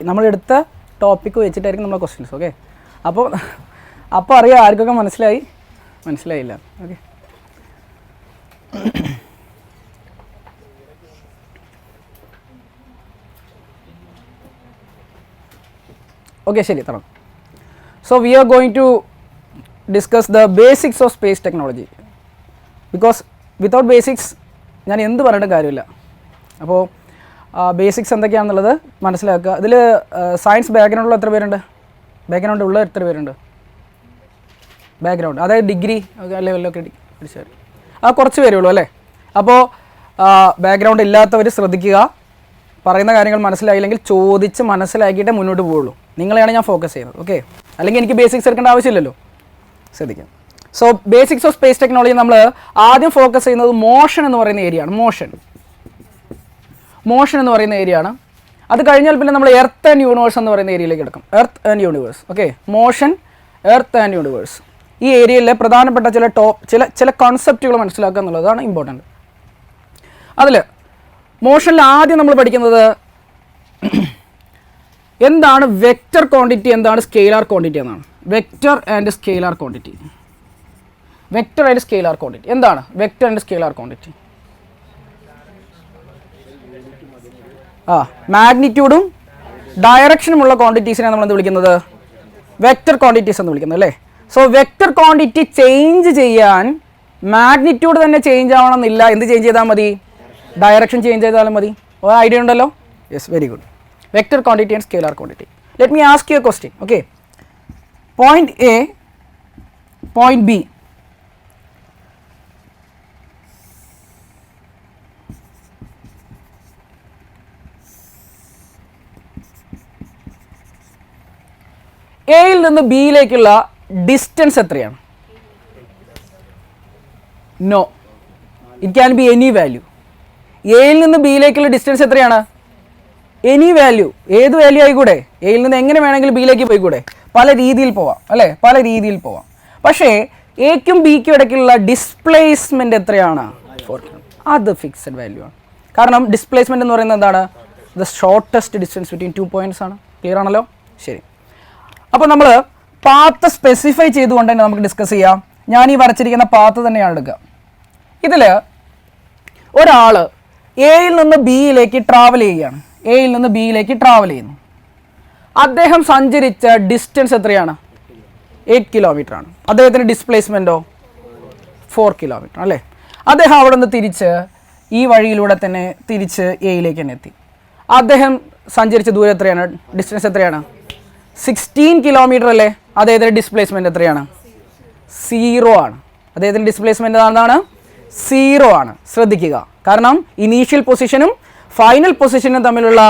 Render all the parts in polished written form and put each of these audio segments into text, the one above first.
നമ്മളെടുത്ത topic വെച്ചിട്ടായിരിക്കും നമ്മളെ questions. Okay, അപ്പോൾ അറിയാം ആർക്കൊക്കെ മനസ്സിലായില്ല. ഓക്കെ, ഓക്കെ ശരി തുടങ്ങാം. So we are going to discuss the basics of space technology. Because without basics ഞാൻ എന്ത് പറഞ്ഞിട്ടും കാര്യമില്ല. അപ്പോൾ ബേസിക്സ് എന്തൊക്കെയാണെന്നുള്ളത് മനസ്സിലാക്കുക. ഇതിൽ സയൻസ് ബാക്ക്ഗ്രൗണ്ടിൽ എത്ര പേരുണ്ട്? ബാക്ക്ഗ്രൗണ്ട് ഉള്ള എത്ര പേരുണ്ട്? ബാക്ക്ഗ്രൗണ്ട് അതായത് ഡിഗ്രി ലെവലിലൊക്കെ പഠിച്ചവർ കുറച്ച് പേരേ ഉള്ളൂ അല്ലേ. അപ്പോൾ ബാക്ക്ഗ്രൗണ്ട് ഇല്ലാത്തവർ ശ്രദ്ധിക്കുക. പറയുന്ന കാര്യങ്ങൾ മനസ്സിലായില്ലെങ്കിൽ ചോദിച്ച് മനസ്സിലാക്കിയിട്ടേ മുന്നോട്ട് പോവുള്ളൂ. നിങ്ങളെയാണ് ഞാൻ ഫോക്കസ് ചെയ്യുന്നത്. ഓക്കെ, അല്ലെങ്കിൽ എനിക്ക് ബേസിക്സ് എടുക്കേണ്ട ആവശ്യമില്ലല്ലോ. ശ്രദ്ധിക്കാം. So basics of space technology നമ്മൾ ആദ്യം ഫോക്കസ് ചെയ്യുന്നത് മോഷൻ എന്ന് പറയുന്ന ഏരിയയാണ്. മോഷൻ എന്ന് പറയുന്ന ഏരിയയാണ്. അത് കഴിഞ്ഞാൽ പിന്നെ നമ്മൾ എർത്ത് ആൻഡ് യൂണിവേഴ്സ് എന്ന് പറയുന്ന ഏരിയയിലേക്ക് എടുക്കും. Earth and universe. Okay, motion, earth and universe. ഈ ഏരിയയിലെ പ്രധാനപ്പെട്ട ചില കോൺസെപ്റ്റുകൾ മനസ്സിലാക്കുക എന്നുള്ളതാണ് ഇമ്പോർട്ടൻറ്റ്. അതിൽ മോഷനിൽ ആദ്യം നമ്മൾ പഠിക്കുന്നത് എന്താണ് വെക്റ്റർ ക്വാണ്ടിറ്റി, എന്താണ് സ്കെയിലാർ ക്വാണ്ടിറ്റി എന്നാണ്. Vector and scalar quantity. എന്താണ് വെക്റ്റർ ആൻഡ് സ്കെയിലാർ ക്വാണ്ടിറ്റി? മാഗ്നിറ്റ്യൂഡും ഡയറക്ഷനുമുള്ള ക്വാണ്ടിറ്റീസിനെ നമ്മൾ എന്ത് വിളിക്കുന്നത്? വെക്റ്റർ ക്വാണ്ടിറ്റീസ് എന്ന് വിളിക്കുന്നത് അല്ലേ. സോ വെക്റ്റർ ക്വാണ്ടിറ്റി ചേഞ്ച് ചെയ്യാൻ മാഗ്നിറ്റ്യൂഡ് തന്നെ ചേഞ്ച് ആവണമെന്നില്ല. എന്ത് ചേഞ്ച് ചെയ്താൽ മതി? ഡയറക്ഷൻ ചേഞ്ച് ചെയ്താലും മതി. ഐഡിയ ഉണ്ടല്ലോ? Yes, very good. Vector quantity and scalar quantity. Let me ask you a question. Okay, point A, point B. എയിൽ നിന്ന് ബിയിലേക്കുള്ള ഡിസ്റ്റൻസ് എത്രയാണ്? No, it can be any value. എയിൽ നിന്ന് ബിയിലേക്കുള്ള ഡിസ്റ്റൻസ് എത്രയാണ്? Any value. ഏത് വാല്യൂ ആയിക്കൂടെ? എയിൽ നിന്ന് എങ്ങനെ വേണമെങ്കിലും ബിയിലേക്ക് പോയിക്കൂടെ? പല രീതിയിൽ പോവാം അല്ലേ, പല രീതിയിൽ പോവാം. പക്ഷേ എക്കും ബിക്കും ഇടയ്ക്കുള്ള ഡിസ്പ്ലേസ്മെന്റ് എത്രയാണ്? 4 km. അത് ഫിക്സഡ് വാല്യൂ ആണ്. കാരണം ഡിസ്പ്ലേസ്മെന്റ് എന്ന് പറയുന്നത് എന്താണ്? The shortest distance between 2 points ആണ്. ക്ലിയർ ആണല്ലോ? ശരി. അപ്പോൾ നമ്മൾ പാത്ത് സ്പെസിഫൈ ചെയ്തുകൊണ്ട് തന്നെ നമുക്ക് ഡിസ്കസ് ചെയ്യാം. ഞാൻ ഈ വരച്ചിരിക്കുന്ന പാത്ത് തന്നെയാണ് എടുക്കുക. ഇതിൽ ഒരാൾ എയിൽ നിന്ന് ബിയിലേക്ക് ട്രാവൽ ചെയ്യുകയാണ്. ചെയ്യുന്നു. അദ്ദേഹം സഞ്ചരിച്ച ഡിസ്റ്റൻസ് എത്രയാണ്? 8 കിലോമീറ്റർ ആണ്. അദ്ദേഹത്തിൻ്റെ ഡിസ്പ്ലേസ്മെൻറ്റോ 4 കിലോമീറ്റർ അല്ലേ. അദ്ദേഹം അവിടെ നിന്ന് തിരിച്ച് ഈ വഴിയിലൂടെ തന്നെ തിരിച്ച് എയിലേക്ക് തന്നെ എത്തി. അദ്ദേഹം സഞ്ചരിച്ച ദൂരം എത്രയാണ്? ഡിസ്റ്റൻസ് എത്രയാണ്? 16 കിലോമീറ്റർ അല്ലേ. അദ്ദേഹത്തിൻ്റെ ഡിസ്പ്ലേസ്മെൻറ്റ് എത്രയാണ്? 0 ആണ്. അദ്ദേഹത്തിൻ്റെ ഡിസ്പ്ലേസ്മെൻറ്റ് എന്താണ്? 0 ആണ്. ശ്രദ്ധിക്കുക. കാരണം ഇനീഷ്യൽ പൊസിഷനും ഫൈനൽ പൊസിഷനും തമ്മിലുള്ള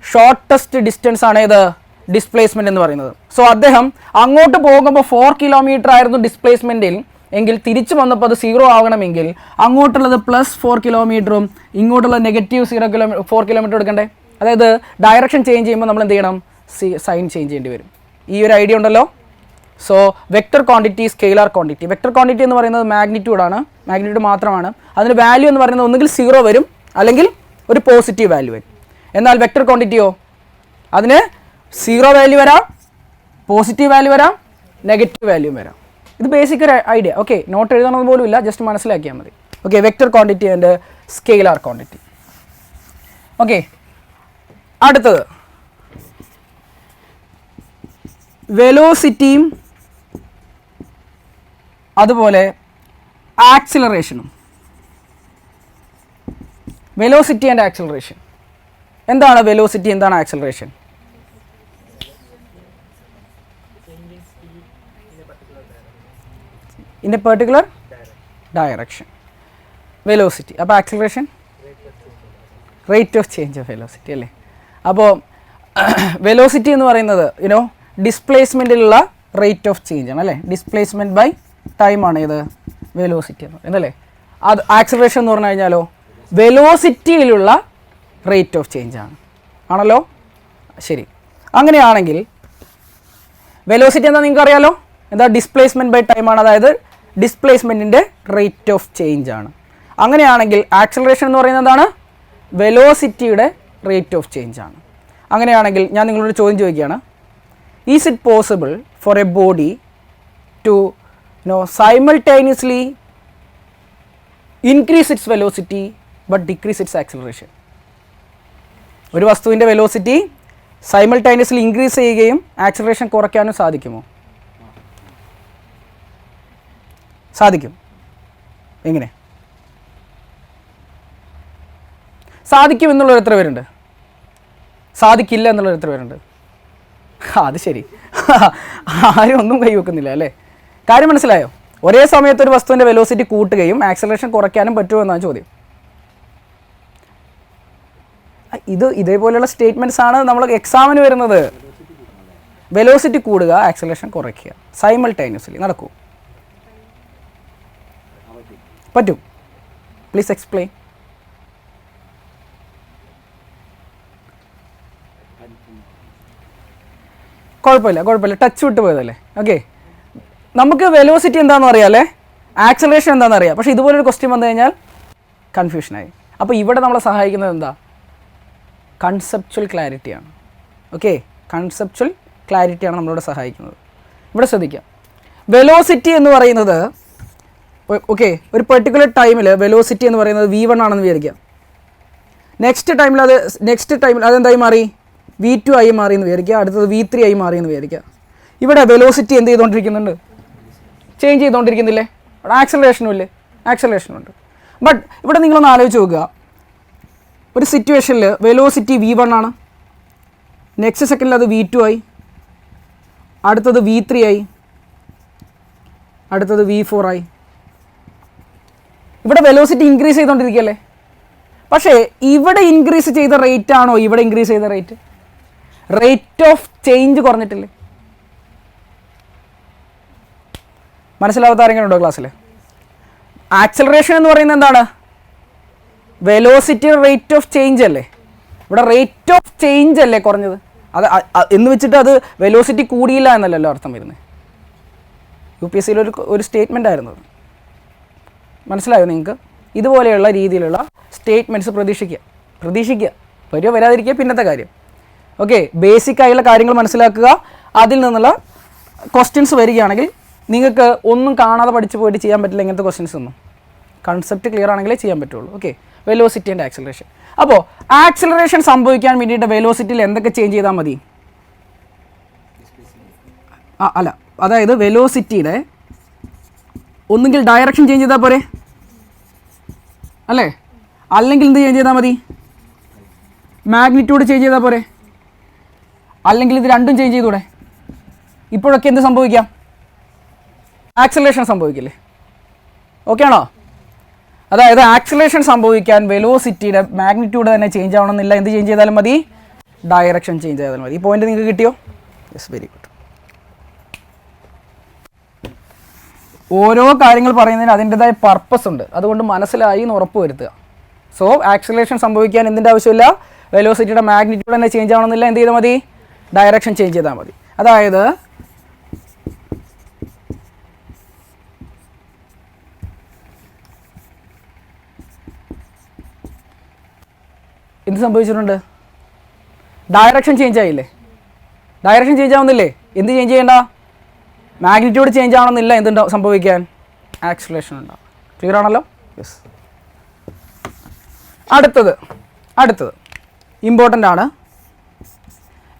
ഷോർട്ടസ്റ്റ് ഡിസ്റ്റൻസ് ആണ് ഇത് ഡിസ്പ്ലേസ്മെന്റ് എന്ന് പറയുന്നത്. സോ അദ്ദേഹം അങ്ങോട്ട് പോകുമ്പോൾ 4 കിലോമീറ്റർ ആയിരുന്നു ഡിസ്പ്ലേസ്മെന്റിൽ എങ്കിൽ തിരിച്ചു വന്നപ്പോൾ അത് 0 ആകണമെങ്കിൽ അങ്ങോട്ടുള്ളത് +4 കിലോമീറ്ററും ഇങ്ങോട്ടുള്ള -4 കിലോമീറ്റർ എടുക്കണ്ടേ? അതായത് ഡയറക്ഷൻ ചേഞ്ച് ചെയ്യുമ്പോൾ നമ്മൾ എന്ത് ചെയ്യണം? സൈൻ ചേഞ്ച് ചെയ്യേണ്ടി വരും. ഈ ഒരു ഐഡിയ ഉണ്ടല്ലോ. So vector quantity, scalar quantity. Vector quantity എന്ന് പറയുന്നത് മാഗ്നിറ്റ്യൂഡാണ്, മാഗ്നിറ്റ്യൂഡ് മാത്രമാണ്. അതിന് വാല്യൂ എന്ന് പറയുന്നത് ഒന്നുകിൽ 0 വരും അല്ലെങ്കിൽ ഒരു പോസിറ്റീവ് വാല്യൂ വരും. എന്നാൽ വെക്റ്റർ ക്വാണ്ടിറ്റിയോ അതിന് 0 വാല്യൂ വരാം, പോസിറ്റീവ് വാല്യൂ വരാം, നെഗറ്റീവ് വാല്യൂ വരാം. ഇത് ബേസിക് ഒരു ഐഡിയ. ഓക്കെ, നോട്ട് എഴുതണമെന്ന് പോലും ഇല്ല, ജസ്റ്റ് മനസ്സിലാക്കിയാൽ മതി. Okay, vector quantity and scalar quantity. Okay, അടുത്തത് വെലോസിറ്റിയും അതുപോലെ ആക്സിലറേഷനും. Velocity and acceleration. എന്താണ് വെലോസിറ്റി, എന്താണ് acceleration? In a particular direction. Velocity. അപ്പോൾ acceleration rate of change of velocity അല്ലേ. അപ്പോൾ വെലോസിറ്റി എന്ന് പറയുന്നത് ഡിസ്പ്ലേസ്മെൻറ്റിലുള്ള റേറ്റ് ഓഫ് ചേഞ്ച് ആണ് അല്ലേ. ഡിസ്പ്ലേസ്മെൻറ്റ് ബൈ ടൈം ആണ് ഇത് വെലോസിറ്റി എന്ന് പറയുന്നത് അല്ലേ. അത് ആക്സിലറേഷൻ എന്ന് പറഞ്ഞു കഴിഞ്ഞാലോ വെലോസിറ്റിയിലുള്ള റേറ്റ് ഓഫ് ചേഞ്ച് ആണല്ലോ. ശരി, അങ്ങനെയാണെങ്കിൽ വെലോസിറ്റി എന്താ നിങ്ങൾക്ക് അറിയാലോ? എന്താ? ഡിസ്പ്ലേസ്മെൻറ്റ് ബൈ ടൈം ആണ്. അതായത് ഡിസ്പ്ലേസ്മെൻറ്റിൻ്റെ റേറ്റ് ഓഫ് ചേഞ്ച് ആണ്. അങ്ങനെയാണെങ്കിൽ ആക്സിലറേഷൻ എന്ന് പറയുന്നത് എന്താണ്? വെലോസിറ്റിയുടെ റേറ്റ് ഓഫ് ചേഞ്ച് ആണ്. അങ്ങനെയാണെങ്കിൽ ഞാൻ നിങ്ങളോട് ചോദ്യം ചോദിക്കുകയാണ്, is it possible for a body to simultaneously increase its velocity but decrease its acceleration? ഒരു വസ്തുവിൻ്റെ വെലോസിറ്റി സൈമൾട്ടേനിയസ്ലി ഇൻക്രീസ് ചെയ്യുകയും ആക്സിലറേഷൻ കുറയ്ക്കാനും സാധിക്കുമോ? സാധിക്കും. എങ്ങനെ സാധിക്കും എന്നുള്ളവർ എത്ര പേരുണ്ട്? സാധിക്കില്ല എന്നുള്ളവർ എത്ര പേരുണ്ട്? അത് ശരി, ആരും ഒന്നും കൈവെക്കുന്നില്ല അല്ലേ? കാര്യം മനസ്സിലായോ? ഒരേ സമയത്ത് ഒരു വസ്തുവിൻ്റെ വെലോസിറ്റി കൂട്ടുകയും ആക്സിലറേഷൻ കുറയ്ക്കാനും പറ്റുമോ എന്നാണ് ചോദ്യം. ഇതേപോലെയുള്ള സ്റ്റേറ്റ്മെൻറ്റ്സ് ആണ് നമ്മൾ എക്സാമിന് വരുന്നത്. വെലോസിറ്റി കൂടുക, ആക്സിലറേഷൻ കുറയ്ക്കുക, സൈമൾട്ടേനിയസ്ലി നടക്കൂ. പറ്റും? Please explain. കുഴപ്പമില്ല, ടച്ച് വിട്ട് പോയതല്ലേ. ഓക്കെ, നമുക്ക് വെലോസിറ്റി എന്താണെന്ന് അറിയാം അല്ലേ, ആക്സിലറേഷൻ എന്താണെന്ന് അറിയാം. പക്ഷേ ഇതുപോലൊരു ക്വസ്റ്റ്യൻ വന്നു കഴിഞ്ഞാൽ കൺഫ്യൂഷനായി. അപ്പോൾ ഇവിടെ നമ്മളെ സഹായിക്കുന്നത് എന്താ? കൺസെപ്ച്വൽ ക്ലാരിറ്റിയാണ്. ഓക്കെ, കൺസെപ്ച്വൽ ക്ലാരിറ്റിയാണ് നമ്മളോട് സഹായിക്കുന്നത്. ഇവിടെ ശ്രദ്ധിക്കാം, വെലോസിറ്റി എന്ന് പറയുന്നത് ഓക്കെ ഒരു പെർട്ടിക്കുലർ ടൈമിൽ വെലോസിറ്റി എന്ന് പറയുന്നത് v1 ആണെന്ന് വിചാരിക്കാം. നെക്സ്റ്റ് ടൈമിൽ അതെന്തായി മാറി? v2 ആയി മാറി എന്ന് വിചാരിക്കുക. അടുത്തത് v3 ആയി മാറി എന്ന് വിചാരിക്കുക. ഇവിടെ വെലോസിറ്റി എന്ത് ചെയ്തുകൊണ്ടിരിക്കുന്നുണ്ട്? ചേഞ്ച് ചെയ്തുകൊണ്ടിരിക്കുന്നില്ലേ? അവിടെ ആക്സലറേഷനും ഇല്ലേ? ആക്സലറേഷനുണ്ട്. ബട്ട് ഇവിടെ നിങ്ങളൊന്ന് ആലോചിച്ച് നോക്കുക, ഒരു സിറ്റുവേഷനിൽ വെലോസിറ്റി v1 ആണ്, നെക്സ്റ്റ് സെക്കൻഡിൽ അത് v2 ആയി, അടുത്തത് v3 ആയി, അടുത്തത് v4 ആയി. ഇവിടെ വെലോസിറ്റി ഇൻക്രീസ് ചെയ്തുകൊണ്ടിരിക്കുകയല്ലേ? പക്ഷേ ഇവിടെ ഇൻക്രീസ് ചെയ്ത റേറ്റ് ആണോ ഇവിടെ ഇൻക്രീസ് ചെയ്ത റേറ്റ്? റേറ്റ് ഓഫ് ചേഞ്ച് കുറഞ്ഞിട്ടില്ലേ? മനസ്സിലാവാത്ത ആരെങ്കിലും ഉണ്ടോ ക്ലാസ്സിൽ? ആക്സലറേഷൻ എന്ന് പറയുന്നത് എന്താണ്? വെലോസിറ്റി റേറ്റ് ഓഫ് ചേഞ്ച് അല്ലേ? ഇവിടെ റേറ്റ് ഓഫ് ചേഞ്ച് അല്ലേ കുറഞ്ഞത്? അത് എന്ന് വെച്ചിട്ട് അത് വെലോസിറ്റി കൂടിയില്ല എന്നല്ലല്ലോ അർത്ഥം വരുന്നത്. UPSC ഒരു സ്റ്റേറ്റ്മെൻ്റ് ആയിരുന്നു. മനസ്സിലായോ നിങ്ങൾക്ക്? ഇതുപോലെയുള്ള രീതിയിലുള്ള സ്റ്റേറ്റ്മെൻറ്റ്സ് പ്രതീക്ഷിക്കുക. വരുമോ വരാതിരിക്കുക പിന്നത്തെ കാര്യം. ഓക്കെ, ബേസിക് ആയുള്ള കാര്യങ്ങൾ മനസ്സിലാക്കുക. അതിൽ നിന്നുള്ള ക്വസ്റ്റ്യൻസ് വരികയാണെങ്കിൽ നിങ്ങൾക്ക് ഒന്നും കാണാതെ പഠിച്ച് പോയിട്ട് ചെയ്യാൻ പറ്റില്ല ഇങ്ങനത്തെ ക്വസ്റ്റ്യൻസ് ഒന്നും. കൺസെപ്റ്റ് ക്ലിയർ ആണെങ്കിലേ ചെയ്യാൻ പറ്റുള്ളൂ. Okay, velocity and acceleration. അപ്പോൾ ആക്സിലറേഷൻ സംഭവിക്കാൻ വേണ്ടിയിട്ട് വെലോസിറ്റിയിൽ എന്തൊക്കെ ചേഞ്ച് ചെയ്താൽ മതി? അതായത് വെലോസിറ്റിയുടെ ഒന്നുകിൽ ഡയറക്ഷൻ ചേഞ്ച് ചെയ്താൽ പോരെ അല്ലേ? അല്ലെങ്കിൽ എന്ത് ചേഞ്ച് ചെയ്താൽ മതി? മാഗ്നിറ്റ്യൂഡ് ചേഞ്ച് ചെയ്താൽ പോരെ? അല്ലെങ്കിൽ ഇത് രണ്ടും ചേഞ്ച് ചെയ്തൂടെ? ഇപ്പോഴൊക്കെ എന്ത് സംഭവിക്കാം? ആക്സിലറേഷൻ സംഭവിക്കില്ലേ? ഓക്കെ ആണോ? അതായത് ആക്സിലറേഷൻ സംഭവിക്കാൻ വെലോസിറ്റിയുടെ മാഗ്നിറ്റ്യൂഡ് തന്നെ ചേഞ്ച് ആവണമെന്നില്ല. എന്ത് ചേഞ്ച് ചെയ്താലും മതി? ഡയറക്ഷൻ ചേഞ്ച് ചെയ്താലും മതി. ഈ പോയിന്റ് നിങ്ങൾക്ക് കിട്ടിയോ? Yes, very good. ഓരോ കാര്യങ്ങൾ പറയുന്നതിന് അതിൻ്റെതായ പർപ്പസ് ഉണ്ട്. അതുകൊണ്ട് മനസ്സിലായി എന്ന് ഉറപ്പ് വരുത്തുക. സോ ആക്സിലറേഷൻ സംഭവിക്കാൻ എന്തിൻ്റെ ആവശ്യമില്ല? വെലോസിറ്റിയുടെ മാഗ്നിറ്റ്യൂഡ് തന്നെ ചേഞ്ച് ആവണമെന്നില്ല. എന്ത് ചെയ്താൽ മതി? ഡയറക്ഷൻ ചേഞ്ച് ചെയ്താൽ മതി. അതായത് എന്ത് സംഭവിച്ചിട്ടുണ്ട്? ഡയറക്ഷൻ ചേഞ്ച് ആയില്ലേ? ഡയറക്ഷൻ ചേഞ്ച് ആവുന്നില്ലേ? എന്ത് ചേഞ്ച് ചെയ്യേണ്ട? മാഗ്നിറ്റ്യൂഡ് ചേഞ്ച് ആവണമെന്നില്ല. എന്തുണ്ടാവും സംഭവിക്കാൻ? ആക്സിലറേഷൻ ഉണ്ടാവും. ക്ലിയർ ആണല്ലോ? യെസ്. അടുത്തത് ഇമ്പോർട്ടൻ്റ് ആണ്.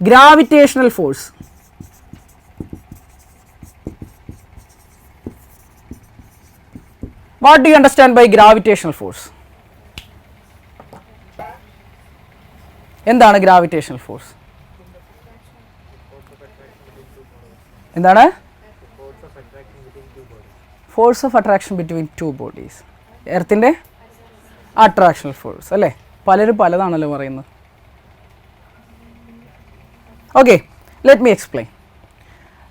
Gravitational force. What do you understand by gravitational force? എന്താണ് ഗ്രാവിറ്റേഷണൽ ഫോഴ്സ്? എന്താണ്? Force of attraction between two bodies. എർത്തിൻ്റെ അട്രാക്ഷണൽ ഫോഴ്സ് അല്ലേ? പലരും പലതാണല്ലോ പറയുന്നത്. Okay, let me explain.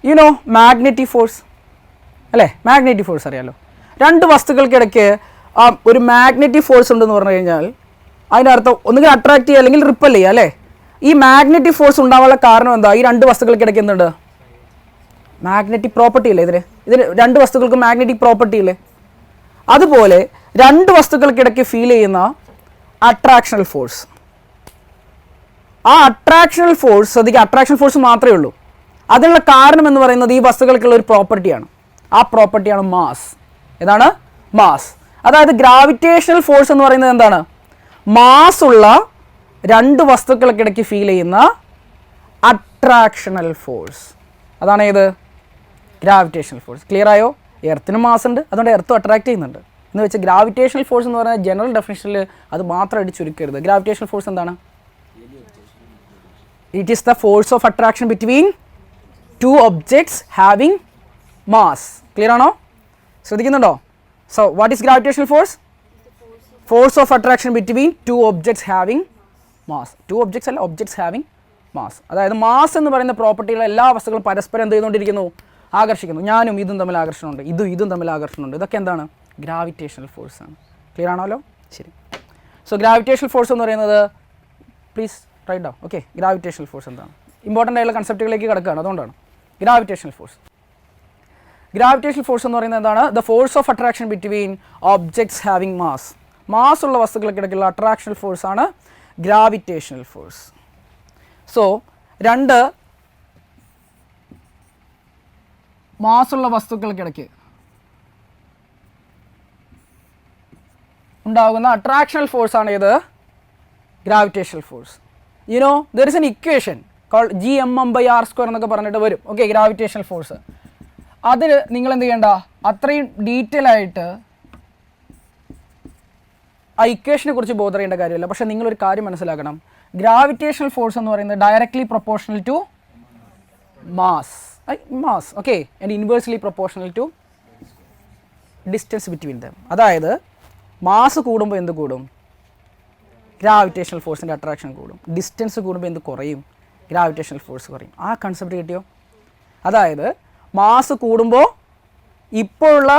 You know magnetic force അല്ലേ? മാഗ്നറ്റിക് ഫോഴ്സ് അറിയാലോ. രണ്ട് വസ്തുക്കൾക്കിടയ്ക്ക് ഒരു മാഗ്നറ്റിക് ഫോഴ്സ് ഉണ്ടെന്ന് പറഞ്ഞു കഴിഞ്ഞാൽ അതിൻ്റെ അർത്ഥം ഒന്നുകിൽ അട്രാക്ട് ചെയ്യുക അല്ലെങ്കിൽ റിപ്പൽ ചെയ്യുക അല്ലേ? ഈ മാഗ്നറ്റിക് ഫോഴ്സ് ഉണ്ടാവാനുള്ള കാരണം എന്താ? ഈ രണ്ട് വസ്തുക്കൾക്കിടയ്ക്ക് എന്തുണ്ട്? മാഗ്നറ്റിക് പ്രോപ്പർട്ടി ഇല്ലേ? ഇതിന് രണ്ട് വസ്തുക്കൾക്ക് മാഗ്നറ്റിക് പ്രോപ്പർട്ടി ഇല്ലേ? അതുപോലെ രണ്ട് വസ്തുക്കൾക്കിടയ്ക്ക് ഫീൽ ചെയ്യുന്ന അട്രാക്ഷണൽ ഫോഴ്സ്. ആ അട്രാക്ഷണൽ ഫോഴ്സ്, ശ്രദ്ധിക്കുക, അട്രാക്ഷൻ ഫോഴ്സ് മാത്രമേ ഉള്ളൂ. അതിനുള്ള കാരണം എന്ന് പറയുന്നത് ഈ വസ്തുക്കൾക്കുള്ള ഒരു പ്രോപ്പർട്ടിയാണ്. ആ പ്രോപ്പർട്ടിയാണ് മാസ്. ഏതാണ്? മാസ്. അതായത് ഗ്രാവിറ്റേഷണൽ ഫോഴ്സ് എന്ന് പറയുന്നത് എന്താണ്? മാസ് ഉള്ള രണ്ട് വസ്തുക്കൾക്കിടയ്ക്ക് ഫീൽ ചെയ്യുന്ന അട്രാക്ഷണൽ ഫോഴ്സ്. അതാണ് ഏത്? Gravitational force. ക്ലിയർ ആയോ? എർത്തിന് മാസ് ഉണ്ട്, അതുകൊണ്ട് എർത്തും അട്രാക്ട് ചെയ്യുന്നുണ്ട് എന്ന് വെച്ചാൽ ഗ്രാവിറ്റേഷണൽ ഫോഴ്സ് എന്ന് പറയുന്നത് ജനറൽ ഡെഫിനിഷനിൽ അത് മാത്രമായിട്ട് ചുരുക്കരുത്. ഗ്രാവിറ്റേഷണൽ ഫോഴ്സ് എന്താണ്? It is the force of attraction between two objects having mass. Clear ആണോ? ശ്രദ്ധിക്കുന്നുണ്ടോ? So what is gravitational force? Force of attraction between two objects having mass. Two objects അല്ല, ഒബ്ജെക്ട്സ് ഹാവിങ് മാസ്. അതായത് mass എന്ന് പറയുന്ന പ്രോപ്പർട്ടിയുള്ള എല്ലാ വസ്തുക്കളും പരസ്പരം എന്ത് ചെയ്തുകൊണ്ടിരിക്കുന്നു? ആകർഷിക്കുന്നു. ഞാനും ഇതും തമ്മിൽ ആകർഷണമുണ്ട്, ഇതും തമ്മിൽ ആകർഷണമുണ്ട്. ഇതൊക്കെ എന്താണ്? ഗ്രാവിറ്റേഷണൽ ഫോഴ്സ് ആണ്. ക്ലിയർ ആണല്ലോ? ശരി. സോ ഗ്രാവിറ്റേഷണൽ ഫോഴ്സ് എന്ന് പറയുന്നത്, please write down. Okay, gravitational force എന്താണ്? ഇമ്പോർട്ടൻ്റ് ആയിട്ടുള്ള കൺസെപ്റ്റുകളിലേക്ക് കിടക്കുകയാണ്, അതുകൊണ്ടാണ്. Gravitational force. ഗ്രാവിറ്റേഷണൽ ഫോഴ്സ് എന്ന് പറയുന്നത് എന്താണ്? The force of attraction between objects having mass. Mass ഉള്ള വസ്തുക്കൾക്കിടയ്ക്കുള്ള അട്രാക്ഷണൽ ഫോഴ്സ് ആണ് ഗ്രാവിറ്റേഷണൽ ഫോഴ്സ്. സോ രണ്ട് മാസുള്ള വസ്തുക്കൾക്കിടയ്ക്ക് ഉണ്ടാകുന്ന അട്രാക്ഷണൽ ഫോഴ്സ് ആണ് ഏത്? Gravitational force. You know there is an equation called Gmm/r² എന്നൊക്കെ പറഞ്ഞിട്ട് വരും. Okay, gravitational force. അതിൽ നിങ്ങൾ എന്ത് ചെയ്യേണ്ട? അത്രയും ഡീറ്റെയിൽ ആയിട്ട് ആ ഇക്വേഷനെ കുറിച്ച് ബോധർ ചെയ്യേണ്ട കാര്യമില്ല. പക്ഷേ നിങ്ങളൊരു കാര്യം മനസ്സിലാക്കണം, ഗ്രാവിറ്റേഷണൽ ഫോഴ്സ് എന്ന് പറയുന്നത് directly proportional to mass. Okay, and inversely proportional to distance between them. അതായത് മാസ് കൂടുമ്പോൾ എന്ത് കൂടും? ഗ്രാവിറ്റേഷണൽ ഫോഴ്സിൻ്റെ അട്രാക്ഷൻ കൂടും. ഡിസ്റ്റൻസ് കൂടുമ്പോൾ എന്ത് കുറയും? ഗ്രാവിറ്റേഷണൽ ഫോഴ്സ് കുറയും. ആ കൺസെപ്റ്റ് കിട്ടിയോ? അതായത് മാസ് കൂടുമ്പോൾ ഇപ്പോഴുള്ള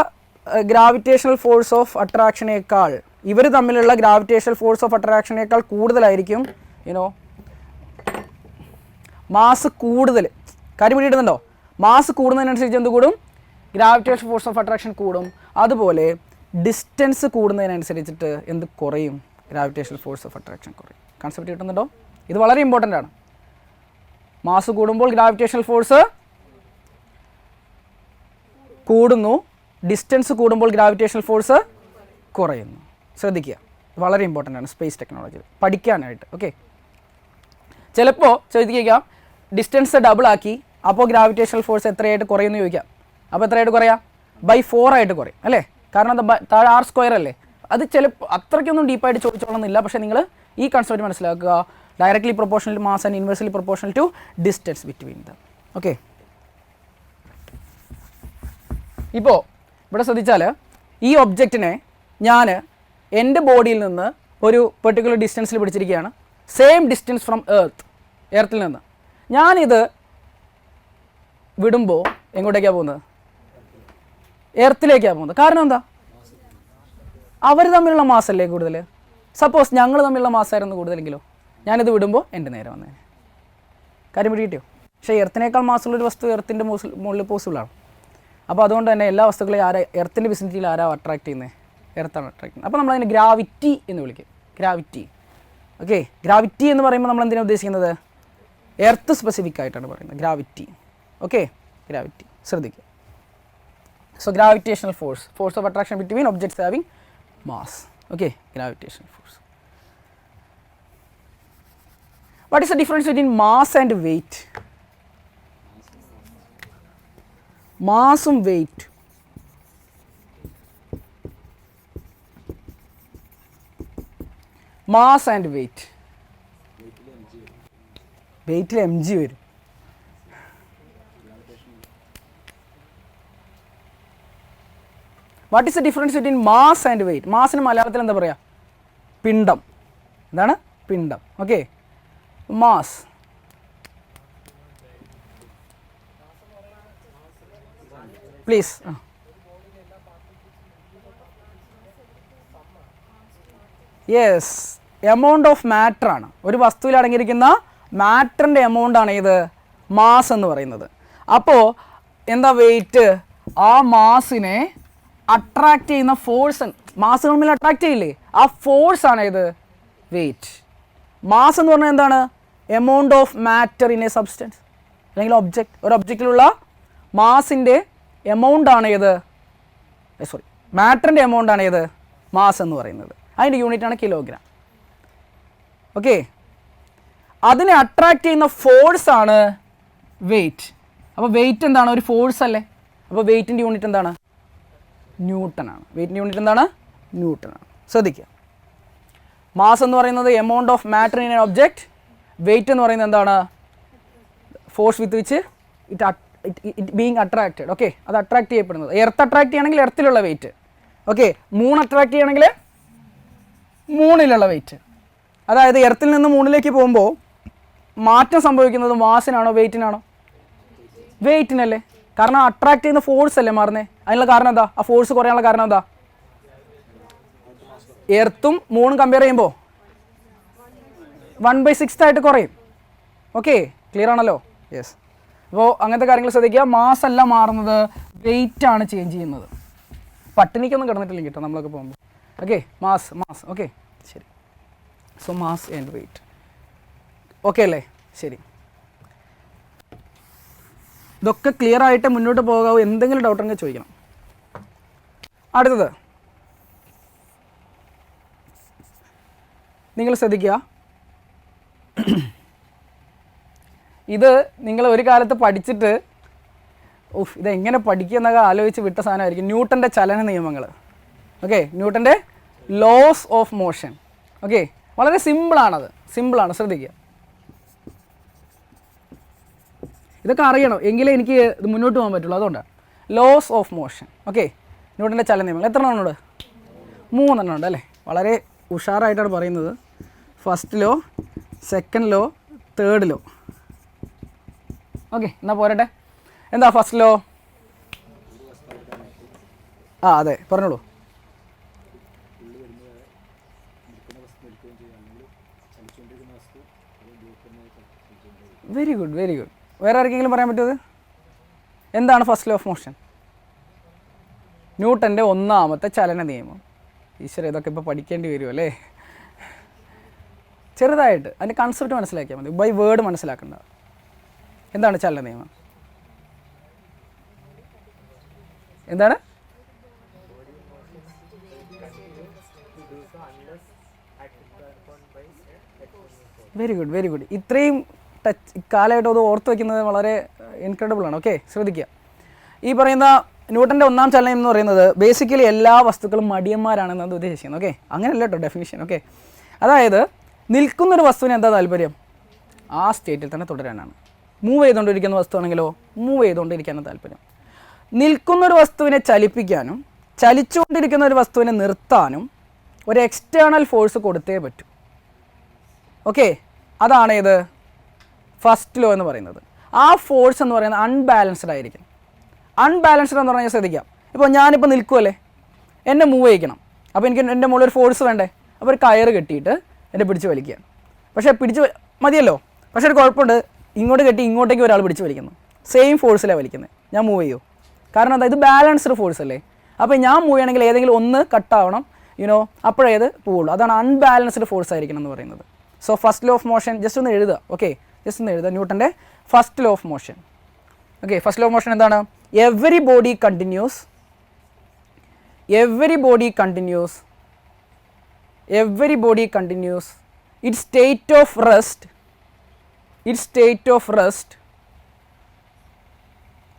ഗ്രാവിറ്റേഷണൽ ഫോഴ്സ് ഓഫ് അട്രാക്ഷനേക്കാൾ, ഇവർ തമ്മിലുള്ള ഗ്രാവിറ്റേഷണൽ ഫോഴ്സ് ഓഫ് അട്രാക്ഷനേക്കാൾ കൂടുതലായിരിക്കും യുനോ മാസ് കൂടുതൽ. കാര്യം പിടിയിട്ടുന്നുണ്ടോ? മാസ് കൂടുന്നതിനനുസരിച്ച് എന്ത് കൂടും? ഗ്രാവിറ്റേഷണൽ ഫോഴ്സ് ഓഫ് അട്രാക്ഷൻ കൂടും. അതുപോലെ ഡിസ്റ്റൻസ് കൂടുന്നതിനനുസരിച്ചിട്ട് എന്ത് കുറയും? ഗ്രാവിറ്റേഷണൽ ഫോഴ്സ് ഓഫ് അട്രാക്ഷൻ കുറയും. കൺസെപ്റ്റ് കിട്ടുന്നുണ്ടോ? ഇത് വളരെ ഇമ്പോർട്ടൻ്റ് ആണ്. മാസ് കൂടുമ്പോൾ ഗ്രാവിറ്റേഷണൽ ഫോഴ്സ് കൂടുന്നു, ഡിസ്റ്റൻസ് കൂടുമ്പോൾ ഗ്രാവിറ്റേഷണൽ ഫോഴ്സ് കുറയുന്നു. ശ്രദ്ധിക്കുക, വളരെ ഇമ്പോർട്ടൻ്റ് ആണ് സ്പേസ് ടെക്നോളജിയിൽ പഠിക്കാനായിട്ട്. ഓക്കെ, ചിലപ്പോൾ ചോദിക്കാം ഡിസ്റ്റൻസ് ഡബിൾ ആക്കി, അപ്പോൾ ഗ്രാവിറ്റേഷണൽ ഫോഴ്സ് എത്രയായിട്ട് കുറയുമെന്ന് ചോദിക്കാം. അപ്പോൾ എത്രയായിട്ട് കുറയാം? ബൈ 4 ആയിട്ട് കുറയും അല്ലേ? കാരണം എന്താ? താഴെ r² അല്ലേ? അത് ചിലപ്പോൾ അത്രയ്ക്കൊന്നും ഡീപ്പായിട്ട് ചോദിച്ചോളണമെന്നില്ല. പക്ഷേ നിങ്ങൾ ഈ കൺസെപ്റ്റ് മനസ്സിലാക്കുക, directly proportional to mass and inversely proportional to distance between them. Okay, ഇപ്പോൾ ഇവിടെ ശ്രദ്ധിച്ചാൽ ഈ ഒബ്ജക്റ്റിനെ ഞാൻ എൻ്റെ ബോഡിയിൽ നിന്ന് ഒരു പെർട്ടിക്കുലർ ഡിസ്റ്റൻസിൽ പിടിച്ചിരിക്കുകയാണ്. സെയിം ഡിസ്റ്റൻസ് ഫ്രം എർത്തിൽ നിന്ന്. ഞാനിത് വിടുമ്പോൾ എങ്ങോട്ടേക്കാണ് പോകുന്നത്? എർത്തിലേക്കാണ് പോകുന്നത്. കാരണം എന്താ? അവർ തമ്മിലുള്ള മാസല്ലേ കൂടുതൽ. സപ്പോസ് ഞങ്ങൾ തമ്മിലുള്ള മാസമായിരുന്നു കൂടുതലെങ്കിലോ, ഞാനിത് വിടുമ്പോൾ എൻ്റെ നേരെ വന്നേ. കാര്യം പിടികിട്ടിയോ? പക്ഷേ എർത്തിനേക്കാൾ മാസമുള്ളൊരു വസ്തു എർത്തിൻ്റെ മുകളിൽ പോസിബിളാണ്. അപ്പോൾ അതുകൊണ്ട് തന്നെ എല്ലാ വസ്തുക്കളെയും എർത്തിൻ്റെ വിസിനിറ്റിയിൽ അട്രാക്ട് ചെയ്യുന്നത്? എർത്താണ് അട്രാക്ട് ചെയ്യുന്നത്. അപ്പോൾ നമ്മളതിനെ ഗ്രാവിറ്റി എന്ന് വിളിക്കും. ഗ്രാവിറ്റി. ഓക്കെ, ഗ്രാവിറ്റി എന്ന് പറയുമ്പോൾ നമ്മൾ എന്തിനാണ് ഉദ്ദേശിക്കുന്നത്? എർത്ത് സ്പെസിഫിക് ആയിട്ടാണ് പറയുന്നത് ഗ്രാവിറ്റി. ഓക്കെ, ഗ്രാവിറ്റി ശ്രദ്ധിക്കുക. So gravitational force, force of attraction between objects having mass. Okay, gravitational force. What is the difference between mass and weight? മാസും വെയിറ്റ്. Mass and weight. വെയിറ്റിൽ mg വരും. What is the difference between mass and weight? മാസിന് മലയാളത്തിൽ എന്താ പറയുക? പിണ്ഡം. എന്താണ്? പിണ്ഡം. Okay, mass. Please. Yes, amount of matter ആണ്. ഒരു വസ്തുവിൽ അടങ്ങിയിരിക്കുന്ന മാറ്ററിൻ്റെ എമൗണ്ട് ആണ് ഇത് മാസ് എന്ന് പറയുന്നത്. അപ്പോൾ എന്താ വെയിറ്റ്? ആ മാസിനെ അട്രാക്ട് ചെയ്യുന്ന ഫോഴ്സ്. മാസ് തമ്മിൽ അട്രാക്ട് ചെയ്യില്ലേ? ആ ഫോഴ്സ് ആണ് ഇത് വെയിറ്റ്. മാസ് എന്ന് പറഞ്ഞാൽ എന്താണ്? Amount of matter in A substance അല്ലെങ്കിൽ ഒബ്ജക്റ്റ്. ഒരു ഒബ്ജക്റ്റിലുള്ള മാസിൻ്റെ എമൗണ്ട് ആണ് ഏത്, സോറി മാറ്ററിൻ്റെ എമൗണ്ട് ആണ് ഏത്, മാസ് എന്ന് പറയുന്നത്. അതിൻ്റെ യൂണിറ്റാണ് കിലോഗ്രാം. ഓക്കെ, അതിനെ അട്രാക്റ്റ് ചെയ്യുന്ന ഫോഴ്സ് ആണ് വെയിറ്റ്. അപ്പോൾ വെയിറ്റ് എന്താണ്, ഒരു ഫോഴ്സ് അല്ലേ. അപ്പോൾ വെയിറ്റിൻ്റെ യൂണിറ്റ് എന്താണ്, ന്യൂട്ടൺ ആണ്. വെയിറ്റിൻ്റെ യൂണിറ്റ് എന്താണ്, ന്യൂട്ടൺ ആണ്. ശ്രദ്ധിക്കുക, മാസ് എന്ന് പറയുന്നത് amount of matter in an object, weight എന്ന് പറയുന്നത് എന്താണ്, force with which it being attracted. Okay, അത് അട്രാക്ട് ചെയ്യപ്പെടുന്നത്. എർത്ത് അട്രാക്ട് ചെയ്യണമെങ്കിൽ എർത്തിലുള്ള വെയിറ്റ്. ഓക്കെ, മൂൺ അട്രാക്ട് ചെയ്യണമെങ്കിൽ മൂണിലുള്ള വെയിറ്റ്. അതായത് എർത്തിൽ നിന്ന് മൂണിലേക്ക് പോകുമ്പോൾ മാറ്റം സംഭവിക്കുന്നത് മാസിനാണോ വെയിറ്റിനാണോ, വെയിറ്റിനല്ലേ. കാരണം അട്രാക്ട് ചെയ്യുന്ന ഫോഴ്സ് അല്ലേ മാറുന്നത്. അതിനുള്ള കാരണം എന്താ, ആ ഫോഴ്സ് കുറയാനുള്ള കാരണം എന്താ, എർത്തും മൂണും കമ്പയർ ചെയ്യുമ്പോൾ 1/6 ആയിട്ട് കുറയും. ഓക്കെ, ക്ലിയർ ആണല്ലോ. യെസ്, അപ്പോൾ അങ്ങനത്തെ കാര്യങ്ങൾ ശ്രദ്ധിക്കുക. മാസ് അല്ല മാറുന്നത്, വെയിറ്റ് ആണ് ചേഞ്ച് ചെയ്യുന്നത്. പട്ടിണിക്കൊന്നും കിടന്നിട്ടില്ല കേട്ടോ നമ്മളൊക്കെ പോകുമ്പോൾ. ഓക്കെ, മാസ് ഓക്കെ, ശരി. So mass and weight okay അല്ലേ, ശരി. ഇതൊക്കെ ക്ലിയർ ആയിട്ട് മുന്നോട്ട് പോകാവൂ. എന്തെങ്കിലും ഡൗട്ട് ഉണ്ടെങ്കിൽ ചോദിക്കണം. അടുത്തത് നിങ്ങൾ ശ്രദ്ധിക്കുക, ഇത് നിങ്ങൾ ഒരു കാലത്ത് പഠിച്ചിട്ട് ഇതെങ്ങനെ പഠിക്കുക എന്നൊക്കെ ആലോചിച്ച് വിട്ട സാധനമായിരിക്കും. ന്യൂട്ടൻ്റെ ചലന നിയമങ്ങൾ. ഓക്കെ, ന്യൂട്ടൻ്റെ ലോസ് ഓഫ് മോഷൻ. ഓക്കെ, വളരെ സിമ്പിളാണത്, സിമ്പിളാണ്, ശ്രദ്ധിക്കുക. ഇതൊക്കെ അറിയണം എങ്കിലേ എനിക്ക് ഇത് മുന്നോട്ട് പോകാൻ പറ്റുള്ളൂ. അതുകൊണ്ടാണ് ലോസ് ഓഫ് മോഷൻ. ഓക്കെ, ന്യൂട്ടൻ്റെ ചലന നിയമങ്ങൾ എത്ര എണ്ണം ഉണ്ട്, 3 എണ്ണം ഉണ്ട് അല്ലേ. വളരെ ഉഷാറായിട്ടാണ് പറയുന്നത്. First law, second law, third law. Okay, എന്നാൽ പോരട്ടെ. എന്താ ഫസ്റ്റ് ലോ? അതെ, പറഞ്ഞോളൂ. Very good, very good. വേറെ ആർക്കെങ്കിലും പറയാൻ പറ്റുമത്? എന്താണ് ഫസ്റ്റ് ലോ ഓഫ് മോഷൻ? ന്യൂട്ടൻ്റെ 1ാമത്തെ ചലന നിയമം. ഈശ്വര, ഇതൊക്കെ ഇപ്പോൾ പഠിക്കേണ്ടി വരും അല്ലേ. ചെറുതായിട്ട് അതിൻ്റെ കൺസെപ്റ്റ് മനസ്സിലാക്കിയാൽ മതി, ബൈ വേർഡ് മനസ്സിലാക്കേണ്ട. എന്താണ് ചലന നിയമം? എന്താണ്? Very good, very good. ഇത്രയും കാലമായിട്ട് അത് ഓർത്ത് വയ്ക്കുന്നത് വളരെ ഇൻക്രെഡിബിൾ ആണ്. ഓക്കെ, ശ്രദ്ധിക്കുക. ഈ പറയുന്ന ന്യൂട്ടൻ്റെ 1ാം ചലനം എന്ന് പറയുന്നത് ബേസിക്കലി എല്ലാ വസ്തുക്കളും മടിയന്മാരാണെന്നത് ഉദ്ദേശിക്കുന്നത്. ഓക്കെ, അങ്ങനെയല്ല കേട്ടോ ഡെഫിനിഷൻ. ഓക്കെ, അതായത് നിൽക്കുന്നൊരു വസ്തുവിന് എന്താ താല്പര്യം, ആ സ്റ്റേറ്റിൽ തന്നെ തുടരാനാണ്. മൂവ് ചെയ്തുകൊണ്ടിരിക്കുന്ന വസ്തുവാണെങ്കിലോ മൂവ് ചെയ്തുകൊണ്ടിരിക്കാനാണ് താല്പര്യം. നിൽക്കുന്നൊരു വസ്തുവിനെ ചലിപ്പിക്കാനും ചലിച്ചുകൊണ്ടിരിക്കുന്ന ഒരു വസ്തുവിനെ നിർത്താനും ഒരു എക്സ്റ്റേണൽ ഫോഴ്സ് കൊടുത്തേ പറ്റൂ. ഓക്കെ, അതാണ് ഏത്, ഫസ്റ്റ് ലോ എന്ന് പറയുന്നത്. ആ ഫോഴ്സ് എന്ന് പറയുന്നത് അൺബാലൻസ്ഡ് ആയിരിക്കും. അൺബാലൻസ്ഡ് എന്ന് പറഞ്ഞാൽ ശ്രദ്ധിക്കാം. ഇപ്പോൾ ഞാനിപ്പോൾ നിൽക്കുമല്ലേ, എന്നെ മൂവ് ചെയ്യിക്കണം. അപ്പോൾ എനിക്ക് എൻ്റെ മുകളിൽ ഒരു ഫോഴ്സ് വേണ്ടേ. അപ്പോൾ ഒരു കയറ് കെട്ടിയിട്ട് എന്നെ പിടിച്ച് വലിക്കുകയാണ്. പക്ഷേ പിടിച്ച് മതിയല്ലോ. പക്ഷേ ഒരു കുഴപ്പമുണ്ട്, ഇങ്ങോട്ട് കെട്ടി ഇങ്ങോട്ടേക്ക് ഒരാൾ പിടിച്ച് വലിക്കുന്നു. സെയിം ഫോഴ്സിലാണ് വലിക്കുന്നത്. ഞാൻ മൂവ് ചെയ്യൂ. കാരണം എന്താ, ഇത് ബാലൻസ്ഡ് ഫോഴ്സ് അല്ലേ. അപ്പോൾ ഞാൻ മൂവ് ചെയ്യണമെങ്കിൽ ഏതെങ്കിലും ഒന്ന് കട്ടാവണം, അപ്പോഴേത് പോവുള്ളൂ. അതാണ് അൺബാലൻസ്ഡ് ഫോഴ്സ് ആയിരിക്കണം എന്ന് പറയുന്നത്. So first law of motion just ഒന്ന് എഴുതുക. ഓക്കെ, ജസ്റ്റ് ഒന്ന് എഴുതുക, ന്യൂട്ടൻ്റെ first law of motion. Okay, first law of motion എന്താണ്? Every body continues, every body continues, every body continues its state of rest, its state of rest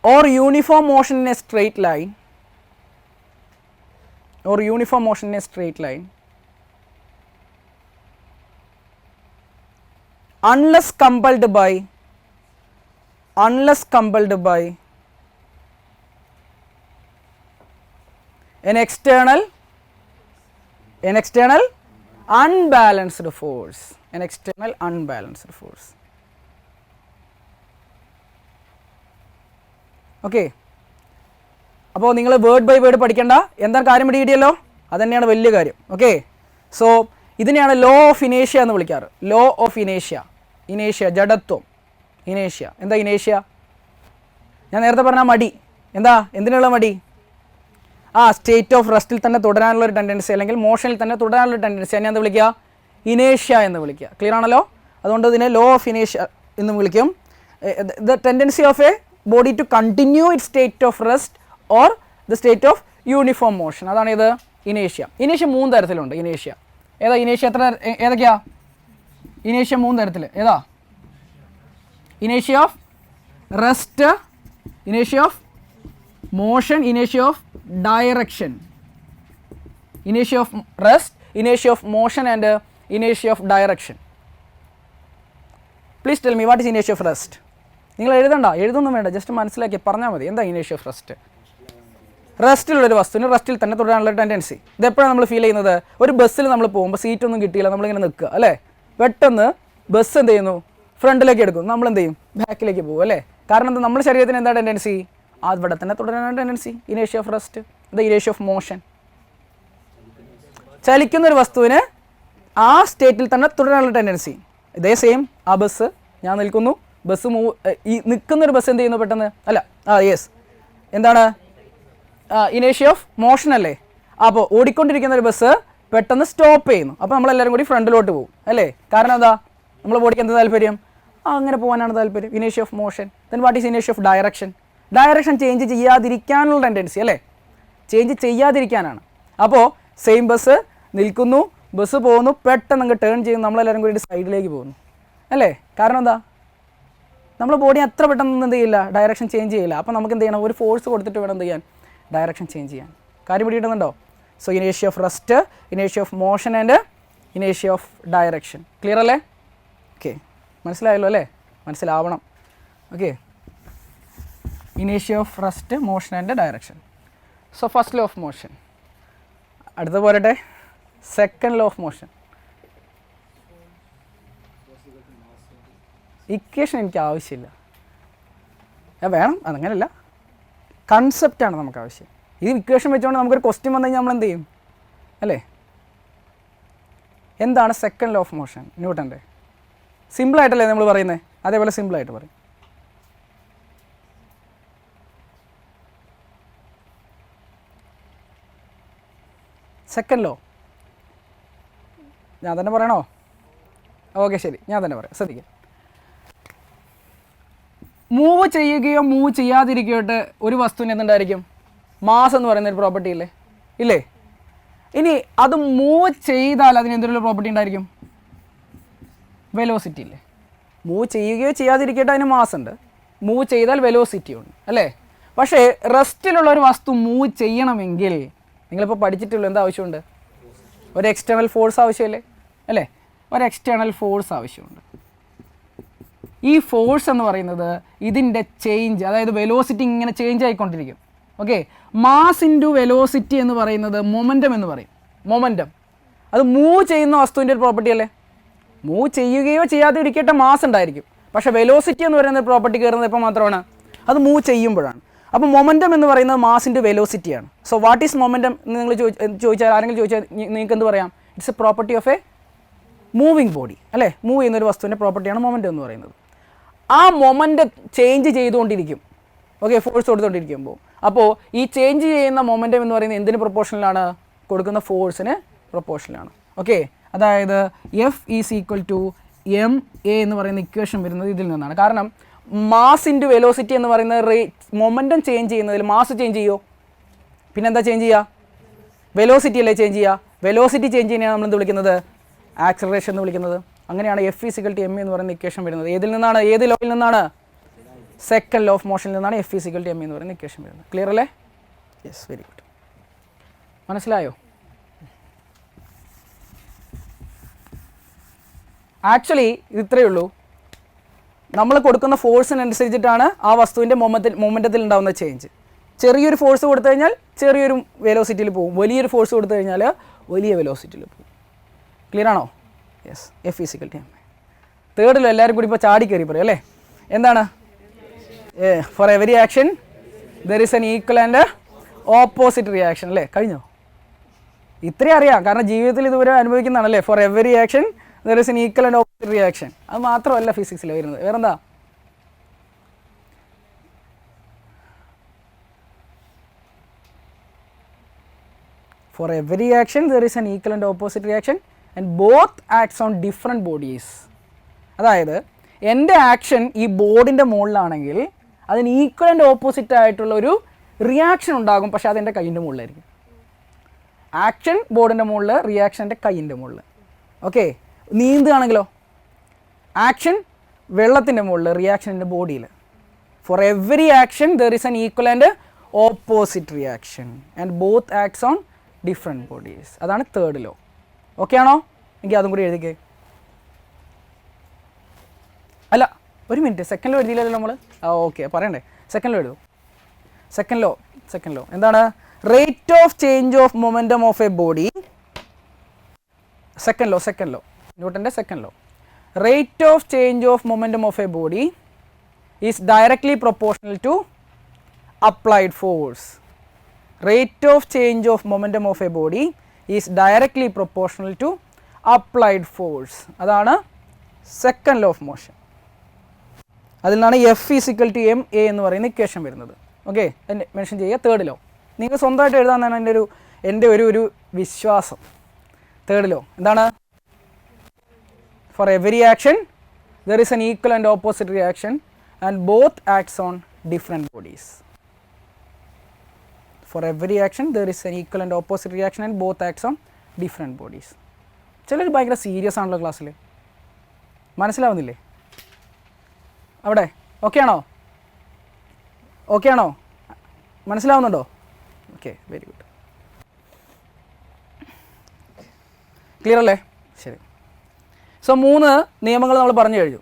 or uniform motion in a straight line, or uniform motion in a straight line, unless compelled by an external unbalanced force, an external unbalanced force. Okay, അപ്പോൾ നിങ്ങൾ word by word പഠിക്കേണ്ട. എന്താണ് കാര്യം പിടികിട്ടിയല്ലോ, അതുതന്നെയാണ് വലിയ കാര്യം. Okay, so ഇതിനെയാണ് law of ഇനേഷ്യ എന്ന് വിളിക്കാറ്. Law of ഇനേഷ്യ, ഇനേഷ്യ ജഡത്വം, ഇനേഷ്യ. എന്താ ഇനേഷ്യ? ഞാൻ നേരത്തെ പറഞ്ഞ മടി. എന്താ, എന്തിനുള്ള മടി? സ്റ്റേറ്റ് ഓഫ് റെസ്റ്റിൽ തന്നെ തുടരാനുള്ളൊരു ടെൻഡൻസി, അല്ലെങ്കിൽ മോഷനിൽ തന്നെ തുടരാനുള്ളൊരു ടെൻഡൻസി. അതിനെ എന്താ വിളിക്കുക? ഇനേഷ്യ എന്ന് വിളിക്കുക. ക്ലിയർ ആണല്ലോ. അതുകൊണ്ട് ഇതിനെ ലോ ഓഫ് ഇനേഷ്യ എന്ന് വിളിക്കും. The tendency of a body to continue it state of rest or the state of uniform motion, അതാണ് ഇത് ഇനേഷ്യ. ഇനേഷ്യ 3 തരത്തിലുണ്ട്. ഇനേഷ്യ ഏതാ? ഇനേഷ്യ ഏതൊക്കെയാ? ഇനേഷ്യ 3 തരത്തിൽ ഏതാ? ഇനേഷ്യ of rest, ഇനേഷ്യ of motion, ഇനേഷ്യ of direction. ഇനേഷ്യ of rest, ഇനേഷ്യ of motion and ഇനേഷ്യ of direction. Please tell me what is ഇനേഷ്യ of rest? നിങ്ങൾ എഴുതൊന്നും വേണ്ട, just മനസ്സിലാക്കി പറഞ്ഞാൽ മതി. എന്താ ഇനേഷ്യ ഓഫ് റെസ്റ്റ്? റെസ്റ്റിലുള്ളൊരു വസ്തുവിന് റെസ്റ്റിൽ തന്നെ തുടരാനുള്ള ടെൻഡൻസി. ഇതെപ്പോഴാണ് നമ്മൾ ഫീൽ ചെയ്യുന്നത്? ഒരു ബസ്സിൽ നമ്മൾ പോകുമ്പോൾ സീറ്റൊന്നും കിട്ടിയില്ല, നമ്മളിങ്ങനെ നിൽക്കുക അല്ലേ, പെട്ടെന്ന് ബസ് എന്ത് ചെയ്യുന്നു? ഫ്രണ്ടിലേക്ക് എടുക്കും, നമ്മൾ എന്ത് ചെയ്യും? ബാക്കിലേക്ക് പോകും അല്ലേ. കാരണം എന്താ? നമ്മുടെ ശരീരത്തിന് എന്താ ടെൻഡൻസി? അവിടെ തന്നെ തുടരാനാണ് ടെൻഡൻസി. ഇനേഷ്യ of rest. എന്താ ഇനേഷ്യ ഓഫ് മോഷൻ? ചലിക്കുന്നൊരു വസ്തുവിന് ആ സ്റ്റേറ്റിൽ തന്നെ തുടരാനുള്ള ടെൻഡൻസി. ഇതേ സെയിം ആ ബസ്, ഞാൻ നിൽക്കുന്നു, ബസ് ഈ നിൽക്കുന്നൊരു ബസ് എന്ത് ചെയ്യുന്നു? പെട്ടെന്ന് യെസ്, എന്താണ്? ഇനേഷ്യ ഓഫ് മോഷൻ അല്ലേ. അപ്പോൾ ഓടിക്കൊണ്ടിരിക്കുന്ന ഒരു ബസ് പെട്ടെന്ന് സ്റ്റോപ്പ് ചെയ്യുന്നു, അപ്പോൾ നമ്മളെല്ലാവരും കൂടി ഫ്രണ്ടിലോട്ട് പോകും അല്ലേ. കാരണം എന്താ? നമ്മൾ ബോഡിക്ക് എന്താ താല്പര്യം? അങ്ങനെ പോകാനാണ് താല്പര്യം. ഇനേഷ്യ of motion. Then what is ഇനേഷ്യ of direction? Direction change ചെയ്യാതിരിക്കാനുള്ള tendency അല്ലേ, ചേഞ്ച് ചെയ്യാതിരിക്കാനാണ്. അപ്പോൾ സെയിം ബസ് നിൽക്കുന്നു, ബസ് പോകുന്നു, പെട്ടെന്ന് അങ്ങ് ടേൺ ചെയ്യുന്നു, നമ്മളെല്ലാവരും കൂടി സൈഡിലേക്ക് പോകുന്നു അല്ലേ. കാരണം എന്താ? നമ്മൾ ബോഡി അത്ര പെട്ടെന്ന് എന്ത് ചെയ്യില്ല, ഡയറക്ഷൻ ചേഞ്ച് ചെയ്യില്ല. അപ്പോൾ നമുക്ക് എന്ത് ചെയ്യണം? ഒരു ഫോഴ്സ് കൊടുത്തിട്ട് വേണം എന്ത് ചെയ്യാൻ? ഡയറക്ഷൻ ചേഞ്ച് ചെയ്യാൻ. കാര്യം പിടിയിട്ടുന്നുണ്ടോ? So ഇനേഷ്യ of rest, ഇനേഷ്യ of motion and ഇനേഷ്യ of direction. Clear അല്ലേ? ഓക്കെ, മനസ്സിലായല്ലോ അല്ലേ? മനസ്സിലാവണം. Okay, ഇനേഷ്യ of rest, motion and direction. So first law of motion. അടുത്ത പോരട്ടെ, second law of motion. Equation എനിക്ക് ആവശ്യമില്ല, വേണം അതങ്ങനെയല്ല, കൺസെപ്റ്റാണ് നമുക്ക് ആവശ്യം. ഈ ഇക്വേഷൻ വെച്ചുകൊണ്ട് നമുക്കൊരു ക്വസ്റ്റ്യൻ വന്നു കഴിഞ്ഞാൽ നമ്മൾ എന്ത് ചെയ്യും അല്ലേ? എന്താണ് സെക്കൻഡ് ലോ ഓഫ് മോഷൻ? ന്യൂട്ടൻ്റെ. സിമ്പിളായിട്ടല്ലേ നമ്മൾ പറയുന്നത്? അതേപോലെ സിമ്പിളായിട്ട് പറയും. സെക്കൻഡ് ലോ ഞാൻ തന്നെ പറയണോ? ഓക്കെ ശരി, ഞാൻ തന്നെ പറയാം. ശ്രദ്ധിക്കാം. മൂവ് ചെയ്യുകയോ മൂവ് ചെയ്യാതിരിക്കട്ടെ ഒരു വസ്തുവിന് എന്തുണ്ടായിരിക്കും? മാസ് എന്ന് പറയുന്ന ഒരു പ്രോപ്പർട്ടി ഇല്ലേ? ഇല്ലേ? ഇനി അത് മൂവ് ചെയ്താൽ അതിന് എന്തൊരു പ്രോപ്പർട്ടി ഉണ്ടായിരിക്കും? വെലോസിറ്റി ഇല്ലേ? മൂവ് ചെയ്യുകയോ ചെയ്യാതിരിക്കട്ടെ അതിന് മാസ് ഉണ്ട്, മൂവ് ചെയ്താൽ വെലോസിറ്റി ഉണ്ട് അല്ലേ. പക്ഷേ റെസ്റ്റിലുള്ള ഒരു വസ്തു മൂവ് ചെയ്യണമെങ്കിൽ നിങ്ങളിപ്പോൾ പഠിച്ചിട്ടുള്ളൂ എന്താ ആവശ്യമുണ്ട്? ഒരു എക്സ്റ്റേണൽ ഫോഴ്സ് ആവശ്യമില്ലേ അല്ലേ? ഒരു എക്സ്റ്റേണൽ ഫോഴ്സ് ആവശ്യമുണ്ട്. ഈ ഫോഴ്സ് എന്ന് പറയുന്നത് ഇതിൻ്റെ ചേഞ്ച്, അതായത് വെലോസിറ്റി ഇങ്ങനെ ചേഞ്ച് ആയിക്കൊണ്ടിരിക്കും. ഓക്കെ, മാസ് ഇൻറ്റു വെലോസിറ്റി എന്ന് പറയുന്നത് മൊമെൻറ്റം എന്ന് പറയും. മൊമെൻറ്റം അത് മൂവ് ചെയ്യുന്ന വസ്തുവിൻ്റെ ഒരു പ്രോപ്പർട്ടി അല്ലേ. മൂവ് ചെയ്യുകയോ ചെയ്യാതെ ഇരിക്കട്ടെ മാസ് ഉണ്ടായിരിക്കും, പക്ഷേ വെലോസിറ്റി എന്ന് പറയുന്ന പ്രോപ്പർട്ടി കയറുന്നത് എപ്പോൾ മാത്രമാണ്? അത് മൂവ് ചെയ്യുമ്പോഴാണ്. അപ്പോൾ മൊമെൻറ്റം എന്ന് പറയുന്നത് മാസ് ഇൻറ്റു വെലോസിറ്റിയാണ്. സോ വാട്ട് ഈസ് മൊമെൻറ്റം എന്ന് നിങ്ങൾ ചോദിച്ചാൽ, ആരെങ്കിലും ചോദിച്ചാൽ നിങ്ങൾക്ക് എന്ത് പറയാം? It's a property of a moving body അല്ലേ. മൂവ് ചെയ്യുന്ന ഒരു വസ്തുവിൻ്റെ പ്രോപ്പർട്ടിയാണ് മൊമെൻറ്റം എന്ന് പറയുന്നത്. ആ മൊമെൻറ്റം ചേഞ്ച് ചെയ്തുകൊണ്ടിരിക്കും. ഓക്കെ, ഫോഴ്സ് കൊടുത്തുകൊണ്ടിരിക്കുമ്പോൾ. അപ്പോൾ ഈ ചേഞ്ച് ചെയ്യുന്ന മൊമെൻറ്റം എന്ന് പറയുന്നത് എന്തിന് പ്രൊപ്പോർഷനിലാണ്? കൊടുക്കുന്ന ഫോഴ്സിന് പ്രൊപ്പോർഷനിലാണ്. ഓക്കെ, അതായത് F is equal to M A എന്ന് പറയുന്ന ഇക്വേഷൻ വരുന്നത് ഇതിൽ നിന്നാണ്. കാരണം മാസ് ഇൻറ്റു വെലോസിറ്റി എന്ന് പറയുന്നത് മൊമെൻറ്റം ചേഞ്ച് ചെയ്യുന്നതിൽ മാസ് ചേഞ്ച് ചെയ്യുമോ? പിന്നെന്താ ചേഞ്ച് ചെയ്യുക? വെലോസിറ്റി അല്ലേ ചേഞ്ച് ചെയ്യുക. വെലോസിറ്റി ചേഞ്ച് ചെയ്യുന്നതാണ് നമ്മൾ എന്ത് വിളിക്കുന്നത്? ആക്സലറേഷൻ എന്ന് വിളിക്കുന്നത്. അങ്ങനെയാണ് F is equal to M എന്ന് പറയുന്ന ഇക്വേഷൻ വരുന്നത്. ഏതിൽ നിന്നാണ്? ഏത് ലോയിൽ നിന്നാണ്? സെക്കൻഡ് ലോ ഓഫ് മോഷനിൽ നിന്നാണ് F is equal to M എന്ന് പറയുന്ന ഇക്വേഷൻ വരുന്നത്. ക്ലിയർ അല്ലേ? Yes, very good. മനസ്സിലായോ? ആക്ച്വലി ഇത് ഇത്രയേ ഉള്ളൂ. നമ്മൾ കൊടുക്കുന്ന ഫോഴ്സിനനുസരിച്ചിട്ടാണ് ആ വസ്തുവിൻ്റെ മൊമെൻറ്റത്തിൽ ഉണ്ടാകുന്ന ചേഞ്ച്. ചെറിയൊരു ഫോഴ്സ് കൊടുത്തു കഴിഞ്ഞാൽ ചെറിയൊരു വെലോസിറ്റിയിൽ പോകും, വലിയൊരു ഫോഴ്സ് കൊടുത്തു കഴിഞ്ഞാൽ വലിയ വെലോസിറ്റിയിൽ പോകും. ക്ലിയർ ആണോ? Yes, F is equal to M. തേർഡിലും എല്ലാവരും കൂടി ഇപ്പോൾ ചാടി കയറി പറയും അല്ലേ. എന്താണ്? For every action there is an equal and opposite reaction അല്ലേ. കഴിഞ്ഞോ? ഇത്രയും അറിയാം, കാരണം ജീവിതത്തിൽ ഇതുവരെ അനുഭവിക്കുന്നതാണല്ലേ. For every action there is an equal and opposite reaction. അത് മാത്രമല്ല ഫിസിക്സിൽ വരുന്നത്, വേറെന്താ? For every action there is an equal and opposite reaction and both acts on different bodies. അതായത് എൻ്റെ ആക്ഷൻ ഈ ബോർഡിൻ്റെ മുകളിലാണെങ്കിൽ അതിന് ഈക്വൽ ആൻഡ് ഓപ്പോസിറ്റ് ആയിട്ടുള്ള ഒരു റിയാക്ഷൻ ഉണ്ടാകും, പക്ഷേ അതെൻ്റെ കയ്യിൻ്റെ മുകളിലായിരിക്കും. ആക്ഷൻ ബോർഡിൻ്റെ മുകളിൽ, റിയാക്ഷൻ എൻ്റെ കയ്യിൻ്റെ മുകളിൽ. ഓക്കെ, നീന്തുകയാണെങ്കിലോ ആക്ഷൻ വെള്ളത്തിൻ്റെ മുകളിൽ, റിയാക്ഷൻ എൻ്റെ ബോഡിയിൽ. For every action there is an equal and opposite reaction and both acts on different bodies. അതാണ് തേർഡ് ലോ. ഓക്കെ ആണോ? എനിക്ക് അതും കൂടി എഴുതിക്കേ. അല്ല, ഒരു മിനിറ്റ്, സെക്കൻഡ് ലോ എഴുതിയില്ലല്ലോ നമ്മൾ. ഓക്കെ, പറയണ്ടേ, സെക്കൻഡ് ലോ എഴുതും. സെക്കൻഡ് ലോ എന്താണ്? Rate of change of momentum of a body. Second law ന്യൂട്ടൻ്റെ second law. Rate of change of momentum of a body is directly proportional to applied force. Rate of change of momentum of a body is directly proportional to applied force. അതാണ് second law of motion. അതിൽ നിന്നാണ് F=ma എന്ന് പറയുന്ന equation വരുന്നത്. Okay, mention ചെയ്യുക. Third law നിങ്ങൾക്ക് സ്വന്തമായിട്ട് എഴുതാമെന്നാണ് എൻ്റെ ഒരു വിശ്വാസം. തേർഡ് ലോ എന്താണ്? For every action there is an equal and opposite reaction and both acts on different bodies. For every action there is an equal and opposite reaction and both acts on different bodies. ചിലർ ഭയങ്കര serious ആണല്ലോ ക്ലാസ്സിൽ, മനസ്സിലാവുന്നില്ലേ? അവിടെ okay ആണോ? മനസ്സിലാവുന്നുണ്ടോ? Okay, very good. Clear അല്ലേ? ശരി. So 3 നിയമങ്ങൾ നമ്മൾ പറഞ്ഞു കഴിഞ്ഞു.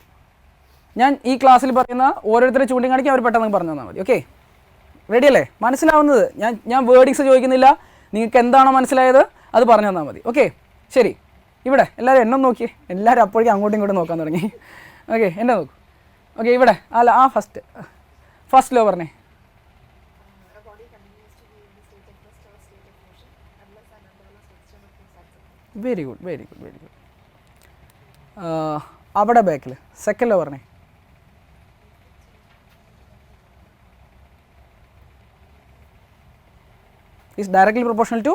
ഞാൻ ഈ ക്ലാസ്സിൽ പറയുന്ന ഓരോരുത്തരെ ചൂണ്ടിക്കാണിക്കാൻ അവർ പെട്ടെന്ന് പറഞ്ഞു തന്നാൽ മതി. ഓക്കെ, റെഡി അല്ലേ? മനസ്സിലാവുന്നത് ഞാൻ വേർഡിങ്സ് ചോദിക്കുന്നില്ല, നിങ്ങൾക്ക് എന്താണോ മനസ്സിലായത് അത് പറഞ്ഞു തന്നാൽ മതി. ഓക്കെ, ശരി. ഇവിടെ എല്ലാവരും എന്നെ നോക്കി, എല്ലാവരും അപ്പോഴേക്കും അങ്ങോട്ടും ഇങ്ങോട്ടും നോക്കാൻ തുടങ്ങി. ഓക്കെ, എന്നെ നോക്കൂ. ഓക്കെ, ഇവിടെ അല്ല, ഫസ്റ്റ് ലോ പറഞ്ഞേ. Very good. അവിടെ ബാക്കിൽ സെക്കൻഡ് ലോ പറഞ്ഞേ. Is directly proportional to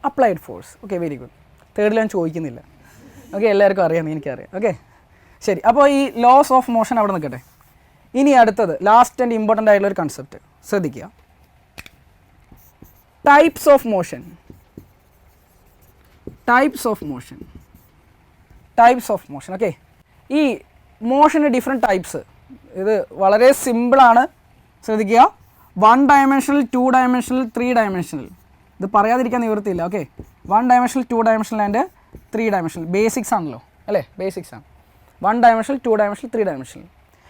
applied force. Okay, very good. തേർഡിൽ ഞാൻ ചോദിക്കുന്നില്ല. ഓക്കെ, എല്ലാവർക്കും അറിയാം, എനിക്കറിയാം. ഓക്കെ, ശരി. അപ്പോൾ ഈ ലോസ് ഓഫ് മോഷൻ അവിടെ നിൽക്കട്ടെ. ഇനി അടുത്തത് ലാസ്റ്റ് ആൻഡ് ഇമ്പോർട്ടൻ്റ് ആയിട്ടുള്ള ഒരു കൺസെപ്റ്റ് ശ്രദ്ധിക്കുക. Types of motion. ഓക്കെ, ഈ മോഷന് ഡിഫറെൻറ്റ് ടൈപ്സ്. ഇത് വളരെ സിമ്പിളാണ്, ശ്രദ്ധിക്കുക. 1 ഡയമെൻഷണൽ, 2 ഡയമെൻഷണൽ, 3 ഡയമെൻഷണൽ. ഇത് പറയാതിരിക്കാൻ നിവൃത്തിയില്ല. Okay, 1 dimensional, 2 dimensional and 3 dimensional. Basics ആണല്ലോ അല്ലേ? ബേസിക്സ് ആണ്. 1 ഡയമെൻഷണൽ, 2 ഡയമെൻഷണൽ, 3 ഡയമെൻഷണൽ.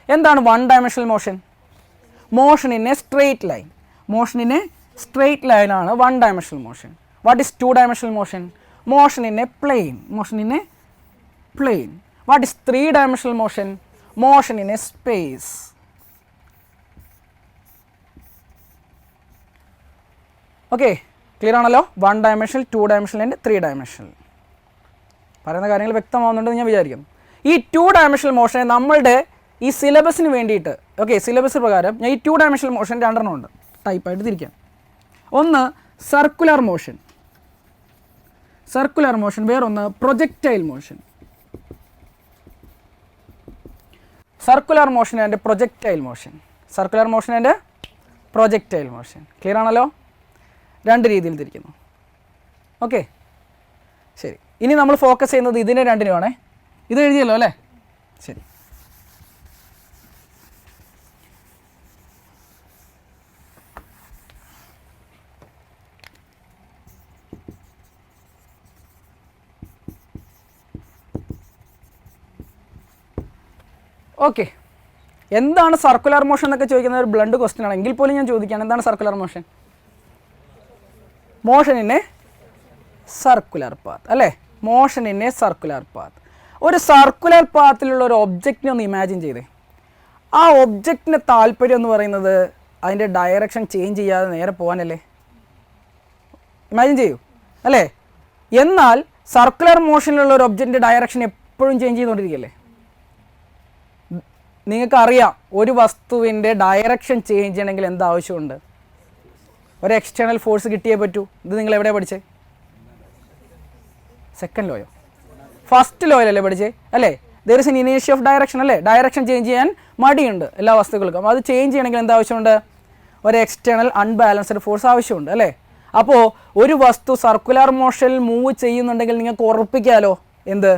എന്താണ് 1 dimensional motion? Motion in A straight line. മോഷൻ ഇൻ എ സ്ട്രെയിറ്റ് ലൈനാണ് 1 dimensional motion. What is 2 dimensional motion? Motion in a plane. What is 3 dimensional motion? Motion in a space. Okay, clear ആണല്ലോ? 1 dimensional, 2 dimensional and 3 dimensional. പറയുന്ന കാര്യങ്ങൾ വ്യക്തമാവുന്നുണ്ടെന്ന് ഞാൻ വിചാരിക്കുന്നു. ഈ 2 dimensional മോഷനെ നമ്മളുടെ ഈ സിലബസിന് വേണ്ടിയിട്ട്, ഓക്കെ, സിലബസ് പ്രകാരം ഞാൻ ഈ 2 ഡയമെൻഷണൽ മോഷൻ 2 ഉണ്ട്, ടൈപ്പായിട്ട് തിരിക്കാം. ഒന്ന് സർക്കുലർ മോഷൻ, വേറൊന്ന് projectile motion. Circular motion and projectile motion. Clear ആണല്ലോ? 2 രീതിയിൽ തിരിക്കുന്നു. ഓക്കെ, ശരി. ഇനി നമ്മൾ ഫോക്കസ് ചെയ്യുന്നത് ഇതിനെ 2-നുമാണേ. ഇത് എഴുതിയല്ലോ അല്ലേ? ശരി. ഓക്കെ, എന്താണ് സർക്കുലർ മോഷൻ എന്നൊക്കെ ചോദിക്കുന്ന ഒരു ബ്ലണ്ട് ക്വസ്റ്റ്യൻ ആണ്. എങ്കിൽ പോലും ഞാൻ ചോദിക്കുകയാണ്, എന്താണ് circular motion? Motion in a circular path അല്ലേ? Motion in a circular path. ഒരു സർക്കുലർ പാത്തിലുള്ള ഒരു ഒബ്ജക്റ്റിനെ ഒന്ന് ഇമാജിൻ ചെയ്തേ. ആ ഒബ്ജക്റ്റിൻ്റെ താല്പര്യം എന്ന് പറയുന്നത് അതിൻ്റെ ഡയറക്ഷൻ ചേഞ്ച് ചെയ്യാതെ നേരെ പോകാനല്ലേ? ഇമാജിൻ ചെയ്യൂ അല്ലേ? എന്നാൽ സർക്കുലർ മോഷനിലുള്ള ഒരു ഒബ്ജക്റ്റിൻ്റെ ഡയറക്ഷൻ എപ്പോഴും ചേഞ്ച് ചെയ്തുകൊണ്ടിരിക്കുകയല്ലേ? നിങ്ങൾക്കറിയാം, ഒരു വസ്തുവിൻ്റെ ഡയറക്ഷൻ ചേഞ്ച് ചെയ്യണമെങ്കിൽ എന്താവശ്യമുണ്ട്? ഒരു എക്സ്റ്റേണൽ ഫോഴ്സ് കിട്ടിയേ പറ്റൂ. ഇത് നിങ്ങൾ എവിടെയാണ് പഠിച്ചത്? സെക്കൻഡ് ലോയോ ഫസ്റ്റ് ലോയിലല്ലേ പഠിച്ചേ അല്ലേ? ദർ ഇസ് എൻ ഇനേഷ്യ ഓഫ് ഡയറക്ഷൻ അല്ലേ, ഡയറക്ഷൻ ചേഞ്ച് ചെയ്യാൻ മടിയുണ്ട് എല്ലാ വസ്തുക്കൾക്കും. അത് ചേഞ്ച് ചെയ്യണമെങ്കിൽ എന്താ ആവശ്യമുണ്ട്? ഒരു എക്സ്റ്റേണൽ അൺബാലൻസ്ഡ് ഫോഴ്സ് ആവശ്യമുണ്ട് അല്ലേ. അപ്പോൾ ഒരു വസ്തു സർക്കുലർ മോഷനിൽ മൂവ് ചെയ്യുന്നുണ്ടെങ്കിൽ നിങ്ങൾക്ക് ഉറപ്പിക്കാമല്ലോ എന്ത്,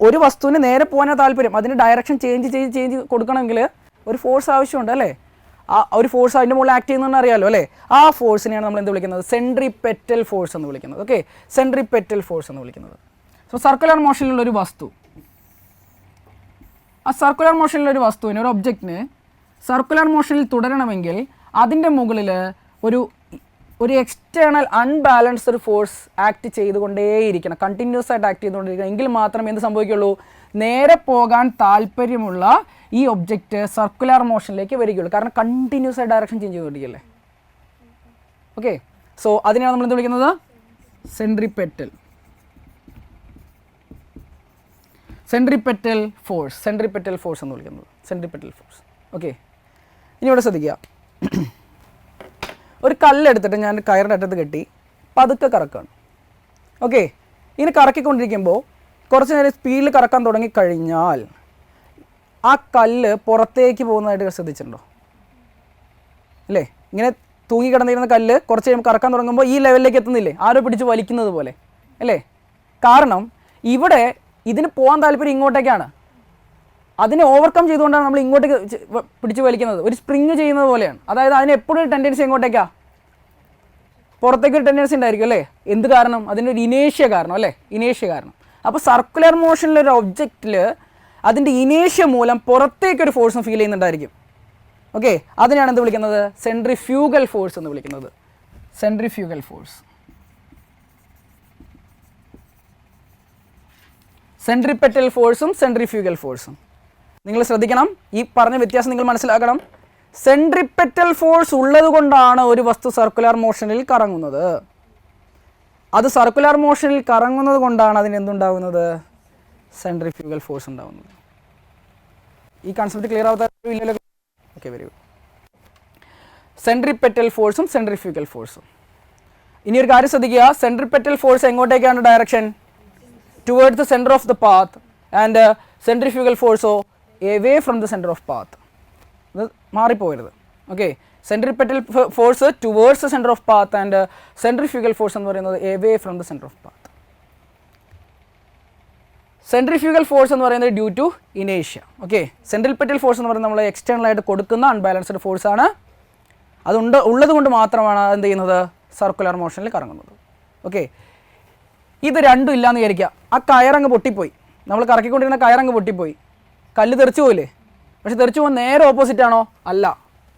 ഒരു വസ്തുവിന് നേരെ പോകാനാണ് താല്പര്യം, അതിന് ഡയറക്ഷൻ ചേഞ്ച് കൊടുക്കണമെങ്കിൽ ഒരു ഫോഴ്സ് ആവശ്യമുണ്ട് അല്ലേ. ആ ഒരു ഫോഴ്സ് അതിൻ്റെ മുകളിൽ ആക്ട് ചെയ്യുന്നതെന്ന് അറിയാമല്ലോ അല്ലേ. ആ ഫോഴ്സിനെയാണ് നമ്മൾ എന്ത് വിളിക്കുന്നത്? സെൻട്രിപെറ്റൽ ഫോഴ്സ് എന്ന് വിളിക്കുന്നത്. ഓക്കെ, സെൻട്രിപെറ്റൽ ഫോഴ്സ് എന്ന് വിളിക്കുന്നത്. സോ സർക്കുലർ മോഷനിലുള്ളൊരു വസ്തു, ആ സർക്കുലർ മോഷനിലൊരു വസ്തുവിന്, ഒരു ഒബ്ജക്റ്റിന് സർക്കുലർ മോഷനിൽ തുടരണമെങ്കിൽ അതിൻ്റെ മുകളിൽ ഒരു എക്സ്റ്റേണൽ അൺബാലൻസ്ഡ് ഫോഴ്സ് ആക്ട് ചെയ്തുകൊണ്ടേയിരിക്കണം, കണ്ടിന്യൂസ് ആയിട്ട് ആക്ട് ചെയ്തുകൊണ്ടിരിക്കണം. എങ്കിൽ മാത്രമേ എന്ത് സംഭവിക്കുള്ളൂ? നേരെ പോകാൻ താല്പര്യമുള്ള ഈ ഒബ്ജക്റ്റ് സർക്കുലർ മോഷനിലേക്ക് വരികയുള്ളൂ. കാരണം കണ്ടിന്യൂസ് ആയി ഡയറക്ഷൻ ചേഞ്ച് ചെയ്തുകൊണ്ടിരിക്കുകയല്ലേ. ഓക്കെ, സോ അതിനെയാണ് നമ്മൾ എന്ത് വിളിക്കുന്നത്? സെൻട്രിപെറ്റൽ ഫോഴ്സ്, സെൻട്രിപെറ്റൽ ഫോഴ്സ് എന്ന് വിളിക്കുന്നത്, സെൻട്രിപെറ്റൽ ഫോഴ്സ്. ഓക്കെ, ഇനി ഇവിടെ ശ്രദ്ധിക്കുക. ഒരു കല്ലെടുത്തിട്ട് ഞാൻ കയറിൻ്റെ അറ്റത്ത് കെട്ടി പതുക്കെ കറക്കുകയാണ്. ഓക്കെ, ഇങ്ങനെ കറക്കിക്കൊണ്ടിരിക്കുമ്പോൾ കുറച്ച് നേരം സ്പീഡിൽ കറക്കാൻ തുടങ്ങിക്കഴിഞ്ഞാൽ ആ കല്ല് പുറത്തേക്ക് പോകുന്നതായിട്ട് ശ്രദ്ധിച്ചിട്ടുണ്ടോ? അല്ലേ, ഇങ്ങനെ തൂങ്ങിക്കിടന്നിരുന്ന കല്ല് കുറച്ച് കഴിയുമ്പോൾ കറക്കാൻ തുടങ്ങുമ്പോൾ ഈ ലെവലിലേക്ക് എത്തുന്നില്ലേ, ആരോ പിടിച്ച് വലിക്കുന്നത് പോലെ അല്ലേ. കാരണം ഇവിടെ ഇതിന് പോകാൻ താല്പര്യം ഇങ്ങോട്ടേക്കാണ്, അതിനെ ഓവർകം ചെയ്തുകൊണ്ടാണ് നമ്മൾ ഇങ്ങോട്ടേക്ക് പിടിച്ച് വലിക്കുന്നത്, ഒരു സ്പ്രിങ് ചെയ്യുന്നത് പോലെയാണ്. അതായത് അതിന് എപ്പോഴും ഒരു ടെൻഡൻസി എങ്ങോട്ടേക്കാണ്? പുറത്തേക്ക് ഒരു ടെൻഡൻസി ഉണ്ടായിരിക്കും അല്ലേ. എന്ത് കാരണം? അതിൻ്റെ ഒരു ഇനേഷ്യ കാരണം അല്ലേ, ഇനേഷ്യ കാരണം. അപ്പോൾ സർക്കുലർ മോഷനിലൊരു ഒബ്ജക്റ്റിൽ അതിൻ്റെ ഇനേഷ്യ മൂലം പുറത്തേക്കൊരു ഫോഴ്സും ഫീൽ ചെയ്യുന്നുണ്ടായിരിക്കും. ഓക്കെ, അതിനെയാണ് എന്ത് വിളിക്കുന്നത്? സെൻട്രിഫ്യൂഗൽ ഫോഴ്സ് എന്ന് വിളിക്കുന്നത്, സെൻട്രിഫ്യൂഗൽ ഫോഴ്സ്. സെൻട്രിപെറ്റൽ ഫോഴ്സും സെൻട്രിഫ്യൂഗൽ ഫോഴ്സും നിങ്ങൾ ശ്രദ്ധിക്കണം. ഈ പറഞ്ഞ വ്യത്യാസം നിങ്ങൾ മനസ്സിലാക്കണം. സെൻട്രിപെറ്റൽ ഫോഴ്സ് ഉള്ളത് കൊണ്ടാണ് ഒരു വസ്തു സർക്കുലർ മോഷനിൽ കറങ്ങുന്നത്. അത് സർക്കുലർ മോഷനിൽ കറങ്ങുന്നത് കൊണ്ടാണ് അതിന് എന്തുണ്ടാകുന്നത്? സെൻട്രിഫ്യൂഗൽ ഫോഴ്സ് ഉണ്ടാകുന്നത്. ഈ കൺസെപ്റ്റ് ക്ലിയർ ആവാത്തല്ലോ? Okay, very good. സെൻട്രിപെറ്റൽ ഫോഴ്സും സെൻട്രിഫ്യൂഗൽ ഫോഴ്സും. ഇനി ഒരു കാര്യം ശ്രദ്ധിക്കുക. സെൻട്രിപെറ്റൽ ഫോഴ്സ് എങ്ങോട്ടേക്കാണ് direction? Towards the centre of the path, and centrifugal ഫോഴ്സോ away from the centre of path. ഇത് മാറിപ്പോകരുത്. Okay, centripetal force towards the centre of path and centrifugal force എന്ന് പറയുന്നത് away from the centre of path. Centrifugal force എന്ന് പറയുന്നത് due to ഇനേഷ്യ. Okay, centripetal force എന്ന് പറയുന്നത് നമ്മൾ എക്സ്റ്റേണൽ ആയിട്ട് കൊടുക്കുന്ന അൺബാലൻസ്ഡ് ഫോഴ്സ് ആണ്. ഉള്ളത് കൊണ്ട് മാത്രമാണ് എന്ത് ചെയ്യുന്നത്? സർക്കുലർ മോഷനിൽ കറങ്ങുന്നത്. ഓക്കെ, ഇത് രണ്ടും ഇല്ലയെന്ന് വിചാരിക്കുക. ആ കയറങ്ങ് പൊട്ടിപ്പോയി, നമ്മൾ കറക്കിക്കൊണ്ടിരുന്ന കയറങ്ങ് പൊട്ടിപ്പോയി, കല്ല് തെറിച്ചു പോയില്ലേ. പക്ഷെ തെറിച്ചു പോകാൻ നേരെ ഓപ്പോസിറ്റ് ആണോ? അല്ല,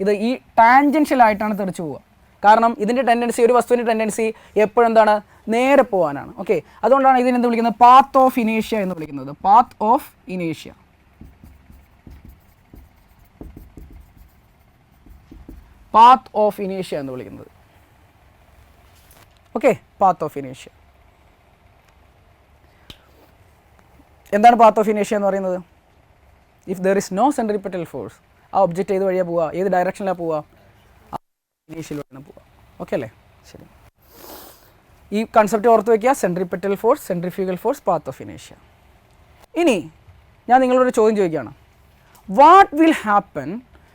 ഇത് ഈ ടാൻജൻഷ്യൽ ആയിട്ടാണ് തെറിച്ചു പോവുക. കാരണം ഇതിൻ്റെ ടെൻഡൻസി, ഒരു വസ്തുവിൻ്റെ ടെൻഡൻസി എപ്പോഴും എന്താണ്? നേരെ പോകാനാണ്. ഓക്കെ, അതുകൊണ്ടാണ് ഇതിനെന്ത് വിളിക്കുന്നത്? പാത്ത് ഓഫ് ഇനേഷ്യ എന്ന് വിളിക്കുന്നത്, പാത്ത് ഓഫ് ഇനേഷ്യ. പാത്ത് ഓഫ് ഇനേഷ്യ എന്ന് വിളിക്കുന്നത്. ഓക്കെ, പാത്ത് ഓഫ് ഇനേഷ്യ. എന്താണ് പാത്ത് ഓഫ് ഇനേഷ്യ എന്ന് പറയുന്നത്? If there is no centripetal force, ആ ഒബ്ജക്റ്റ് ഏത് വഴിയാണ് പോവുക? ഏത് ഡയറക്ഷനിലാണ് പോവുക? ഇനേഷ്യയിൽ വേണം പോവുക. ഓക്കെ അല്ലേ? ശരി, ഈ കൺസെപ്റ്റ് ഓർത്ത് വയ്ക്കുക. Centripetal force, centrifugal force, path of ഇനേഷ്യ. ഇനി ഞാൻ നിങ്ങളോട് ചോദ്യം ചോദിക്കുകയാണ്. What will happen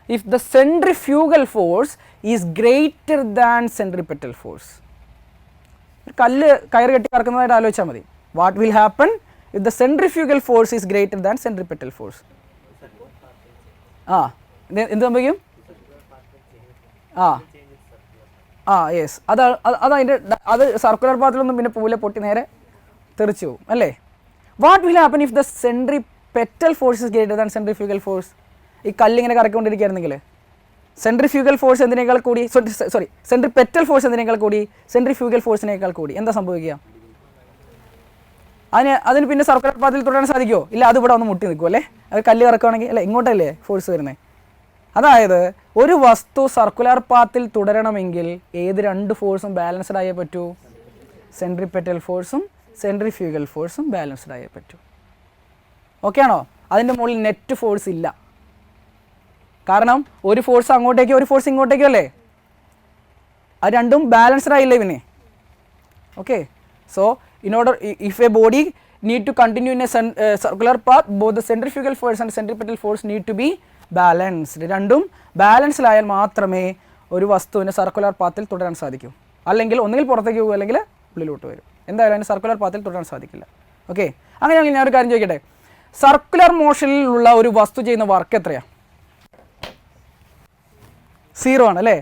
if the centrifugal force is greater than centripetal force? ഒരു കല്ല് കയറ് കെട്ടി കറക്കുന്നതായിട്ട് ആലോചിച്ചാൽ മതി. What will happen if the centrifugal force is greater than centripetal force? എന്ത് സംഭവിക്കും? യെസ്, അത് സർക്കുലർ പാത്തിലൊന്നും പിന്നെ പൂല പൊട്ടി നേരെ തെറിച്ചു പോകും അല്ലേ. What will happen if the centripetal force is greater than centrifugal force? ഈ കല്ലിങ്ങനെ കറക്കിക്കൊണ്ടിരിക്കുകയായിരുന്നെങ്കിൽ സെൻട്രിഫ്യൂഗൽ ഫോഴ്സ് എന്തിനേക്കാൾ കൂടി, സെൻട്രിപെറ്റൽ ഫോഴ്സ് എന്തിനേക്കാൾ കൂടി? സെൻട്രിഫ്യൂഗൽ ഫോഴ്സിനേക്കാൾ കൂടി. എന്താ സംഭവിക്കുക? അതിന് പിന്നെ സർക്കുലർ പാത്തിൽ തുടരാൻ സാധിക്കുമോ? ഇല്ല, അത് ഇവിടെ ഒന്ന് മുട്ടി നിൽക്കും അല്ലേ. അത് കല്ല് കറക്കുകയാണെങ്കിൽ അല്ലേ, ഇങ്ങോട്ടല്ലേ ഫോഴ്സ് വരുന്നത്. അതായത് ഒരു വസ്തു സർക്കുലർ പാത്തിൽ തുടരണമെങ്കിൽ ഏത് രണ്ട് ഫോഴ്സും ബാലൻസ്ഡ് ആയേ പറ്റൂ? സെൻട്രിപെറ്റൽ ഫോഴ്സും സെൻട്രിഫ്യൂഗൽ ഫോഴ്സും ബാലൻസ്ഡ് ആയേ പറ്റൂ. ഓക്കെ ആണോ? അതിൻ്റെ മുകളിൽ നെറ്റ് ഫോഴ്സ് ഇല്ല. കാരണം ഒരു ഫോഴ്സ് അങ്ങോട്ടേക്കോ ഒരു ഫോഴ്സ് ഇങ്ങോട്ടേക്കോ അല്ലേ, അത് രണ്ടും ബാലൻസ്ഡ് ആയില്ലേ പിന്നെ. Okay, so in order, if a body need to continue in a circular path, both the centrifugal force and centripetal force need to be balanced. രണ്ടും ബാലൻസിലായാൽ മാത്രമേ ഒരു വസ്തുവിന് സർക്കുലർ പാത്തിൽ തുടരാൻ സാധിക്കൂ. അല്ലെങ്കിൽ ഒന്നുകിൽ പുറത്തേക്ക് പോകും അല്ലെങ്കിൽ ഉള്ളിലോട്ട് വരും. എന്തായാലും അതിന് സർക്കുലർ പാത്തിൽ തുടരാൻ സാധിക്കില്ല. ഓക്കെ, അങ്ങനെയാണെങ്കിൽ ഞാനൊരു കാര്യം ചോദിക്കട്ടെ, സർക്കുലർ മോഷനിലുള്ള ഒരു വസ്തു ചെയ്യുന്ന വർക്ക് എത്രയാണ്? 0 ആണ് അല്ലേ?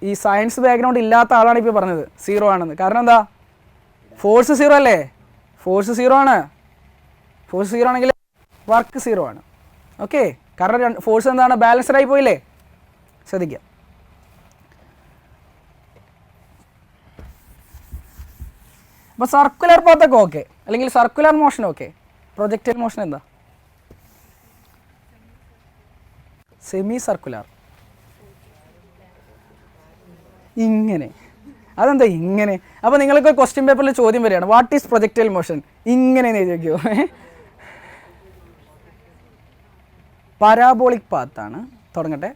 ഈ സയൻസ് ബാക്ക്ഗ്രൗണ്ട് ഇല്ലാത്ത ആളാണ് ഇപ്പോൾ പറഞ്ഞത് 0 ആണെന്ന്. കാരണം എന്താ? ഫോഴ്സ് 0 അല്ലേ? ഫോഴ്സ് 0 ആണ്. ഫോഴ്സ് 0 ആണെങ്കിൽ വർക്ക് 0 ആണ്. ഓക്കെ, കാരണം ഫോഴ്സ് എന്താണ്? ബാലൻസ്ഡ് ആയി പോയില്ലേ? ശ്രദ്ധിക്കുക. അപ്പോൾ സർക്കുലർ പാത്തൊക്കെ ഓക്കെ, അല്ലെങ്കിൽ circular motion okay. Projectile motion എന്താ? Semi circular. ഇങ്ങനെ. അതെന്താ ഇങ്ങനെ? അപ്പോൾ നിങ്ങൾക്ക് ക്വസ്റ്റ്യൻ പേപ്പറിൽ ചോദ്യം വരികയാണ്, വാട്ട് ഈസ് പ്രൊജക്റ്റൈൽ മോഷൻ? ഇങ്ങനെ ചോദിക്കുമോ? പാരാബോളിക് പാത്താണ്. തുടങ്ങട്ടെ.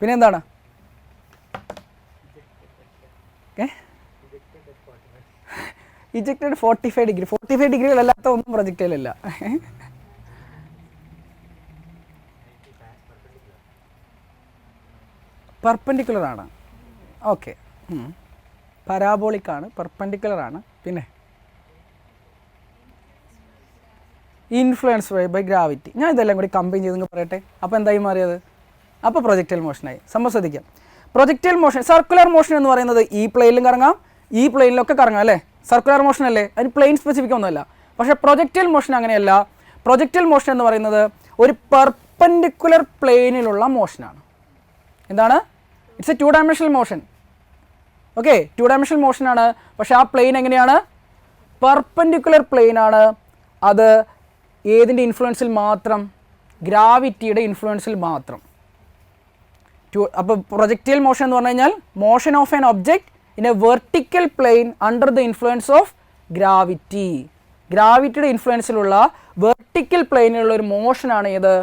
പിന്നെ എന്താണ്? Ejected 45 degree. 45 ഡിഗ്രികളല്ലാത്ത ഒന്നും പ്രൊജക്റ്റൈലല്ല. പെർപെൻഡിക്കുലർ ആണ്. ഓക്കെ, പരാബോളിക് ആണ്, പെർപെൻഡിക്കുലർ ആണ്. പിന്നെ ഇൻഫ്ലുവൻസ് ബൈ ഗ്രാവിറ്റി. ഞാൻ ഇതെല്ലാം കൂടി കമ്പൈൻ ചെയ്ത് പറയട്ടെ. അപ്പോൾ എന്തായി മാറിയത്? അപ്പോൾ പ്രൊജക്റ്റൈൽ മോഷനായി. സംഭവം ശ്രദ്ധിക്കാം. പ്രൊജക്റ്റൈൽ മോഷൻ, സർക്കുലർ മോഷൻ എന്ന് പറയുന്നത് ഈ പ്ലെയിനിലും കറങ്ങാം, ഈ പ്ലെയിനിലൊക്കെ കറങ്ങാം അല്ലേ? സർക്കുലർ മോഷൻ അല്ലേ? അതിന് പ്ലെയിൻ സ്പെസിഫിക് ഒന്നുമല്ല. പക്ഷേ പ്രൊജക്റ്റൈൽ മോഷൻ അങ്ങനെയല്ല. പ്രൊജക്റ്റൈൽ മോഷൻ എന്ന് പറയുന്നത് ഒരു പെർപെൻഡിക്കുലർ പ്ലെയിനിലുള്ള മോഷനാണ്. എന്താണ്? It's a 2 dimensional motion. Okay, 2 dimensional മോഷനാണ്. പക്ഷേ ആ പ്ലെയിൻ എങ്ങനെയാണ്? പെർപെൻഡിക്കുലർ പ്ലെയിൻ ആണ്. അത് ഏതിൻ്റെ ഇൻഫ്ലുവൻസിൽ മാത്രം? ഗ്രാവിറ്റിയുടെ ഇൻഫ്ലുവൻസിൽ മാത്രം. അപ്പോൾ പ്രൊജക്റ്റൈൽ മോഷൻ എന്ന് പറഞ്ഞു കഴിഞ്ഞാൽ motion of an object in a vertical plane under the influence of gravity. ഗ്രാവിറ്റിയുടെ ഇൻഫ്ലുവൻസിലുള്ള വെർട്ടിക്കൽ പ്ലെയിനിലുള്ള ഒരു മോഷനാണ് ഏത്?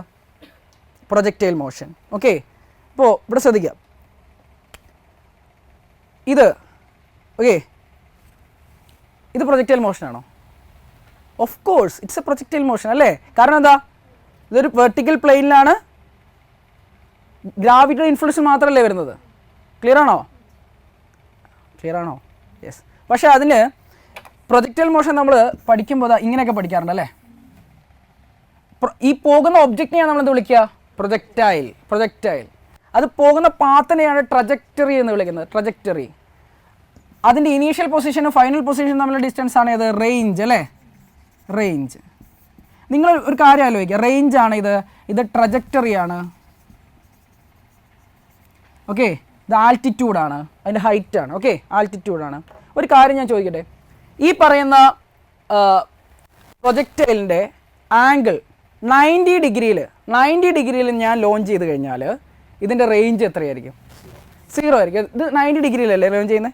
Projectile motion. ഓക്കെ, ഇപ്പോൾ ഇവിടെ ശ്രദ്ധിക്കാം. ഇത് ഓക്കെ, ഇത് പ്രൊജക്റ്റൈൽ മോഷനാണോ? Of course it's a projectile motion അല്ലേ? കാരണം എന്താ? ഇതൊരു വെർട്ടിക്കൽ പ്ലെയിനിലാണ്, ഗ്രാവിറ്റിയുടെ ഇൻഫ്ലുവൻസ് മാത്രമല്ലേ വരുന്നത്. ക്ലിയർ ആണോ? യെസ്. പക്ഷേ അതിന് പ്രൊജക്റ്റൈൽ മോഷൻ നമ്മൾ പഠിക്കുമ്പോൾ ഇങ്ങനെയൊക്കെ പഠിക്കാറുണ്ട് അല്ലേ? ഈ പോകുന്ന ഒബ്ജക്റ്റിനെയാണ് നമ്മളെന്ത് വിളിക്കുക? പ്രൊജക്റ്റൈൽ. അത് പോകുന്ന പാത്തിനെയാണ് ട്രജക്ടറി എന്ന് വിളിക്കുന്നത്. ട്രജക്ടറി. അതിൻ്റെ ഇനീഷ്യൽ പൊസിഷനും ഫൈനൽ പൊസിഷനും തമ്മിലുള്ള ഡിസ്റ്റൻസ് ആണ് ഇത്? റേഞ്ച് അല്ലേ? റേഞ്ച്. നിങ്ങൾ ഒരു കാര്യം ആലോചിക്കുക, റേഞ്ചാണ് ഇത് ട്രജക്ടറിയാണ്. ഓക്കെ, ഇത് ആൾട്ടിറ്റ്യൂഡാണ്, അതിൻ്റെ ഹൈറ്റാണ്. ഓക്കെ, ആൾട്ടിറ്റ്യൂഡാണ്. ഒരു കാര്യം ഞാൻ ചോദിക്കട്ടെ, ഈ പറയുന്ന പ്രൊജക്റ്റൈലിൻ്റെ ആംഗിൾ 90 ഡിഗ്രിയിൽ ഞാൻ ലോഞ്ച് ചെയ്ത് കഴിഞ്ഞാൽ ഇതിൻ്റെ റേഞ്ച് എത്രയായിരിക്കും? 0 ആയിരിക്കും. ഇത് 90 ഡിഗ്രിയിലല്ലേ ലോഞ്ച് ചെയ്യുന്നത്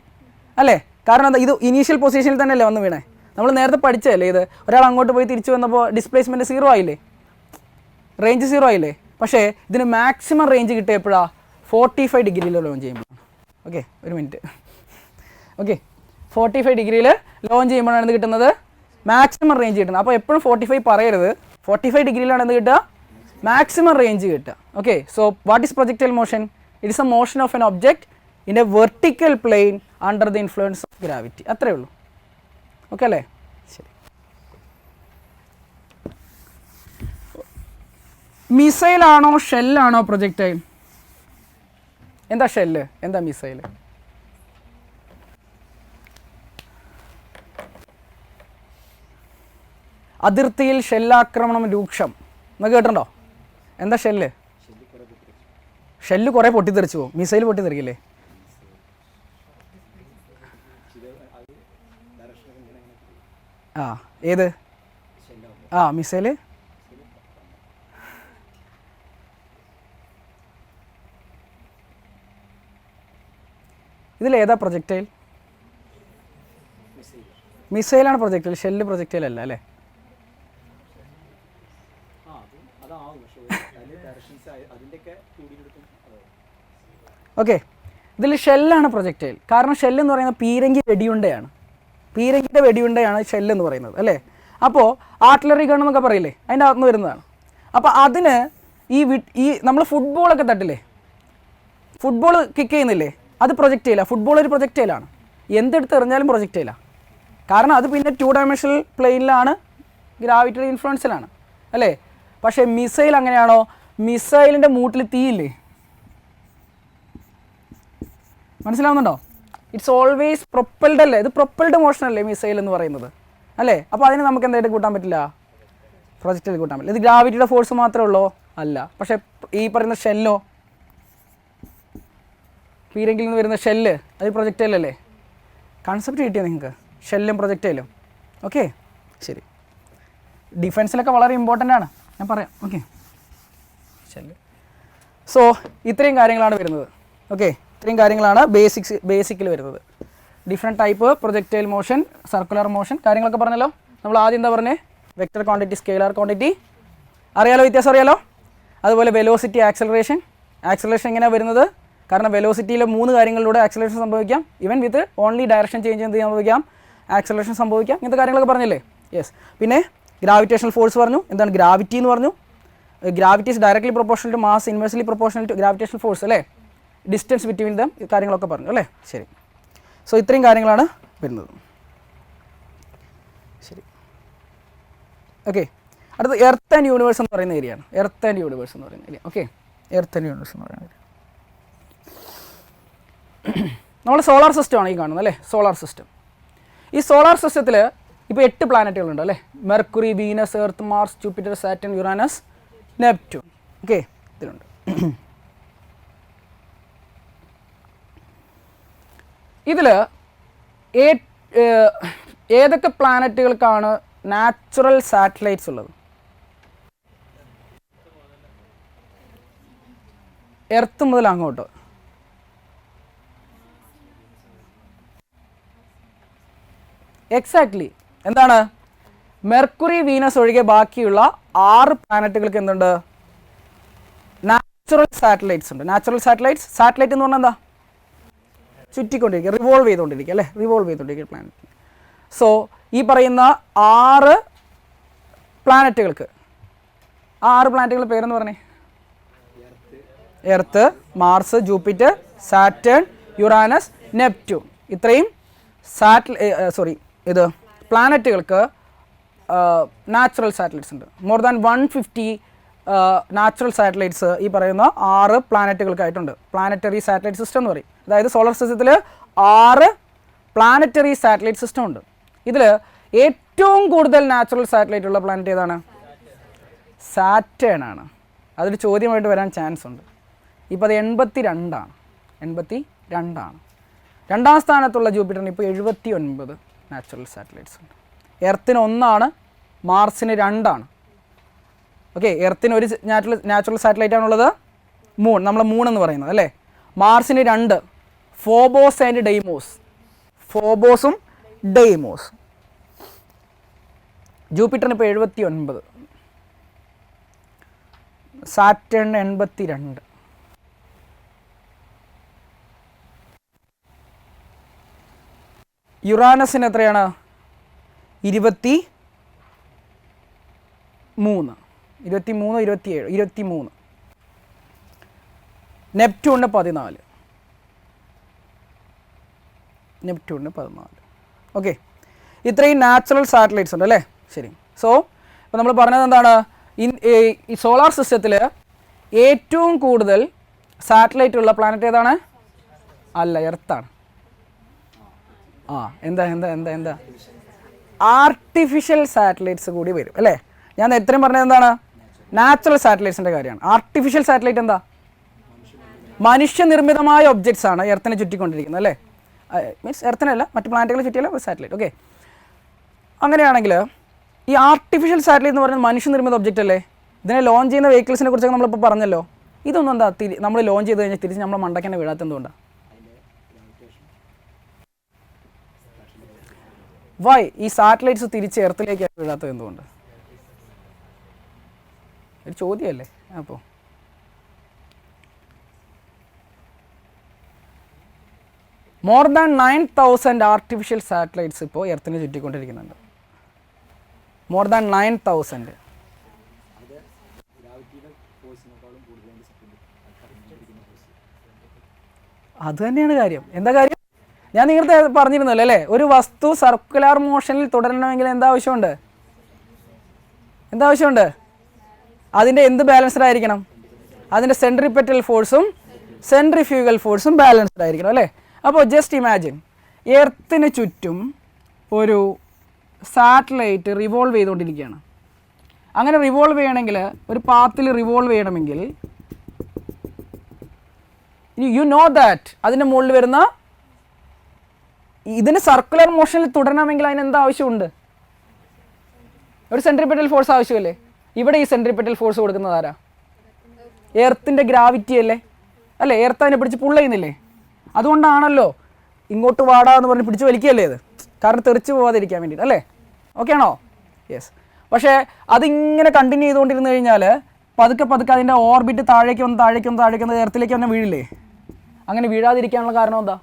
അല്ലേ? കാരണം എന്താ? ഇത് ഇനീഷ്യൽ പൊസിഷനിൽ തന്നെയല്ലേ വന്ന് വീണേ. നമ്മൾ നേരത്തെ പഠിച്ചതല്ലേ ഇത്? ഒരാൾ അങ്ങോട്ട് പോയി തിരിച്ചു വന്നപ്പോൾ ഡിസ്പ്ലേസ്മെൻറ്റ് 0 ആയില്ലേ? റേഞ്ച് 0 ആയില്ലേ? പക്ഷേ ഇതിന് മാക്സിമം റേഞ്ച് കിട്ടിയപ്പോഴാണ് 45 ഡിഗ്രിയിൽ ലോഞ്ച് ചെയ്യുമ്പോൾ. ഓക്കെ, ഒരു മിനിറ്റ്. ഓക്കെ, 45 ഡിഗ്രിയിൽ ലോഞ്ച് ചെയ്യുമ്പോഴാണ് എന്ത് കിട്ടുന്നത്? മാക്സിമം റേഞ്ച് കിട്ടുന്നത്. അപ്പോൾ എപ്പോഴും 45 പറയരുത്. 45 ഡിഗ്രിയിലാണ് എന്ത് കിട്ടുക? മാക്സിമം റേഞ്ച് കിട്ടുക. Okay, so what is projectile motion? It is A motion of N object in a vertical plane under the influence of gravity. അത്രേ ഉള്ളൂ. ഓക്കെ അല്ലേ? ശരി. മിസൈലാണോ ഷെല്ലാണോ പ്രൊജക്റ്റൈൽ? എന്താ ഷെല്ല്? എന്താ മിസൈൽ? അതിർത്തിയിൽ ഷെല്ലാക്രമണം രൂക്ഷം എന്നൊക്കെ കേട്ടിട്ടുണ്ടോ? എന്താ ഷെല്ല്? ഷെല്ല് കുറേ പൊട്ടിത്തെറിച്ചു പോകും. മിസൈൽ പൊട്ടിത്തെറിക്കില്ലേ? ആ, ഏത്? മിസൈല്. ഇതിലേതാ പ്രൊജക്റ്റൈൽ? മിസൈലാണ് പ്രൊജക്റ്റൈൽ, ഷെല്ല് പ്രൊജക്റ്റൈൽ അല്ല അല്ലേ? ഓക്കെ, ഇതിൽ ഷെല്ലാണ് പ്രൊജക്റ്റൈൽ. കാരണം ഷെല്ല് എന്ന് പറയുന്നത് പീരങ്കി വെടിയുണ്ടയാണ്. പീരങ്കിയുടെ വെടിയുണ്ടയാണ് ഷെല്ലെന്ന് പറയുന്നത് അല്ലേ. അപ്പോൾ ആർട്ടിലറി ഗൺ എന്നൊക്കെ പറയില്ലേ, അതിൻ്റെ അകത്തുനിന്ന് വരുന്നതാണ്. അപ്പോൾ അതിന് ഈ നമ്മൾ ഫുട്ബോളൊക്കെ തട്ടില്ലേ, ഫുട്ബോൾ കിക്ക് ചെയ്യുന്നില്ലേ, അത് പ്രൊജക്റ്റൈലാണ്. ഫുട്ബോൾ ഒരു പ്രൊജക്റ്റൈലാണ്, എന്തെടുത്ത് എറിഞ്ഞാലും പ്രൊജക്റ്റൈലാണ്. കാരണം അത് പിന്നെ 2 ഡയമെൻഷണൽ പ്ലെയിനിലാണ്, ഗ്രാവിറ്ററി ഇൻഫ്ലുവൻസിലാണ് അല്ലേ. പക്ഷേ മിസൈൽ അങ്ങനെയാണോ? മിസൈലിൻ്റെ മൂട്ടിൽ തീയില്ലേ, മനസ്സിലാവുന്നുണ്ടോ? ഇറ്റ്സ് ഓൾവേസ് പ്രൊപ്പൽഡ് അല്ലേ, ഇത് പ്രൊപ്പൽഡ് മോഷൻ അല്ലേ മിസൈൽ എന്ന് പറയുന്നത് അല്ലേ. അപ്പോൾ അതിന് നമുക്ക് എന്തായിട്ട് കൂട്ടാൻ പറ്റില്ല, പ്രൊജക്റ്റൈൽ കൂട്ടാൻ പറ്റില്ല. ഇത് ഗ്രാവിറ്റിയുടെ ഫോഴ്സ് മാത്രമേ ഉള്ളൂ അല്ല. പക്ഷേ ഈ പറയുന്ന ഷെല്ലോ, പീരങ്കിൽ നിന്ന് വരുന്ന ഷെല്ല്, അത് പ്രൊജക്റ്റൈൽ അല്ലേ. കൺസെപ്റ്റ് കിട്ടിയോ നിങ്ങൾക്ക്, ഷെല്ലും പ്രൊജക്റ്റൈലും? ഓക്കെ, ശരി. ഡിഫെൻസിലൊക്കെ വളരെ ഇമ്പോർട്ടൻ്റ് ആണ്, ഞാൻ പറയാം. Okay, shell. സോ ഇത്രയും കാര്യങ്ങളാണ് വരുന്നത്. ഓക്കെ, ഇത്രയും കാര്യങ്ങളാണ് ബേസിക്കിൽ വരുന്നത്. Different type projectile motion, circular motion, കാര്യങ്ങളൊക്കെ പറഞ്ഞല്ലോ. നമ്മൾ ആദ്യം എന്താ പറഞ്ഞേ, വെക്റ്റർ ക്വാണ്ടിറ്റി, സ്കെയിലർ ക്വാണ്ടിറ്റി അറിയാലോ, വ്യത്യാസം അറിയാലോ. അതുപോലെ വെലോസിറ്റി, ആക്സലറേഷൻ. ആക്സലറേഷൻ എങ്ങനെയാണ് വരുന്നത്? കാരണം വെലോസിറ്റിയിലെ 3 കാര്യങ്ങളിലൂടെ ആക്സലറേഷൻ സംഭവിക്കാം. Even with only direction change എന്ത് സംഭവിക്കാം, ആക്സലറേഷൻ സംഭവിക്കാം. ഇങ്ങനത്തെ കാര്യങ്ങളൊക്കെ പറഞ്ഞില്ലേ. യെസ്. പിന്നെ ഗ്രാവിറ്റേഷണൽ ഫോഴ്സ് പറഞ്ഞു. എന്താണ് ഗ്രാവിറ്റി എന്ന് പറഞ്ഞു? Gravity is directly proportional to mass, inversely proportional to gravitational force അല്ലേ. ഡിസ്റ്റൻസ് ബിറ്റ്വീൻ ദം, കാര്യങ്ങളൊക്കെ പറഞ്ഞു അല്ലേ. ശരി. സോ ഇത്രയും കാര്യങ്ങളാണ് വരുന്നത്. ശരി, ഓക്കെ. അടുത്ത എർത്ത് ആൻഡ് യൂണിവേഴ്സ് എന്ന് പറയുന്ന ഏരിയയാണ്. എർത്ത് ആൻഡ് യൂണിവേഴ്സ് എന്ന് പറയുന്ന area. Okay, earth and universe എന്ന് പറയുന്ന ഏരിയ. നമ്മൾ സോളാർ സിസ്റ്റമാണ് ഈ കാണുന്നത് അല്ലേ, സോളാർ സിസ്റ്റം. ഈ സോളാർ സിസ്റ്റത്തിൽ ഇപ്പോൾ 8 പ്ലാനറ്റുകളുണ്ട് അല്ലേ. Mercury, Venus, Earth, Mars, Jupiter, Saturn, Uranus, Neptune. Okay, ഇതിലുണ്ട്. ഇതിൽ ഏതൊക്കെ പ്ലാനറ്റുകൾക്കാണ് നാച്ചുറൽ സാറ്റലൈറ്റ്സ് ഉള്ളത്? എർത്ത് മുതൽ അങ്ങോട്ട്. എക്സാക്ട്ലി. എന്താണ്? മെർക്കുറി, വീനസ് ഒഴികെ ബാക്കിയുള്ള 6 പ്ലാനറ്റുകൾക്ക് എന്തുണ്ട്? നാച്ചുറൽ സാറ്റലൈറ്റ്സ് ഉണ്ട്. നാച്ചുറൽ സാറ്റലൈറ്റ്സ്, സാറ്റലൈറ്റ് എന്ന് പറഞ്ഞാൽ എന്താ? ചുറ്റിക്കൊണ്ടിരിക്കുക, റിവോൾവ് ചെയ്തുകൊണ്ടിരിക്കുക അല്ലേ, റിവോൾവ് ചെയ്തുകൊണ്ടിരിക്കുക പ്ലാനറ്റ്. സോ ഈ പറയുന്ന 6 പ്ലാനറ്റുകൾക്ക്, ആ 6 പ്ലാനറ്റുകളുടെ പേരെന്ന് പറഞ്ഞേ. Earth, Mars, Jupiter, Saturn, Uranus, Neptune. ഇത്രയും ഇത് പ്ലാനറ്റുകൾക്ക് നാച്ചുറൽ സാറ്റലൈറ്റ്സ് ഉണ്ട്. മോർ ദാൻ 150 നാച്ചുറൽ സാറ്റലൈറ്റ്സ് ഈ പറയുന്ന 6 പ്ലാനറ്റുകൾക്കായിട്ടുണ്ട്. പ്ലാനറ്ററി സാറ്റലൈറ്റ് സിസ്റ്റം എന്ന് പറയും. അതായത് സോളർ സിസ്റ്റത്തിൽ 6 പ്ലാനറ്ററി സാറ്റലൈറ്റ് സിസ്റ്റം ഉണ്ട്. ഇതിൽ ഏറ്റവും കൂടുതൽ നാച്ചുറൽ സാറ്റലൈറ്റ് ഉള്ള പ്ലാനറ്റ് ഏതാണ്? സാറ്റേൺ ആണ്. അതൊരു ചോദ്യമായിട്ട് വരാൻ ചാൻസ് ഉണ്ട്. ഇപ്പോൾ അത് 82ആണ്. 82ആണ്. 2ാം സ്ഥാനത്തുള്ള ജൂപ്പിറ്ററിന് ഇപ്പോൾ 79 നാച്ചുറൽ സാറ്റലൈറ്റ്സ് ഉണ്ട്. എർത്തിന് 1ആണ്, മാർസിന് 2ആണ്. ഓക്കെ, എർത്തിന് ഒരു നാച്ചുറൽ സാറ്റലൈറ്റ് ആണുള്ളത്, മൂൺ, നമ്മൾ മൂൺ എന്ന് പറയുന്നത് അല്ലേ. മാർസിന് 2, ഫോബോസ് ആൻഡ് ഡെയ്മോസ്. ഫോബോസും ഡെയ്മോസും. ജൂപ്പിറ്ററിന് ഇപ്പോൾ 79, സാറ്റേൺ 82. യുറാനസിന് എത്രയാണ്? 23, 23. നെപ്റ്റ്യൂണിന് 14. ഓക്കെ, ഇത്രയും നാച്ചുറൽ സാറ്റലൈറ്റ്സ് ഉണ്ട് അല്ലേ. ശരി. സോ ഇപ്പോൾ നമ്മൾ പറഞ്ഞത് എന്താണ്? ഈ സോളാർ സിസ്റ്റത്തിൽ ഏറ്റവും കൂടുതൽ സാറ്റലൈറ്റ് ഉള്ള പ്ലാനറ്റ് ഏതാണ്? അല്ല, എർത്താണ്. എന്താ ആർട്ടിഫിഷ്യൽ സാറ്റലൈറ്റ്സ് കൂടി വരും അല്ലേ. ഞാൻ എത്രയും പറഞ്ഞത് എന്താണ്? നാച്ചുറൽ സാറ്റലൈറ്റ്സിൻ്റെ കാര്യമാണ്. ആർട്ടിഫിഷ്യൽ സാറ്റലൈറ്റ് എന്താ? മനുഷ്യനിർമ്മിതമായ ഒബ്ജക്ട്സ് ആണ് എർത്തിനെ ചുറ്റിക്കൊണ്ടിരിക്കുന്നത് അല്ലേ. മീൻസ് എർത്തിനല്ല, മറ്റ് പ്ലാനറ്റുകളെ ചുറ്റിയല്ല ഒരു സാറ്റലൈറ്റ്. ഓക്കെ, അങ്ങനെയാണെങ്കിൽ ഈ ആർട്ടിഫിഷ്യൽ സാറ്റലൈറ്റ് എന്ന് പറയുന്നത് മനുഷ്യനിർമ്മിത ഒബ്ജക്റ്റ് അല്ലേ. ഇതിനെ ലോഞ്ച് ചെയ്യുന്ന വെഹിക്കിൾസിനെ കുറിച്ചൊക്കെ നമ്മളിപ്പോൾ പറഞ്ഞല്ലോ. ഇതൊന്നും എന്താ നമ്മൾ ലോഞ്ച് ചെയ്ത് കഴിഞ്ഞാൽ തിരിച്ച് നമ്മൾ മണ്ടയ്ക്ക് തന്നെ വീഴാത്ത എന്തുകൊണ്ടാണ്? വൈ ഈ സാറ്റലൈറ്റ്സ് തിരിച്ച് എർത്തിലേക്ക് വീഴാത്തത് എന്തുകൊണ്ട്? ഒരു ചോദ്യമല്ലേ. അപ്പോൾ മോർ ദാൻ 9,000 ആർട്ടിഫിഷ്യൽ സാറ്റലൈറ്റ്സ് ഇപ്പോൾ എർത്തിനെ ചുറ്റിക്കൊണ്ടിരിക്കുന്നുണ്ട്. More than 9,000. അത് തന്നെയാണ് കാര്യം. എന്താ കാര്യം? ഞാൻ നേരത്തെ പറഞ്ഞിരുന്നല്ലോ അല്ലേ, ഒരു വസ്തു സർക്കുലർ മോഷനിൽ തുടരണമെങ്കിൽ എന്താവശ്യമുണ്ട്? അതിൻ്റെ എന്ത് ബാലൻസ്ഡ് ആയിരിക്കണം? അതിൻ്റെ സെൻട്രിപെറ്റൽ ഫോഴ്സും സെൻട്രിഫ്യൂഗൽ ഫോഴ്സും ബാലൻസ്ഡ് ആയിരിക്കണം അല്ലേ. അപ്പോൾ ജസ്റ്റ് ഇമാജിൻ, എർത്തിന് ചുറ്റും ഒരു സാറ്റലൈറ്റ് റിവോൾവ് ചെയ്തുകൊണ്ടിരിക്കുകയാണ്. അങ്ങനെ റിവോൾവ് ചെയ്യണമെങ്കിൽ, ഒരു പാത്തിൽ റിവോൾവ് ചെയ്യണമെങ്കിൽ, യു നോ ദാറ്റ് അതിൻ്റെ മുകളിൽ വരുന്ന ഇതിന് സർക്കുലർ മോഷനിൽ തുടരണമെങ്കിൽ അതിന് എന്താ ആവശ്യമുണ്ട്? ഒരു സെൻട്രിപെറ്റൽ ഫോഴ്സ് ആവശ്യമല്ലേ. ഇവിടെ ഈ സെൻട്രിപെറ്റൽ ഫോഴ്സ് കൊടുക്കുന്നത് ആരാ? എർത്തിൻ്റെ ഗ്രാവിറ്റി അല്ലേ. എർത്ത് അതിനെ പിടിച്ച് പുൾ ചെയ്യുന്നില്ലേ? അതുകൊണ്ടാണല്ലോ ഇങ്ങോട്ട് വാടാ എന്ന് പറഞ്ഞ് പിടിച്ച് വലിക്കുകയല്ലേ ഇത്, കാരണം തെറിച്ച് പോകാതിരിക്കാൻ വേണ്ടിയിട്ട് അല്ലേ. ഓക്കെ ആണോ? യെസ്. പക്ഷേ അതിങ്ങനെ കണ്ടിന്യൂ ചെയ്തുകൊണ്ടിരുന്നു കഴിഞ്ഞാൽ പതുക്കെ അതിൻ്റെ ഓർബിറ്റ് താഴേക്ക് വന്ന് എർത്തിലേക്ക് തന്നെ വീഴില്ലേ? അങ്ങനെ വീഴാതിരിക്കാനുള്ള കാരണം എന്താ?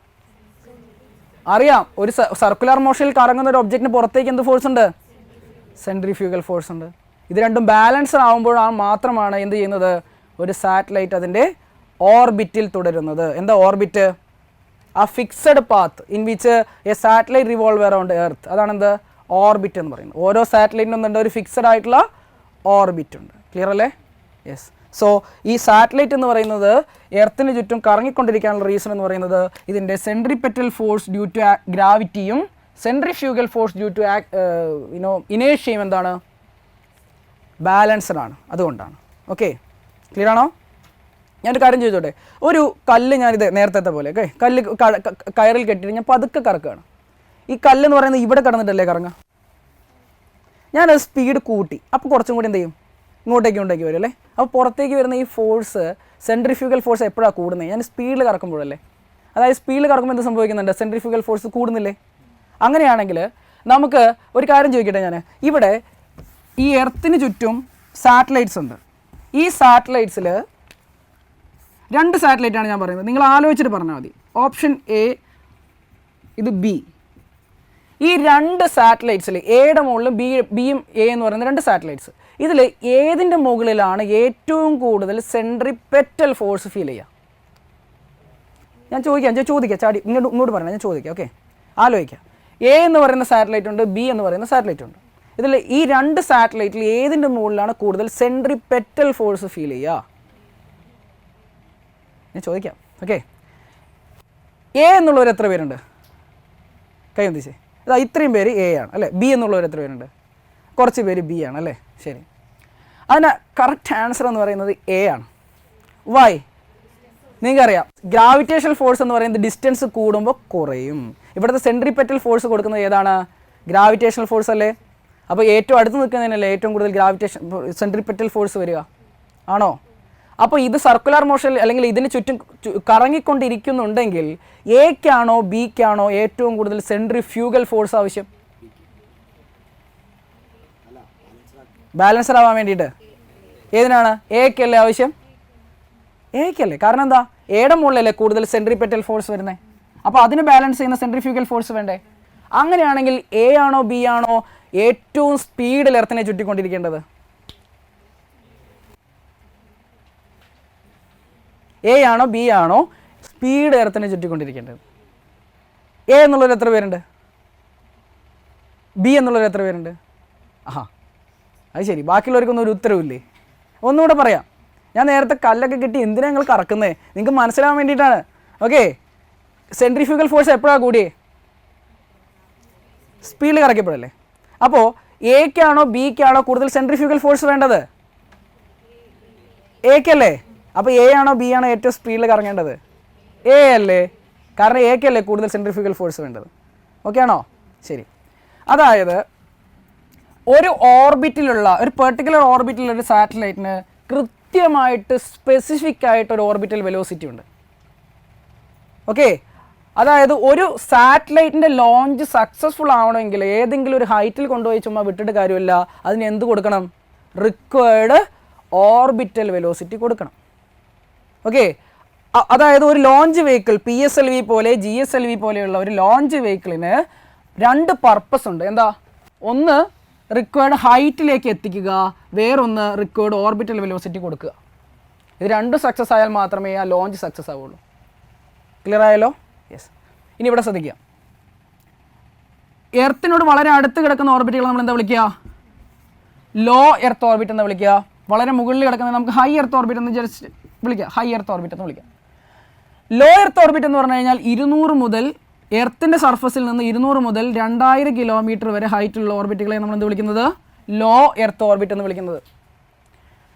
അറിയാം, ഒരു സർക്കുലർ മോഷനിൽ കറങ്ങുന്ന ഒരു ഒബ്ജക്റ്റിന് പുറത്തേക്ക് എന്ത് ഫോഴ്സ് ഉണ്ട്? സെൻട്രിഫ്യൂഗൽ ഫോഴ്സ് ഉണ്ട്. ഇത് രണ്ടും ബാലൻസ്ഡ് ആകുമ്പോഴാണ് മാത്രമാണ് എന്ത് ചെയ്യുന്നത്? ഒരു സാറ്റലൈറ്റ് അതിൻ്റെ ഓർബിറ്റിൽ തുടരുന്നത്. എന്താ ഓർബിറ്റ്? ആ fixed path in which a satellite revolve around earth, അതാണെന്ത്? ഓർബിറ്റ് എന്ന് പറയുന്നത്. ഓരോ സാറ്റലൈറ്റിനും എന്തുണ്ട്? ഒരു ഫിക്സഡ് ആയിട്ടുള്ള ഓർബിറ്റ് ഉണ്ട്. ക്ലിയർ അല്ലേ? യെസ്. സോ ഈ സാറ്റലൈറ്റ് എന്ന് പറയുന്നത് എർത്തിന് ചുറ്റും കറങ്ങിക്കൊണ്ടിരിക്കാനുള്ള റീസൺ എന്ന് പറയുന്നത് ഇതിൻ്റെ സെൻട്രിപെറ്റൽ ഫോഴ്സ് ഡ്യൂ ടു ഗ്രാവിറ്റിയും സെൻട്രിഫ്യൂഗൽ ഫോഴ്സ് ഡ്യൂ ടു ഇനേഷ്യയും എന്താണ്? ബാലൻസ്ഡ് ആണ്. അതുകൊണ്ടാണ്. ഓക്കെ, ക്ലിയർ ആണോ? ഞാനൊരു കാര്യം ചോദിച്ചോട്ടെ. ഒരു കല്ല്, ഞാനിത് നേരത്തെ പോലെ ഓക്കെ, കല്ല് കയറിൽ കെട്ടിയിട്ട് ഞാൻ പതുക്കെ കറക്കുകയാണ്. ഈ കല്ലെന്ന് പറയുന്നത് ഇവിടെ കടന്നിട്ടല്ലേ കറങ്ങുക. ഞാനത് സ്പീഡ് കൂട്ടി, അപ്പോൾ കുറച്ചും കൂടി എന്ത് ചെയ്യും? ഇങ്ങോട്ടേക്ക് വരും അല്ലേ. അപ്പോൾ പുറത്തേക്ക് വരുന്ന ഈ ഫോഴ്സ്, സെൻട്രിഫ്യൂഗൽ ഫോഴ്സ് എപ്പോഴാണ് കൂടുന്നത്? ഞാൻ സ്പീഡിൽ കറക്കുമ്പോഴല്ലേ. അതായത് സ്പീഡിൽ കറക്കുമ്പോൾ എന്ത് സംഭവിക്കുന്നുണ്ട്? സെൻട്രിഫ്യൂഗൽ ഫോഴ്സ് കൂടുന്നില്ലേ? അങ്ങനെയാണെങ്കിൽ നമുക്ക് ഒരു കാര്യം ചോദിക്കട്ടെ. ഞാൻ ഇവിടെ ഈ എർത്തിന് ചുറ്റും സാറ്റലൈറ്റ്സ് ഉണ്ട്. ഈ സാറ്റലൈറ്റ്സിൽ 2 സാറ്റലൈറ്റാണ് ഞാൻ പറയുന്നത്. നിങ്ങൾ ആലോചിച്ചിട്ട് പറഞ്ഞാൽ മതി. ഓപ്ഷൻ എ, ഇത് ബി. ഈ 2 സാറ്റലൈറ്റ്സിൽ എയുടെ മുകളിലും ബിയും എ എന്ന് പറയുന്ന 2 സാറ്റലൈറ്റ്സ്, ഇതിൽ ഏതിൻ്റെ മുകളിലാണ് ഏറ്റവും കൂടുതൽ സെൻട്രിപെറ്റൽ ഫോഴ്സ് ഫീൽ ചെയ്യുക? ഞാൻ ചോദിക്കാം ചാടി ഇങ്ങോട്ട് പറഞ്ഞാൽ ഞാൻ ചോദിക്കാം. ഓക്കെ, ആലോചിക്കാം. എ എന്ന് പറയുന്ന സാറ്റലൈറ്റ് ഉണ്ട്, ബി എന്ന് പറയുന്ന സാറ്റലൈറ്റ് ഉണ്ട്. ഇതിൽ ഈ 2 സാറ്റലൈറ്റിൽ ഏതിൻ്റെ മുകളിലാണ് കൂടുതൽ സെൻട്രിപെറ്റൽ ഫോഴ്സ് ഫീൽ ചെയ്യുക? ഞാൻ ചോദിക്കാം. ഓക്കെ, എ എന്നുള്ളവർ എത്ര പേരുണ്ട്? കൈ ഒന്നിച്ചേ. അതാ ഇത്രയും പേര് എ ആണ് അല്ലേ. ബി എന്നുള്ളവർ എത്ര പേരുണ്ട്? കുറച്ച് പേര് ബി ആണ് അല്ലേ. ശരി, അതിന് കറക്റ്റ് ആൻസർ എന്ന് പറയുന്നത് എ ആണ്. വൈ? നിങ്ങൾക്കറിയാം, ഗ്രാവിറ്റേഷണൽ ഫോഴ്സ് എന്ന് പറയുന്നത് ഡിസ്റ്റൻസ് കൂടുമ്പോൾ കുറയും. ഇവിടുത്തെ സെൻട്രിപെറ്റൽ ഫോഴ്സ് കൊടുക്കുന്നത് ഏതാണ്? ഗ്രാവിറ്റേഷണൽ ഫോഴ്സ് അല്ലേ. അപ്പോൾ ഏറ്റവും അടുത്ത് നിൽക്കുന്നതിനല്ലേ ഏറ്റവും കൂടുതൽ സെൻട്രിപെറ്റൽ ഫോഴ്സ് വരിക? ആണോ? അപ്പോൾ ഇത് സർക്കുലർ മോഷൻ അല്ലെങ്കിൽ ഇതിന് ചുറ്റും കറങ്ങിക്കൊണ്ടിരിക്കുന്നുണ്ടെങ്കിൽ എക്കാണോ ബിക്കാണോ ഏറ്റവും കൂടുതൽ സെൻട്രിഫ്യൂഗൽ ഫോഴ്സ് ആവശ്യം? ബാലൻസർ ആവാൻ വേണ്ടിയിട്ട് ഏതിനാണ്? എക്കല്ലേ ആവശ്യം? എക്കല്ലേ. കാരണം എന്താ? എയുടെ മുകളിലല്ലേ കൂടുതൽ സെൻട്രിപെറ്റൽ ഫോഴ്സ് വരുന്നത്. അപ്പോൾ അതിന് ബാലൻസ് ചെയ്യുന്ന സെൻട്രിഫ്യൂഗൽ ഫോഴ്സ് വേണ്ടേ? അങ്ങനെയാണെങ്കിൽ എ ആണോ ബി ആണോ ഏറ്റവും സ്പീഡിൽ എർത്തിനെ ചുറ്റിക്കൊണ്ടിരിക്കേണ്ടത്? എ ആണോ ബി ആണോ സ്പീഡ് എർത്തിനെ ചുറ്റിക്കൊണ്ടിരിക്കേണ്ടത്? എ എന്നുള്ളവർ എത്ര പേരുണ്ട്? ബി എന്നുള്ളവർ എത്ര പേരുണ്ട്? ആഹാ, അത് ശരി. ബാക്കിയുള്ളവർക്കൊന്നും ഒരു ഉത്തരവില്ലേ? ഒന്നുകൂടെ പറയാം. ഞാൻ നേരത്തെ കല്ലൊക്കെ കിട്ടി എന്തിനാണ് നിങ്ങൾ കറക്കുന്നത്? നിങ്ങൾക്ക് മനസ്സിലാവാൻ വേണ്ടിയിട്ടാണ്. ഓക്കെ, സെൻട്രിഫ്യൂഗൽ ഫോഴ്സ് എപ്പോഴാണ് കൂടിയേ? സ്പീഡിൽ കറക്കിയപ്പോഴല്ലേ. അപ്പോൾ എക്കാണോ ബിക്കാണോ കൂടുതൽ സെൻട്രിഫ്യൂഗൽ ഫോഴ്സ് വേണ്ടത്? എക്കല്ലേ. അപ്പോൾ എ ആണോ ബി ആണോ ഏറ്റവും സ്പീഡിൽ കറങ്ങേണ്ടത്? എ അല്ലേ. കാരണം എക്കല്ലേ കൂടുതൽ സെൻട്രിഫ്യൂഗൽ ഫോഴ്സ് വേണ്ടത്. ഓക്കെ ആണോ? ശരി. അതായത് ഒരു ഓർബിറ്റിലുള്ള ഒരു പെർട്ടിക്കുലർ ഓർബിറ്റിലുള്ള ഒരു സാറ്റലൈറ്റിന് കൃത്യമായിട്ട് സ്പെസിഫിക് ആയിട്ട് ഒരു ഓർബിറ്റൽ വെലോസിറ്റി ഉണ്ട്. ഓക്കെ, അതായത് ഒരു സാറ്റലൈറ്റിൻ്റെ ലോഞ്ച് സക്സസ്ഫുൾ ആവണമെങ്കിൽ ഏതെങ്കിലും ഒരു ഹൈറ്റിൽ കൊണ്ടുപോയി ചുമ്മാ വിട്ടിട്ട് കാര്യമില്ല. അതിന് എന്ത് കൊടുക്കണം? റിക്വയർഡ് ഓർബിറ്റൽ വെലോസിറ്റി കൊടുക്കണം. ഓക്കെ, അതായത് ഒരു ലോഞ്ച് വെഹിക്കിൾ PSLV പോലെ GSLV പോലെയുള്ള ഒരു ലോഞ്ച് വെഹിക്കിളിന് 2 പർപ്പസ് ഉണ്ട്. എന്താ? ഒന്ന് റിക്വയർഡ് ഹൈറ്റിലേക്ക് എത്തിക്കുക, വേറൊന്ന് റിക്വയർഡ് ഓർബിറ്റൽ വെലോസിറ്റി കൊടുക്കുക. ഇത് രണ്ടും സക്സസ് ആയാൽ മാത്രമേ ആ ലോഞ്ച് സക്സസ് ആവുള്ളൂ. ക്ലിയർ ആയല്ലോ? യെസ്. ഇനി ഇവിടെ ശ്രദ്ധിക്കുക, എർത്തിനോട് വളരെ അടുത്ത് കിടക്കുന്ന ഓർബിറ്റുകൾ നമ്മൾ എന്താ വിളിക്കുക? ലോ എർത്ത് ഓർബിറ്റ് എന്ന് വിളിക്കുക. വളരെ മുകളിൽ കിടക്കുന്നത് നമുക്ക് ഹൈ എർത്ത് ഓർബിറ്റ് എന്ന് ജസ്റ്റ് വിളിക്കുക. ഹൈ എർത്ത് ഓർബിറ്റ് എന്ന് വിളിക്കുക. ലോ എർത്ത് ഓർബിറ്റ് എന്ന് പറഞ്ഞു കഴിഞ്ഞാൽ 200 മുതൽ എർത്തിൻ്റെ സർഫസിൽ നിന്ന് 200 മുതൽ 2000 കിലോമീറ്റർ വരെ ഹൈറ്റുള്ള ഓർബിറ്റുകളെ നമ്മൾ എന്ത് വിളിക്കുന്നത്? ലോ എർത്ത് ഓർബിറ്റ് എന്ന് വിളിക്കുന്നത്.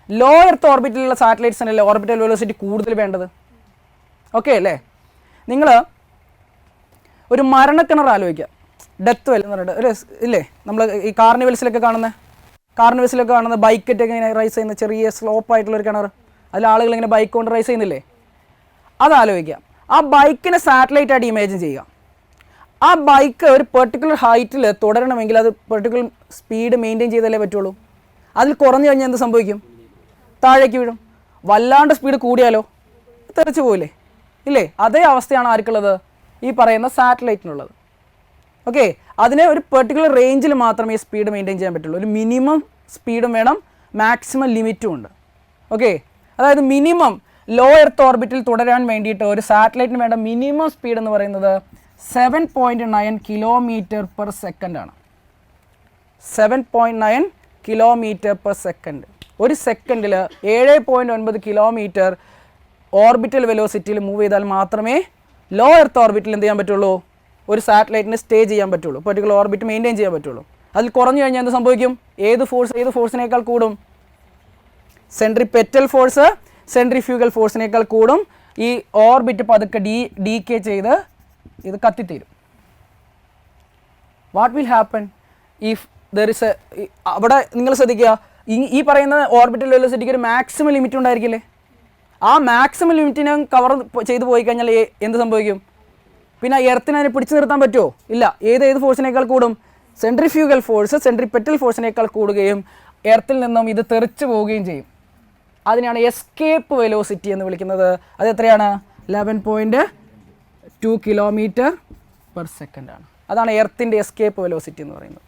ലോ എർത്ത് ഓർബിറ്റിലുള്ള സാറ്റലൈറ്റ്സിനല്ലേ ഓർബിറ്റൽ വെലോസിറ്റി കൂടുതൽ വേണ്ടത്. ഓക്കെ അല്ലേ? നിങ്ങൾ ഒരു മരണക്കിണർ ആലോചിക്കുക. ഡെത്ത് വെൽ എന്ന് പറഞ്ഞിട്ട് ഒരു ഇല്ലേ, നമ്മൾ ഈ കാർണിവൽസിലൊക്കെ കാണുന്ന ബൈക്കൊക്കെ ഇങ്ങനെ റൈസ് ചെയ്യുന്ന ചെറിയ സ്ലോപ്പായിട്ടുള്ളൊരു കിണർ, അതിൽ ആളുകൾ ഇങ്ങനെ ബൈക്ക് കൊണ്ട് റൈസ് ചെയ്യുന്നില്ലേ? അതാലോചിക്കുക. ആ ബൈക്കിനെ സാറ്റലൈറ്റായിട്ട് ഇമേജിൻ ചെയ്യുക. ആ ബൈക്ക് ഒരു പെർട്ടിക്കുലർ ഹൈറ്റിൽ തുടരണമെങ്കിൽ അത് പെർട്ടിക്കുലർ സ്പീഡ് മെയിൻറ്റെയിൻ ചെയ്താലേ പറ്റുള്ളൂ. അതിൽ കുറഞ്ഞു കഴിഞ്ഞാൽ എന്ത് സംഭവിക്കും? താഴേക്ക് വീഴും. വല്ലാണ്ട് സ്പീഡ് കൂടിയാലോ തെറിച്ച് പോയില്ലേ? ഇല്ലേ? അതേ അവസ്ഥയാണ് ആർക്കുള്ളത്? ഈ പറയുന്ന സാറ്റലൈറ്റിനുള്ളത്. ഓക്കെ, അതിനെ ഒരു പെർട്ടിക്കുലർ റേഞ്ചിൽ മാത്രമേ സ്പീഡ് മെയിൻറ്റെയിൻ ചെയ്യാൻ പറ്റുള്ളൂ. ഒരു മിനിമം സ്പീഡും വേണം, മാക്സിമം ലിമിറ്റും ഉണ്ട്. ഓക്കെ, അതായത് മിനിമം ലോ എർത്ത് ഓർബിറ്റിൽ തുടരാൻ വേണ്ടിയിട്ട് ഒരു സാറ്റലൈറ്റിന് വേണ്ട മിനിമം സ്പീഡ് എന്ന് പറയുന്നത് 7.9 കിലോമീറ്റർ പെർ സെക്കൻഡ് ആണ്. 7.9 കിലോമീറ്റർ പെർ സെക്കൻഡ്. ഒരു സെക്കൻഡിൽ 7.9 കിലോമീറ്റർ ഓർബിറ്റൽ വെലോസിറ്റിയിൽ മൂവ് ചെയ്താൽ മാത്രമേ ലോ എർത്ത് ഓർബിറ്റിൽ എന്ത് ചെയ്യാൻ പറ്റുള്ളൂ? ഒരു സാറ്റലൈറ്റിന് സ്റ്റേ ചെയ്യാൻ പറ്റുള്ളൂ, പെർട്ടിക്കുലർ ഓർബിറ്റ് മെയിൻറ്റെയിൻ ചെയ്യാൻ പറ്റുള്ളൂ. അതിൽ കുറഞ്ഞു കഴിഞ്ഞാൽ എന്ത് സംഭവിക്കും? ഏത് ഫോഴ്സിനേക്കാൾ കൂടും? സെൻട്രിപെറ്റൽ ഫോഴ്സ് സെൻട്രിഫ്യൂഗൽ ഫോഴ്സിനേക്കാൾ കൂടും. ഈ ഓർബിറ്റ് പതുക്കെ ഡീകേ ചെയ്ത് ഇത് കത്തിത്തീരും. What will happen if there is a, അവിടെ നിങ്ങൾ ശ്രദ്ധിക്കുക, ഈ പറയുന്ന ഓർബിറ്റൽ വെലോസിറ്റിക്ക് ഒരു മാക്സിമം ലിമിറ്റ് ഉണ്ടായിരിക്കില്ലേ? ആ മാക്സിമം ലിമിറ്റിനെ കവർ ചെയ്ത് പോയി കഴിഞ്ഞാൽ എന്ത് സംഭവിക്കും? പിന്നെ എർത്തിനെ അതിനെ പിടിച്ചു നിർത്താൻ പറ്റുമോ? ഇല്ല. ഏത് ഫോഴ്സിനേക്കാൾ കൂടും? സെൻട്രിഫ്യൂഗൽ ഫോഴ്സ് സെൻട്രിപെറ്റൽ ഫോഴ്സിനേക്കാൾ കൂടുകയും എർത്തിൽ നിന്നും ഇത് തെറിച്ചു പോവുകയും ചെയ്യും. അതിനാണ് എസ്കേപ്പ് വെലോസിറ്റി എന്ന് വിളിക്കുന്നത്. അത് എത്രയാണ്? 11.2 കിലോമീറ്റർ പെർ സെക്കൻഡ് ആണ്. അതാണ് എർത്തിൻ്റെ എസ്കേപ്പ് വെലോസിറ്റി എന്ന് പറയുന്നത്.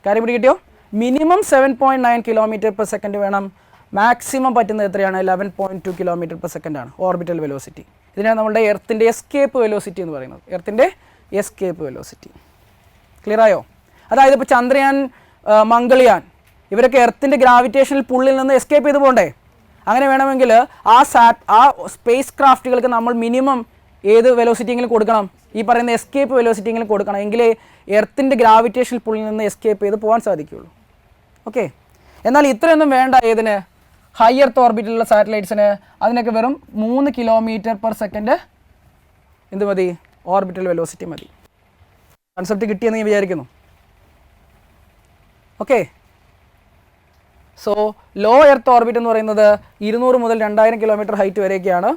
കാര്യം പിടി കിട്ടിയോ? മിനിമം 7.9 കിലോമീറ്റർ പെർ സെക്കൻഡ് വേണം, മാക്സിമം പറ്റുന്നത് എത്രയാണ്? 11.2 കിലോമീറ്റർ പെർ സെക്കൻഡ് ആണ് ഓർബിറ്റൽ വെലോസിറ്റി. ഇതിനാണ് നമ്മുടെ എർത്തിൻ്റെ എസ്കേപ്പ് വെലോസിറ്റി എന്ന് പറയുന്നത്. എർത്തിൻ്റെ എസ്കേപ്പ് വെലോസിറ്റി. ക്ലിയർ ആയോ? അതായത് ഇപ്പോൾ ചന്ദ്രയാൻ, മംഗൾയാൻ ഇവരൊക്കെ എർത്തിൻ്റെ ഗ്രാവിറ്റേഷണൽ പുള്ളിൽ നിന്ന് എസ്കേപ്പ് ചെയ്ത് പോകണ്ടേ? അങ്ങനെ വേണമെങ്കിൽ ആ സ്പേസ് ക്രാഫ്റ്റുകൾക്ക് നമ്മൾ മിനിമം ഏത് വെലോസിറ്റിയെങ്കിലും കൊടുക്കണം? ഈ പറയുന്ന എസ്കേപ്പ് വെലോസിറ്റിയെങ്കിലും കൊടുക്കണം, എങ്കിലേ എർത്തിൻ്റെ ഗ്രാവിറ്റേഷണൽ പുള്ളിൽ നിന്ന് എസ്കേപ്പ് ചെയ്ത് പോകാൻ സാധിക്കുകയുള്ളൂ. ഓക്കെ, എന്നാൽ ഇത്രയൊന്നും വേണ്ട ഏതിന്? ഹൈ എർത്ത് ഓർബിറ്റിലുള്ള സാറ്റലൈറ്റ്സിന്. അതിനൊക്കെ വെറും 3 കിലോമീറ്റർ പെർ സെക്കൻഡ് എന്ത് മതി? ഓർബിറ്റൽ വെലോസിറ്റി മതി. കൺസെപ്റ്റ് കിട്ടിയെന്ന് ഞാൻ വിചാരിക്കുന്നു. Okay, so low earth orbit എന്ന് പറയുന്നത് 200 മുതൽ 2000 കിലോമീറ്റർ ഹൈറ്റ് വരെയൊക്കെയാണ്.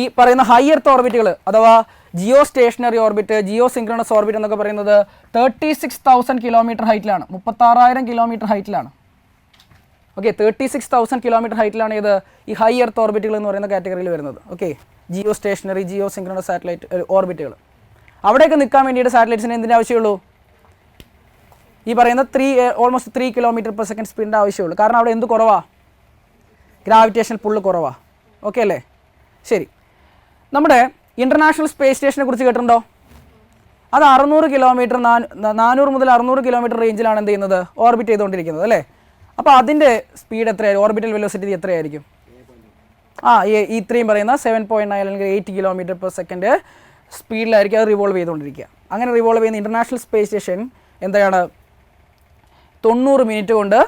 ഈ പറയുന്ന ഹൈ എർത്ത് ഓർബിറ്റുകൾ അഥവാ geostationary orbit, geosynchronous orbit എന്നൊക്കെ പറയുന്നത് 36,000 കിലോമീറ്റർ ഹൈറ്റിലാണ്, 36,000 കിലോമീറ്റർ ഹൈറ്റിലാണ്. ഓക്കെ, 36,000 കിലോമീറ്റർ ഹൈറ്റിലാണ് ഇത് ഈ ഹൈ എർത്ത് ഓർബിറ്റുകൾ എന്ന് പറയുന്ന കാറ്റഗറിയിൽ വരുന്നത്. Okay, geostationary, geosynchronous satellite ഓർബിറ്റുകൾ. അവിടെയൊക്കെ നിൽക്കാൻ വേണ്ടിയിട്ട് സാറ്റലൈറ്റ്സിന് എന്തിൻ്റെ ആവശ്യമുള്ളൂ? ഈ പറയുന്ന ഓൾമോസ്റ്റ് 3 കിലോമീറ്റർ പെർ സെക്കൻഡ് സ്പീഡിൻ്റെ ആവശ്യമുള്ളൂ. കാരണം അവിടെ എന്ത് കുറവാ? ഗ്രാവിറ്റേഷണൽ പുള്ള് കുറവാ. ഓക്കെ അല്ലേ? ശരി, നമ്മുടെ ഇൻ്റർനാഷണൽ സ്പേസ് സ്റ്റേഷനെ കുറിച്ച് കേട്ടിട്ടുണ്ടോ? അത് 600 കിലോമീറ്റർ 400 മുതൽ 600 കിലോമീറ്റർ റേഞ്ചിലാണ് എന്ത് ചെയ്യുന്നത്? ഓർബിറ്റ് ചെയ്തുകൊണ്ടിരിക്കുന്നത് അല്ലേ? അപ്പോൾ അതിൻ്റെ സ്പീഡ് എത്രയായിരിക്കും? ഓർബിറ്റൽ വെലോസിറ്റി എത്രയായിരിക്കും? ഇത്രയും പറയുന്ന 7.9 അല്ലെങ്കിൽ 8 കിലോമീറ്റർ പെർ സെക്കൻഡ് സ്പീഡിലായിരിക്കും അത് റിവോൾവ് ചെയ്തുകൊണ്ടിരിക്കുക. അങ്ങനെ റിവോൾവ് ചെയ്യുന്ന ഇൻ്റർനാഷണൽ സ്പേസ് സ്റ്റേഷൻ എന്താണ്? 90 മിനിറ്റ് കൊണ്ട്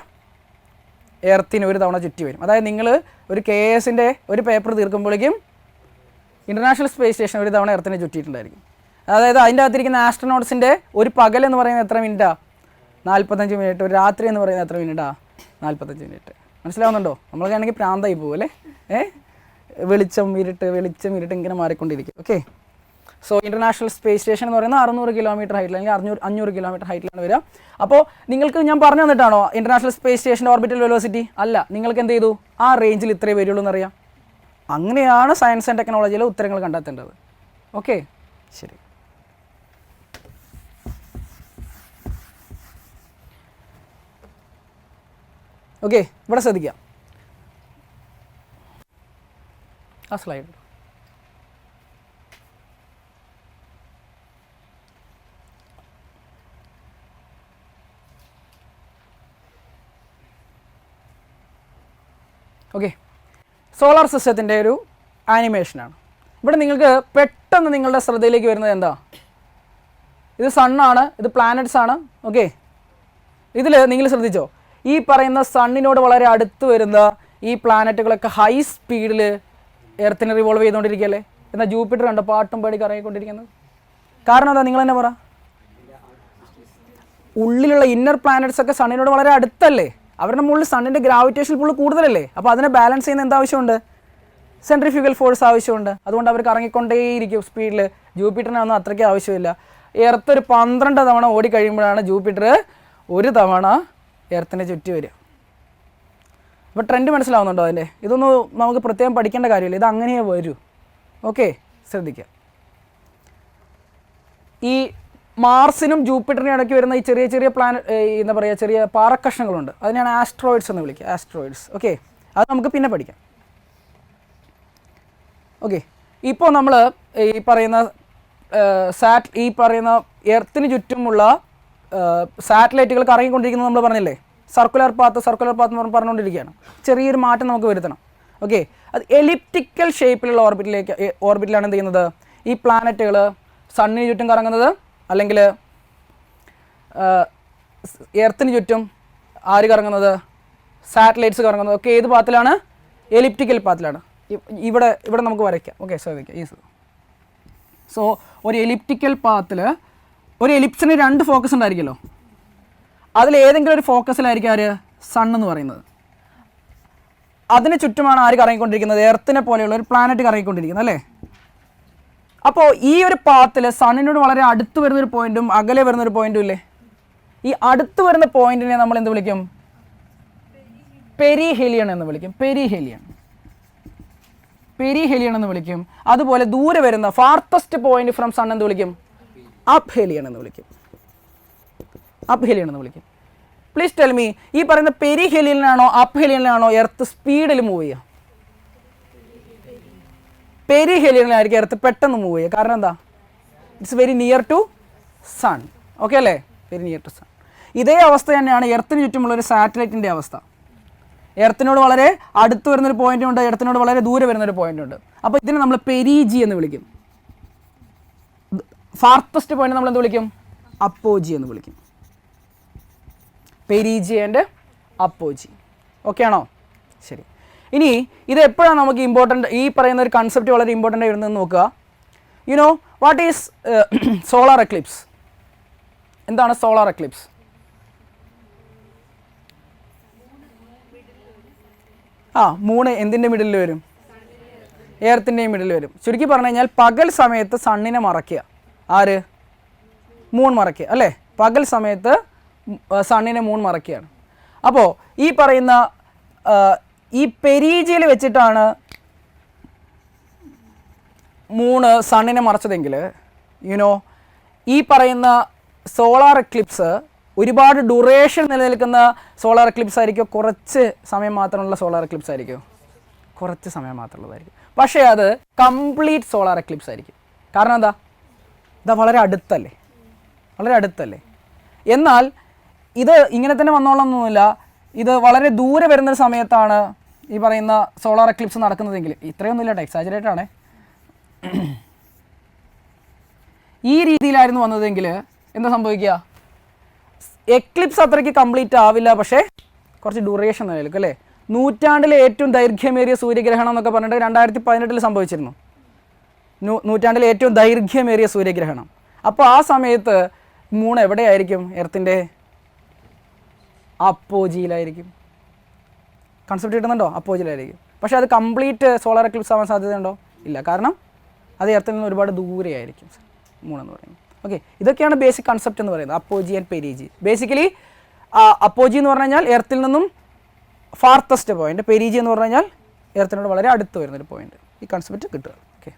എർത്തിന് ഒരു തവണ ചുറ്റി വരും. അതായത് നിങ്ങൾ ഒരു KSൻ്റെ ഒരു പേപ്പർ തീർക്കുമ്പോഴേക്കും ഇൻ്റർനാഷണൽ സ്പേസ് സ്റ്റേഷൻ ഒരു തവണ എർത്തിനെ ചുറ്റിയിട്ടുണ്ടായിരിക്കും. അതായത് അതിൻ്റെ അകത്തിരിക്കുന്ന ആസ്ട്രോനോട്ട്സിൻ്റെ ഒരു പകൽ എന്ന് പറയുന്നത് എത്ര മിനിറ്റാണ്? 45 മിനിറ്റ്. ഒരു രാത്രി എന്ന് പറയുന്നത് എത്ര മിനിറ്റാണ്? 45 മിനിറ്റ്. മനസ്സിലാവുന്നുണ്ടോ? നമ്മളൊക്കെയാണെങ്കിൽ പ്രാന്തായി പോകും അല്ലേ? വെളിച്ചം ഇരുട്ട് ഇങ്ങനെ മാറിക്കൊണ്ടിരിക്കും. Okay, so international space station എന്ന് പറയുന്നത് 600 കിലോമീറ്റർ ഹൈറ്റിൽ അല്ലെങ്കിൽ 500 കിലോമീറ്റർ ഹൈറ്റിലാണ് വരിക. അപ്പോൾ നിങ്ങൾക്ക് ഞാൻ പറഞ്ഞു തന്നിട്ടാണോ ഇൻ്റർനാഷണൽ സ്പേസ് സ്റ്റേഷൻ്റെ ഓർബിറ്റൽ വെലോസിറ്റി? അല്ല, നിങ്ങൾക്ക് എന്ത് ചെയ്തു? ആ റേഞ്ചിൽ ഇത്രേ വരുള്ളൂ എന്നറിയാം. അങ്ങനെയാണ് സയൻസ് ആൻഡ് ടെക്നോളജിയിലെ ഉത്തരങ്ങൾ കണ്ടെത്തേണ്ടത്. ഓക്കെ, ശരി. ഓക്കെ, ഇവിടെ ശ്രദ്ധിക്കാം. ആ സ്ലൈഡ് ഓക്കെ. സോളാർ സിസ്റ്റത്തിൻ്റെ ഒരു ആനിമേഷനാണ്. ഇവിടെ നിങ്ങൾക്ക് പെട്ടെന്ന് നിങ്ങളുടെ ശ്രദ്ധയിലേക്ക് വരുന്നത് എന്താ? ഇത് സണ്ണാണ്, ഇത് പ്ലാനറ്റ്സ് ആണ്. ഓക്കെ, ഇതിൽ നിങ്ങൾ ശ്രദ്ധിച്ചോ, ഈ പറയുന്ന സണ്ണിനോട് വളരെ അടുത്ത് വരുന്ന ഈ പ്ലാനറ്റുകളൊക്കെ ഹൈ സ്പീഡിൽ എർത്തിനെ റിവോൾവ് ചെയ്തുകൊണ്ടിരിക്കുകയല്ലേ. എന്നാൽ ജൂപ്പിറ്റർ കണ്ടോ പാട്ടും പാടി കറങ്ങിക്കൊണ്ടിരിക്കുന്നത്? കാരണം എന്താ, നിങ്ങൾ തന്നെ പറ. ഉള്ളിലുള്ള ഇന്നർ പ്ലാനറ്റ്സ് ഒക്കെ സണ്ണിനോട് വളരെ അടുത്തല്ലേ, അവരുടെ മുകളിൽ സണ്ണിൻ്റെ ഗ്രാവിറ്റേഷൻ പുള്ള് കൂടുതലല്ലേ. അപ്പോൾ അതിനെ ബാലൻസ് ചെയ്യുന്ന എന്താവശ്യമുണ്ട്? സെൻട്രിഫ്യൂഗൽ ഫോഴ്സ് ആവശ്യമുണ്ട്. അതുകൊണ്ട് അവർ കറങ്ങിക്കൊണ്ടേയിരിക്കും സ്പീഡിൽ. ജൂപ്പിറ്ററിനൊന്നും അത്രയ്ക്ക് ആവശ്യമില്ല. എർത്ത് ഒരു 12 തവണ ഓടിക്കഴിയുമ്പോഴാണ് ജൂപ്പിറ്റർ ഒരു തവണ എർത്തിനെ ചുറ്റി വരിക. അപ്പോൾ ട്രെൻഡ് മനസ്സിലാവുന്നുണ്ടോ അതിൻ്റെ? ഇതൊന്നും നമുക്ക് പ്രത്യേകം പഠിക്കേണ്ട കാര്യമില്ല, ഇത് അങ്ങനെയേ വരൂ. ഓക്കെ, ശ്രദ്ധിക്കുക. ഈ മാർസിനും ജൂപ്പിറ്ററിനും ഇടയ്ക്ക് വരുന്ന ഈ ചെറിയ ചെറിയ എന്താ പറയുക, ചെറിയ പാറക്കഷ്ണങ്ങളുണ്ട്, അതിനെയാണ് ആസ്ട്രോയിഡ്സ് എന്ന് വിളിക്കുക. ആസ്ട്രോയിഡ്സ്. ഓക്കെ, അത് നമുക്ക് പിന്നെ പഠിക്കാം. ഓക്കെ, ഇപ്പോൾ നമ്മൾ ഈ പറയുന്ന ഈ പറയുന്ന എർത്തിന് ചുറ്റുമുള്ള സാറ്റലൈറ്റുകൾ കറങ്ങിക്കൊണ്ടിരിക്കുന്നത് നമ്മൾ പറഞ്ഞില്ലേ, സർക്കുലർ പാത്ത് എന്ന് പറഞ്ഞുകൊണ്ടിരിക്കുകയാണ്. ചെറിയൊരു മാറ്റം നമുക്ക് വരുത്തണം. ഓക്കെ, അത് എലിപ്റ്റിക്കൽ ഷേപ്പിലുള്ള ഓർബിറ്റിലാണ് എന്ത് ചെയ്യുന്നത്, ഈ പ്ലാനറ്റുകൾ സണ്ണിന് ചുറ്റും കറങ്ങുന്നത്, അല്ലെങ്കിൽ എർത്തിന് ചുറ്റും ആര് കറങ്ങുന്നത്, സാറ്റലൈറ്റ്സ് കറങ്ങുന്നത് ഒക്കെ ഏത് പാത്തിലാണ്? എലിപ്റ്റിക്കൽ പാത്തിലാണ്. ഇവിടെ നമുക്ക് വരയ്ക്കാം. ഓക്കെ, ശ്രദ്ധിക്കാം. സോ ഒരു എലിപ്റ്റിക്കൽ പാത്തിൽ ഒരു എലിപ്സിന് 2 ഫോക്കസ് ഉണ്ടായിരിക്കുമല്ലോ, അതിലേതെങ്കിലും ഒരു ഫോക്കസിലായിരിക്കും ആര്, സൺ എന്ന് പറയുന്നത്. അതിന് ചുറ്റുമാണ് ആര് കറങ്ങിക്കൊണ്ടിരിക്കുന്നത്? എർത്തിനെ പോലെയുള്ള ഒരു പ്ലാനറ്റ് കറങ്ങിക്കൊണ്ടിരിക്കുന്നത് അല്ലേ. അപ്പോൾ ഈ ഒരു പാത്തിൽ സണ്ണിനോട് വളരെ അടുത്ത് വരുന്നൊരു പോയിന്റും അകലെ വരുന്നൊരു പോയിന്റും ഇല്ലേ. ഈ അടുത്ത് വരുന്ന പോയിന്റിനെ നമ്മൾ എന്ത് വിളിക്കും? പെരിഹെലിയൺ എന്ന് വിളിക്കും. പെരിഹെലിയൺ എന്ന് വിളിക്കും. അതുപോലെ ദൂരെ വരുന്ന ഫാർത്തസ്റ്റ് പോയിന്റ് ഫ്രം സൺ എന്ത് വിളിക്കും? അപ്ഹെലിയൺ എന്ന് വിളിക്കും. പ്ലീസ് ടെൽ മീ, ഈ പറയുന്ന പെരിഹെലിയനാണോ അപ്ഹെലിയനാണോ എർത്ത് സ്പീഡിൽ മൂവ് ചെയ്യുക? പെരിഹെലിയനിലായിരിക്കും എർത്ത് പെട്ടെന്ന് മൂവ് ചെയ്യുക. കാരണം എന്താ? It's very near to sun. Okay അല്ലേ? Very near to sun. ഇതേ അവസ്ഥ തന്നെയാണ് എർത്തിന് ചുറ്റുമുള്ള ഒരു സാറ്റലൈറ്റിൻ്റെ അവസ്ഥ. എർത്തിനോട് വളരെ അടുത്ത് വരുന്നൊരു പോയിന്റ് ഉണ്ട്, എർത്തിനോട് വളരെ ദൂരെ വരുന്നൊരു പോയിന്റ് ഉണ്ട്. അപ്പോൾ ഇതിനെ നമ്മൾ പെരിജി എന്ന് വിളിക്കും. ഫാർത്തസ്റ്റ് പോയിന്റ് നമ്മൾ എന്ത് വിളിക്കും? അപ്പോജി എന്ന് വിളിക്കും. പെരിജി ആൻഡ് അപ്പോജി. ഓക്കെ ആണോ? ശരി. ഇനി ഇത് എപ്പോഴാണ് നമുക്ക് ഇമ്പോർട്ടൻ്റ്, ഈ പറയുന്ന ഒരു കൺസെപ്റ്റ് വളരെ ഇമ്പോർട്ടൻ്റ് ആയി വരുന്നതെന്ന് നോക്കുക. You know what is solar Eclipse? എന്താണ് സോളാർ എക്ലിപ്സ്? മൂണ് എന്തിൻ്റെ മിഡിൽ വരും? എർത്തിൻ്റെയും മിഡിൽ വരും. ചുരുക്കി പറഞ്ഞു കഴിഞ്ഞാൽ പകൽ സമയത്ത് സണ്ണിനെ മറയ്ക്കുക. ആര്? മൂൺ മറയ്ക്കുക അല്ലേ. പകൽ സമയത്ത് സണ്ണിനെ മൂൺ മറയ്ക്കുകയാണ്. അപ്പോൾ ഈ പറയുന്ന ഈ പെരീജിയിൽ വെച്ചിട്ടാണ് മൂണ് സണ്ണിനെ മറച്ചതെങ്കിൽ യുനോ ഈ പറയുന്ന സോളാർ എക്ലിപ്സ് ഒരുപാട് ഡ്യൂറേഷൻ നിലനിൽക്കുന്ന സോളാർ എക്ലിപ്സ് ആയിരിക്കും, കുറച്ച് സമയം മാത്രമുള്ള സോളാർ എക്ലിപ്സ് ആയിരിക്കും? കുറച്ച് സമയം മാത്രമുള്ളതായിരിക്കും. പക്ഷേ അത് കംപ്ലീറ്റ് സോളാർ എക്ലിപ്സ് ആയിരിക്കും. കാരണം എന്താ? ഇതാ വളരെ അടുത്തല്ലേ. എന്നാൽ ഇത് ഇങ്ങനെ തന്നെ വന്നോളൊന്നുമില്ല. ഇത് വളരെ ദൂരെ വരുന്നൊരു സമയത്താണ് ഈ പറയുന്ന സോളാർ എക്ലിപ്സ് നടക്കുന്നതെങ്കിൽ, ഇത്രയൊന്നുമില്ല കേട്ടോ, എക്സാജറേറ്റ് ആണ്. ഈ രീതിയിലായിരുന്നു വന്നതെങ്കിൽ എന്താ സംഭവിക്കുക? എക്ലിപ്സ് അത്രയ്ക്ക് കംപ്ലീറ്റ് ആവില്ല, പക്ഷേ കുറച്ച് ഡ്യൂറേഷൻ നിലനിൽക്കും അല്ലേ. നൂറ്റാണ്ടിലെ ഏറ്റവും ദൈർഘ്യമേറിയ സൂര്യഗ്രഹണം എന്നൊക്കെ പറഞ്ഞിട്ട് 2018 സംഭവിച്ചിരുന്നു. നൂറ്റാണ്ടിലെ ഏറ്റവും ദൈർഘ്യമേറിയ സൂര്യഗ്രഹണം. അപ്പോൾ ആ സമയത്ത് മൂൺ എവിടെയായിരിക്കും? എർത്തിൻ്റെ അപ്പോജിയിലായിരിക്കും. കൺസെപ്റ്റ് കിട്ടുന്നുണ്ടോ? അപ്പോജിയിലായിരിക്കും. പക്ഷേ അത് കംപ്ലീറ്റ് സോളാർ എക്ലിപ്സ് ആവാൻ സാധ്യതയുണ്ടോ? ഇല്ല. കാരണം അത് എർത്തിൽ നിന്ന് ഒരുപാട് ദൂരെയായിരിക്കും മൂണെന്ന് പറയുന്നത്. ഓക്കെ, ഇതൊക്കെയാണ് ബേസിക് കൺസെപ്റ്റ് എന്ന് പറയുന്നത്, അപ്പോജി ആൻഡ് പെരിജി. ബേസിക്കലി അപ്പോജി എന്ന് പറഞ്ഞു കഴിഞ്ഞാൽ എർത്തിൽ നിന്നും ഫാർത്തസ്റ്റ് പോയിന്റ്, പെരിജി എന്ന് പറഞ്ഞു കഴിഞ്ഞാൽ എർത്തിനോട് വളരെ അടുത്ത് വരുന്നൊരു പോയിന്റ്. ഈ കൺസെപ്റ്റ് കിട്ടുക. ഓക്കെ,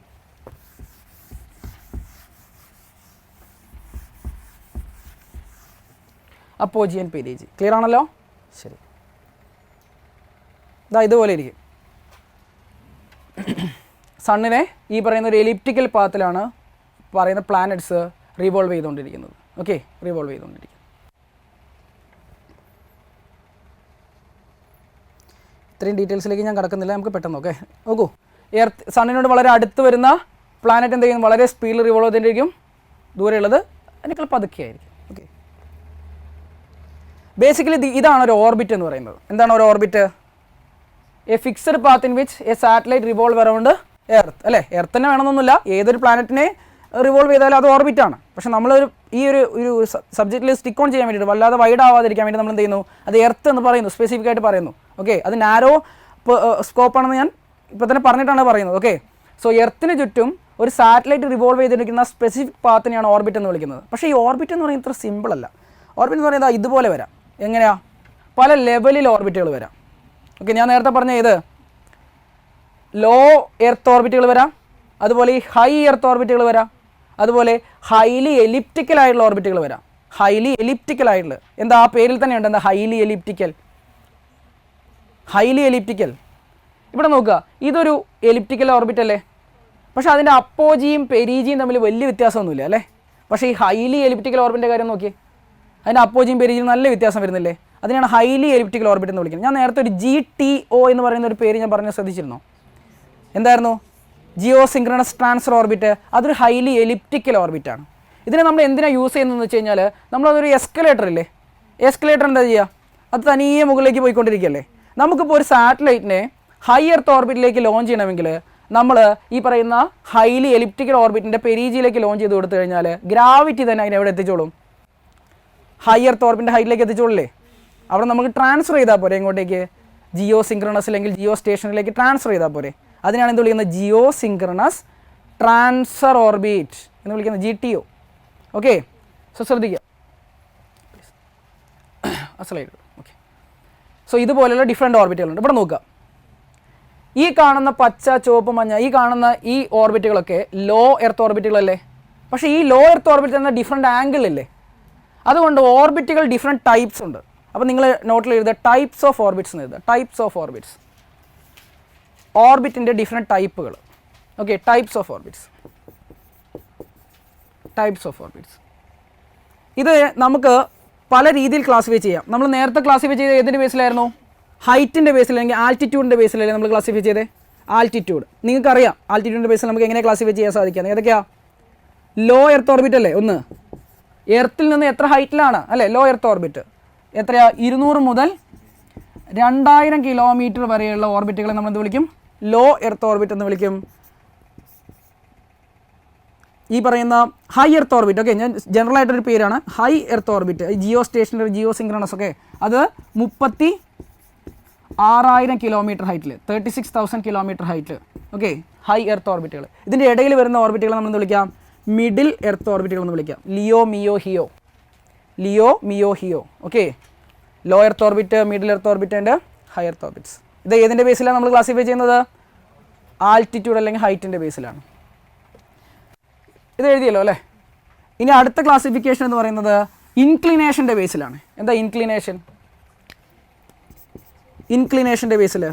അപ്പോജി ആൻഡ് പെരിജി ക്ലിയർ ആണല്ലോ? ശരി, ഇതുപോലെ ഇരിക്കും. സണ്ണിനെ ഈ പറയുന്ന ഒരു എലിപ്റ്റിക്കൽ പാത്തിലാണ് പറയുന്ന പ്ലാനറ്റ്സ് റിവോൾവ് ചെയ്തുകൊണ്ടിരിക്കുന്നത്. ഓക്കെ, റിവോൾവ് ചെയ്തുകൊണ്ടിരിക്കും. ഇത്രയും ഡീറ്റെയിൽസിലേക്ക് ഞാൻ കിടക്കുന്നില്ല, നമുക്ക് പെട്ടെന്ന് ഓക്കെ നോക്കൂ. എർത്ത് സണ്ണിനോട് വളരെ അടുത്ത് വരുന്ന പ്ലാനറ്റ് എന്ത് ചെയ്യും? വളരെ സ്പീഡിൽ റിവോൾവ് ചെയ്തിരിക്കും. ദൂരെയുള്ളത് അതിനേക്കാൾ പതുക്കെയായിരിക്കും. ഓക്കെ, ബേസിക്കലി ഇതാണ് ഒരു ഓർബിറ്റ് എന്ന് പറയുന്നത്. എന്താണ് ഒരു orbit? A fixed path in which a satellite revolve around earth. അല്ലേ, എർത്ത് തന്നെ വേണമെന്നൊന്നുമില്ല, ഏതൊരു പ്ലാനറ്റിനെ റിവോൾവ് ചെയ്താലും അത് ഓർബിറ്റാണ്. പക്ഷെ നമ്മളൊരു ഈ ഒരു സബ്ജക്റ്റിൽ സ്റ്റിക്ക് ഓൺ ചെയ്യാൻ വേണ്ടിയിട്ട്, വല്ലാതെ വൈഡ് ആവാതിരിക്കാൻ വേണ്ടി നമ്മൾ എന്ത് ചെയ്യുന്നു? അത് എർത്ത് എന്ന് പറയുന്നു, സ്പെസിഫിക് ആയിട്ട് പറയുന്നു. ഓക്കെ, അത് നാരോ സ്കോപ്പാണെന്ന് ഞാൻ ഇപ്പോൾ തന്നെ പറഞ്ഞിട്ടാണ് പറയുന്നത്. ഓക്കെ, സോ എർത്തിന് ചുറ്റും ഒരു സാറ്റലൈറ്റ് റിവോൾവ് ചെയ്തിരിക്കുന്ന സ്പെസിഫിക് പാത്തിനെയാണ് ഓർബിറ്റ് എന്ന് വിളിക്കുന്നത്. പക്ഷേ ഈ ഓർബിറ്റ് എന്ന് പറയുന്നത് ഇത്ര സിമ്പിൾ അല്ല. ഓർബിറ്റ് എന്ന് പറയുന്നത് ഇതുപോലെ വരാം. എങ്ങനെയാ? പല ലെവലിൽ ഓർബിറ്റുകൾ വരാം. ഓക്കെ, ഞാൻ നേരത്തെ പറഞ്ഞ ഇത് ലോ എർത്ത് ഓർബിറ്റുകൾ വരാം, അതുപോലെ ഈ ഹൈ എർത്ത് ഓർബിറ്റുകൾ വരാം, അതുപോലെ ഹൈലി എലിപ്റ്റിക്കൽ ആയിട്ടുള്ള ഓർബിറ്റുകൾ വരാം. ഹൈലി എലിപ്റ്റിക്കൽ ആയിട്ടുള്ള, എന്താ ആ പേരിൽ തന്നെ ഉണ്ട്, എന്താ ഹൈലി എലിപ്റ്റിക്കൽ. ഹൈലി എലിപ്റ്റിക്കൽ ഇവിടെ നോക്കുക, ഇതൊരു എലിപ്റ്റിക്കൽ ഓർബിറ്റ് അല്ലേ? പക്ഷേ അതിൻ്റെ അപ്പോജിയും പെരീജിയും തമ്മിൽ വലിയ വ്യത്യാസമൊന്നുമില്ല അല്ലേ? പക്ഷേ ഈ ഹൈലി എലിപ്റ്റിക്കൽ ഓർബിറ്റിൻ്റെ കാര്യം നോക്കിയേ, അതിൻ്റെ അപ്പോജിയും പെരീജിയും നല്ല വ്യത്യാസം വരുന്നില്ലേ? അതിനാണ് ഹൈലി എലിപ്റ്റിക്കൽ ഓർബിറ്റ് എന്ന് വിളിക്കുന്നത്. ഞാൻ നേരത്തെ ഒരു GTO എന്ന് പറയുന്ന ഒരു പേര് ഞാൻ പറഞ്ഞ് ശ്രദ്ധിച്ചിരുന്നു. എന്തായിരുന്നു? Geosynchronous transfer orbit. അതൊരു ഹൈലി എലിപ്റ്റിക്കൽ ഓർബിറ്റാണ്. ഇതിനെ നമ്മൾ എന്തിനാണ് യൂസ് ചെയ്യുന്നതെന്ന് വെച്ച് കഴിഞ്ഞാൽ, നമ്മളതൊരു എസ്കലേറ്റർ ഇല്ലേ, എസ്കലേറ്റർ എന്താ ചെയ്യുക? അത് തനിയെ മുകളിലേക്ക് പോയിക്കൊണ്ടിരിക്കുകയല്ലേ. നമുക്കിപ്പോൾ ഒരു സാറ്റലൈറ്റിനെ ഹൈ എർത്ത് ഓർബിറ്റിലേക്ക് ലോഞ്ച് ചെയ്യണമെങ്കിൽ നമ്മൾ ഈ പറയുന്ന ഹൈലി എലിപ്റ്റിക്കൽ ഓർബിറ്റിൻ്റെ പെരീജിയിലേക്ക് ലോഞ്ച് ചെയ്ത് കൊടുത്തു കഴിഞ്ഞാൽ ഗ്രാവിറ്റി തന്നെ അതിനെ എവിടെ എത്തിച്ചോളും? High earth ഓർബിറ്റിൻ്റെ ഹൈറ്റിലേക്ക് എത്തിച്ചോളില്ലേ? അവിടെ നമുക്ക് ട്രാൻസ്ഫർ ചെയ്താൽ പോരെ ഇങ്ങോട്ടേക്ക്, ജിയോ സിങ്ക്രണസ് അല്ലെങ്കിൽ ജിയോ സ്റ്റേഷനിലേക്ക് ട്രാൻസ്ഫർ ചെയ്താൽ പോരെ. അതിനാണ് എന്ത് വിളിക്കുന്നത്? ജിയോ സിങ്ക്രണസ് ട്രാൻസ്ഫർ ഓർബിറ്റ് എന്ന് വിളിക്കുന്നത്, GTO. ഓക്കെ, സോ ശ്രദ്ധിക്കുക. അസലായിട്ട് ഓക്കെ. സോ ഇതുപോലെയുള്ള ഡിഫറെൻറ്റ് ഓർബിറ്റുകളുണ്ട്. ഇവിടെ നോക്കുക, ഈ കാണുന്ന പച്ച, ചുവപ്പ്, മഞ്ഞ, ഈ കാണുന്ന ഈ ഓർബിറ്റുകളൊക്കെ ലോ എർത്ത് ഓർബിറ്റുകളല്ലേ? പക്ഷേ ഈ ലോ എർത്ത് ഓർബിറ്റ് എന്ന ഡിഫറെൻറ്റ് ആംഗിൾ ഇല്ലേ? അതുകൊണ്ട് ഓർബിറ്റുകൾ ഡിഫറെൻറ്റ് ടൈപ്സ് ഉണ്ട്. അപ്പോൾ നിങ്ങൾ നോട്ടിൽ എഴുതുക ടൈപ്സ് ഓഫ് ഓർബിറ്റ്സ് എന്ന് എഴുതുക. ടൈപ്സ് ഓഫ് ഓർബിറ്റ്സ്, ഓർബിറ്റിൻ്റെ ഡിഫറെൻറ്റ് ടൈപ്പുകൾ. Okay, types of orbits, types of orbits. ഇത് നമുക്ക് പല രീതിയിൽ ക്ലാസിഫൈ ചെയ്യാം. നമ്മൾ നേരത്തെ ക്ലാസിഫൈ ചെയ്ത് ഏതിൻ്റെ ബേസിലായിരുന്നു? ഹൈറ്റിൻ്റെ ബേസിൽ അല്ലെങ്കിൽ ആൾട്ടിറ്റ്യൂഡിൻ്റെ ബേസിലല്ലേ നമ്മൾ ക്ലാസിഫൈ ചെയ്തത്? ആൾട്ടിറ്റ്യൂഡ് നിങ്ങൾക്കറിയാം. ആൾട്ടിറ്റ്യൂഡിൻ്റെ ബേസിൽ നമുക്ക് എങ്ങനെ ക്ലാസിഫൈ ചെയ്യാൻ സാധിക്കുക? ഏതൊക്കെയാണ്? ലോ എർത്ത് ഓർബിറ്റ് അല്ലേ ഒന്ന്, എർത്തിൽ നിന്ന് എത്ര ഹൈറ്റിലാണ് അല്ലേ ലോ എർത്ത് ഓർബിറ്റ്? എത്രയാ? 200 മുതൽ 2000 കിലോമീറ്റർ വരെയുള്ള ഓർബിറ്റുകളെ നമ്മൾ എന്ത് വിളിക്കും? ലോ എർത്ത് ഓർബിറ്റ് എന്ന് വിളിക്കും. ഈ പറയുന്ന ഹൈ എർത്ത് ഓർബിറ്റ്, ഓക്കെ, ഞാൻ ജനറൽ ആയിട്ടൊരു പേരാണ് high earth orbit. Geostationary, geosynchronous ഒക്കെ അത് 36,000 കിലോമീറ്റർ ഹൈറ്റിൽ, 36,000 കിലോമീറ്റർ ഹൈറ്റിൽ. ഓക്കെ, ഹൈ എർത്ത് ഓർബിറ്റുകൾ. ഇതിൻ്റെ ഇടയിൽ വരുന്ന ഓർബിറ്റുകൾ നമ്മൾ എന്ത് വിളിക്കാം? മിഡിൽ എർത്ത് ഓർബിറ്റുകൾ എന്ന് വിളിക്കാം. LEO, MEO, HEO. LEO, MEO, HEO. Okay, low earth orbit, middle earth orbit and high earth orbits. ഇത് ഏതിൻ്റെ ബേസിലാണ് നമ്മൾ ക്ലാസിഫൈ ചെയ്യുന്നത്? ആൾട്ടിറ്റ്യൂഡ് അല്ലെങ്കിൽ ഹൈറ്റിൻ്റെ ബേസിലാണ്. ഇത് എഴുതിയല്ലോ അല്ലേ? ഇനി അടുത്ത ക്ലാസിഫിക്കേഷൻ എന്ന് പറയുന്നത് ഇൻക്ലിനേഷൻ്റെ ബേസിലാണ്. എന്താ ഇൻക്ലിനേഷൻ? ഇൻക്ലിനേഷൻ്റെ ബേസിൽ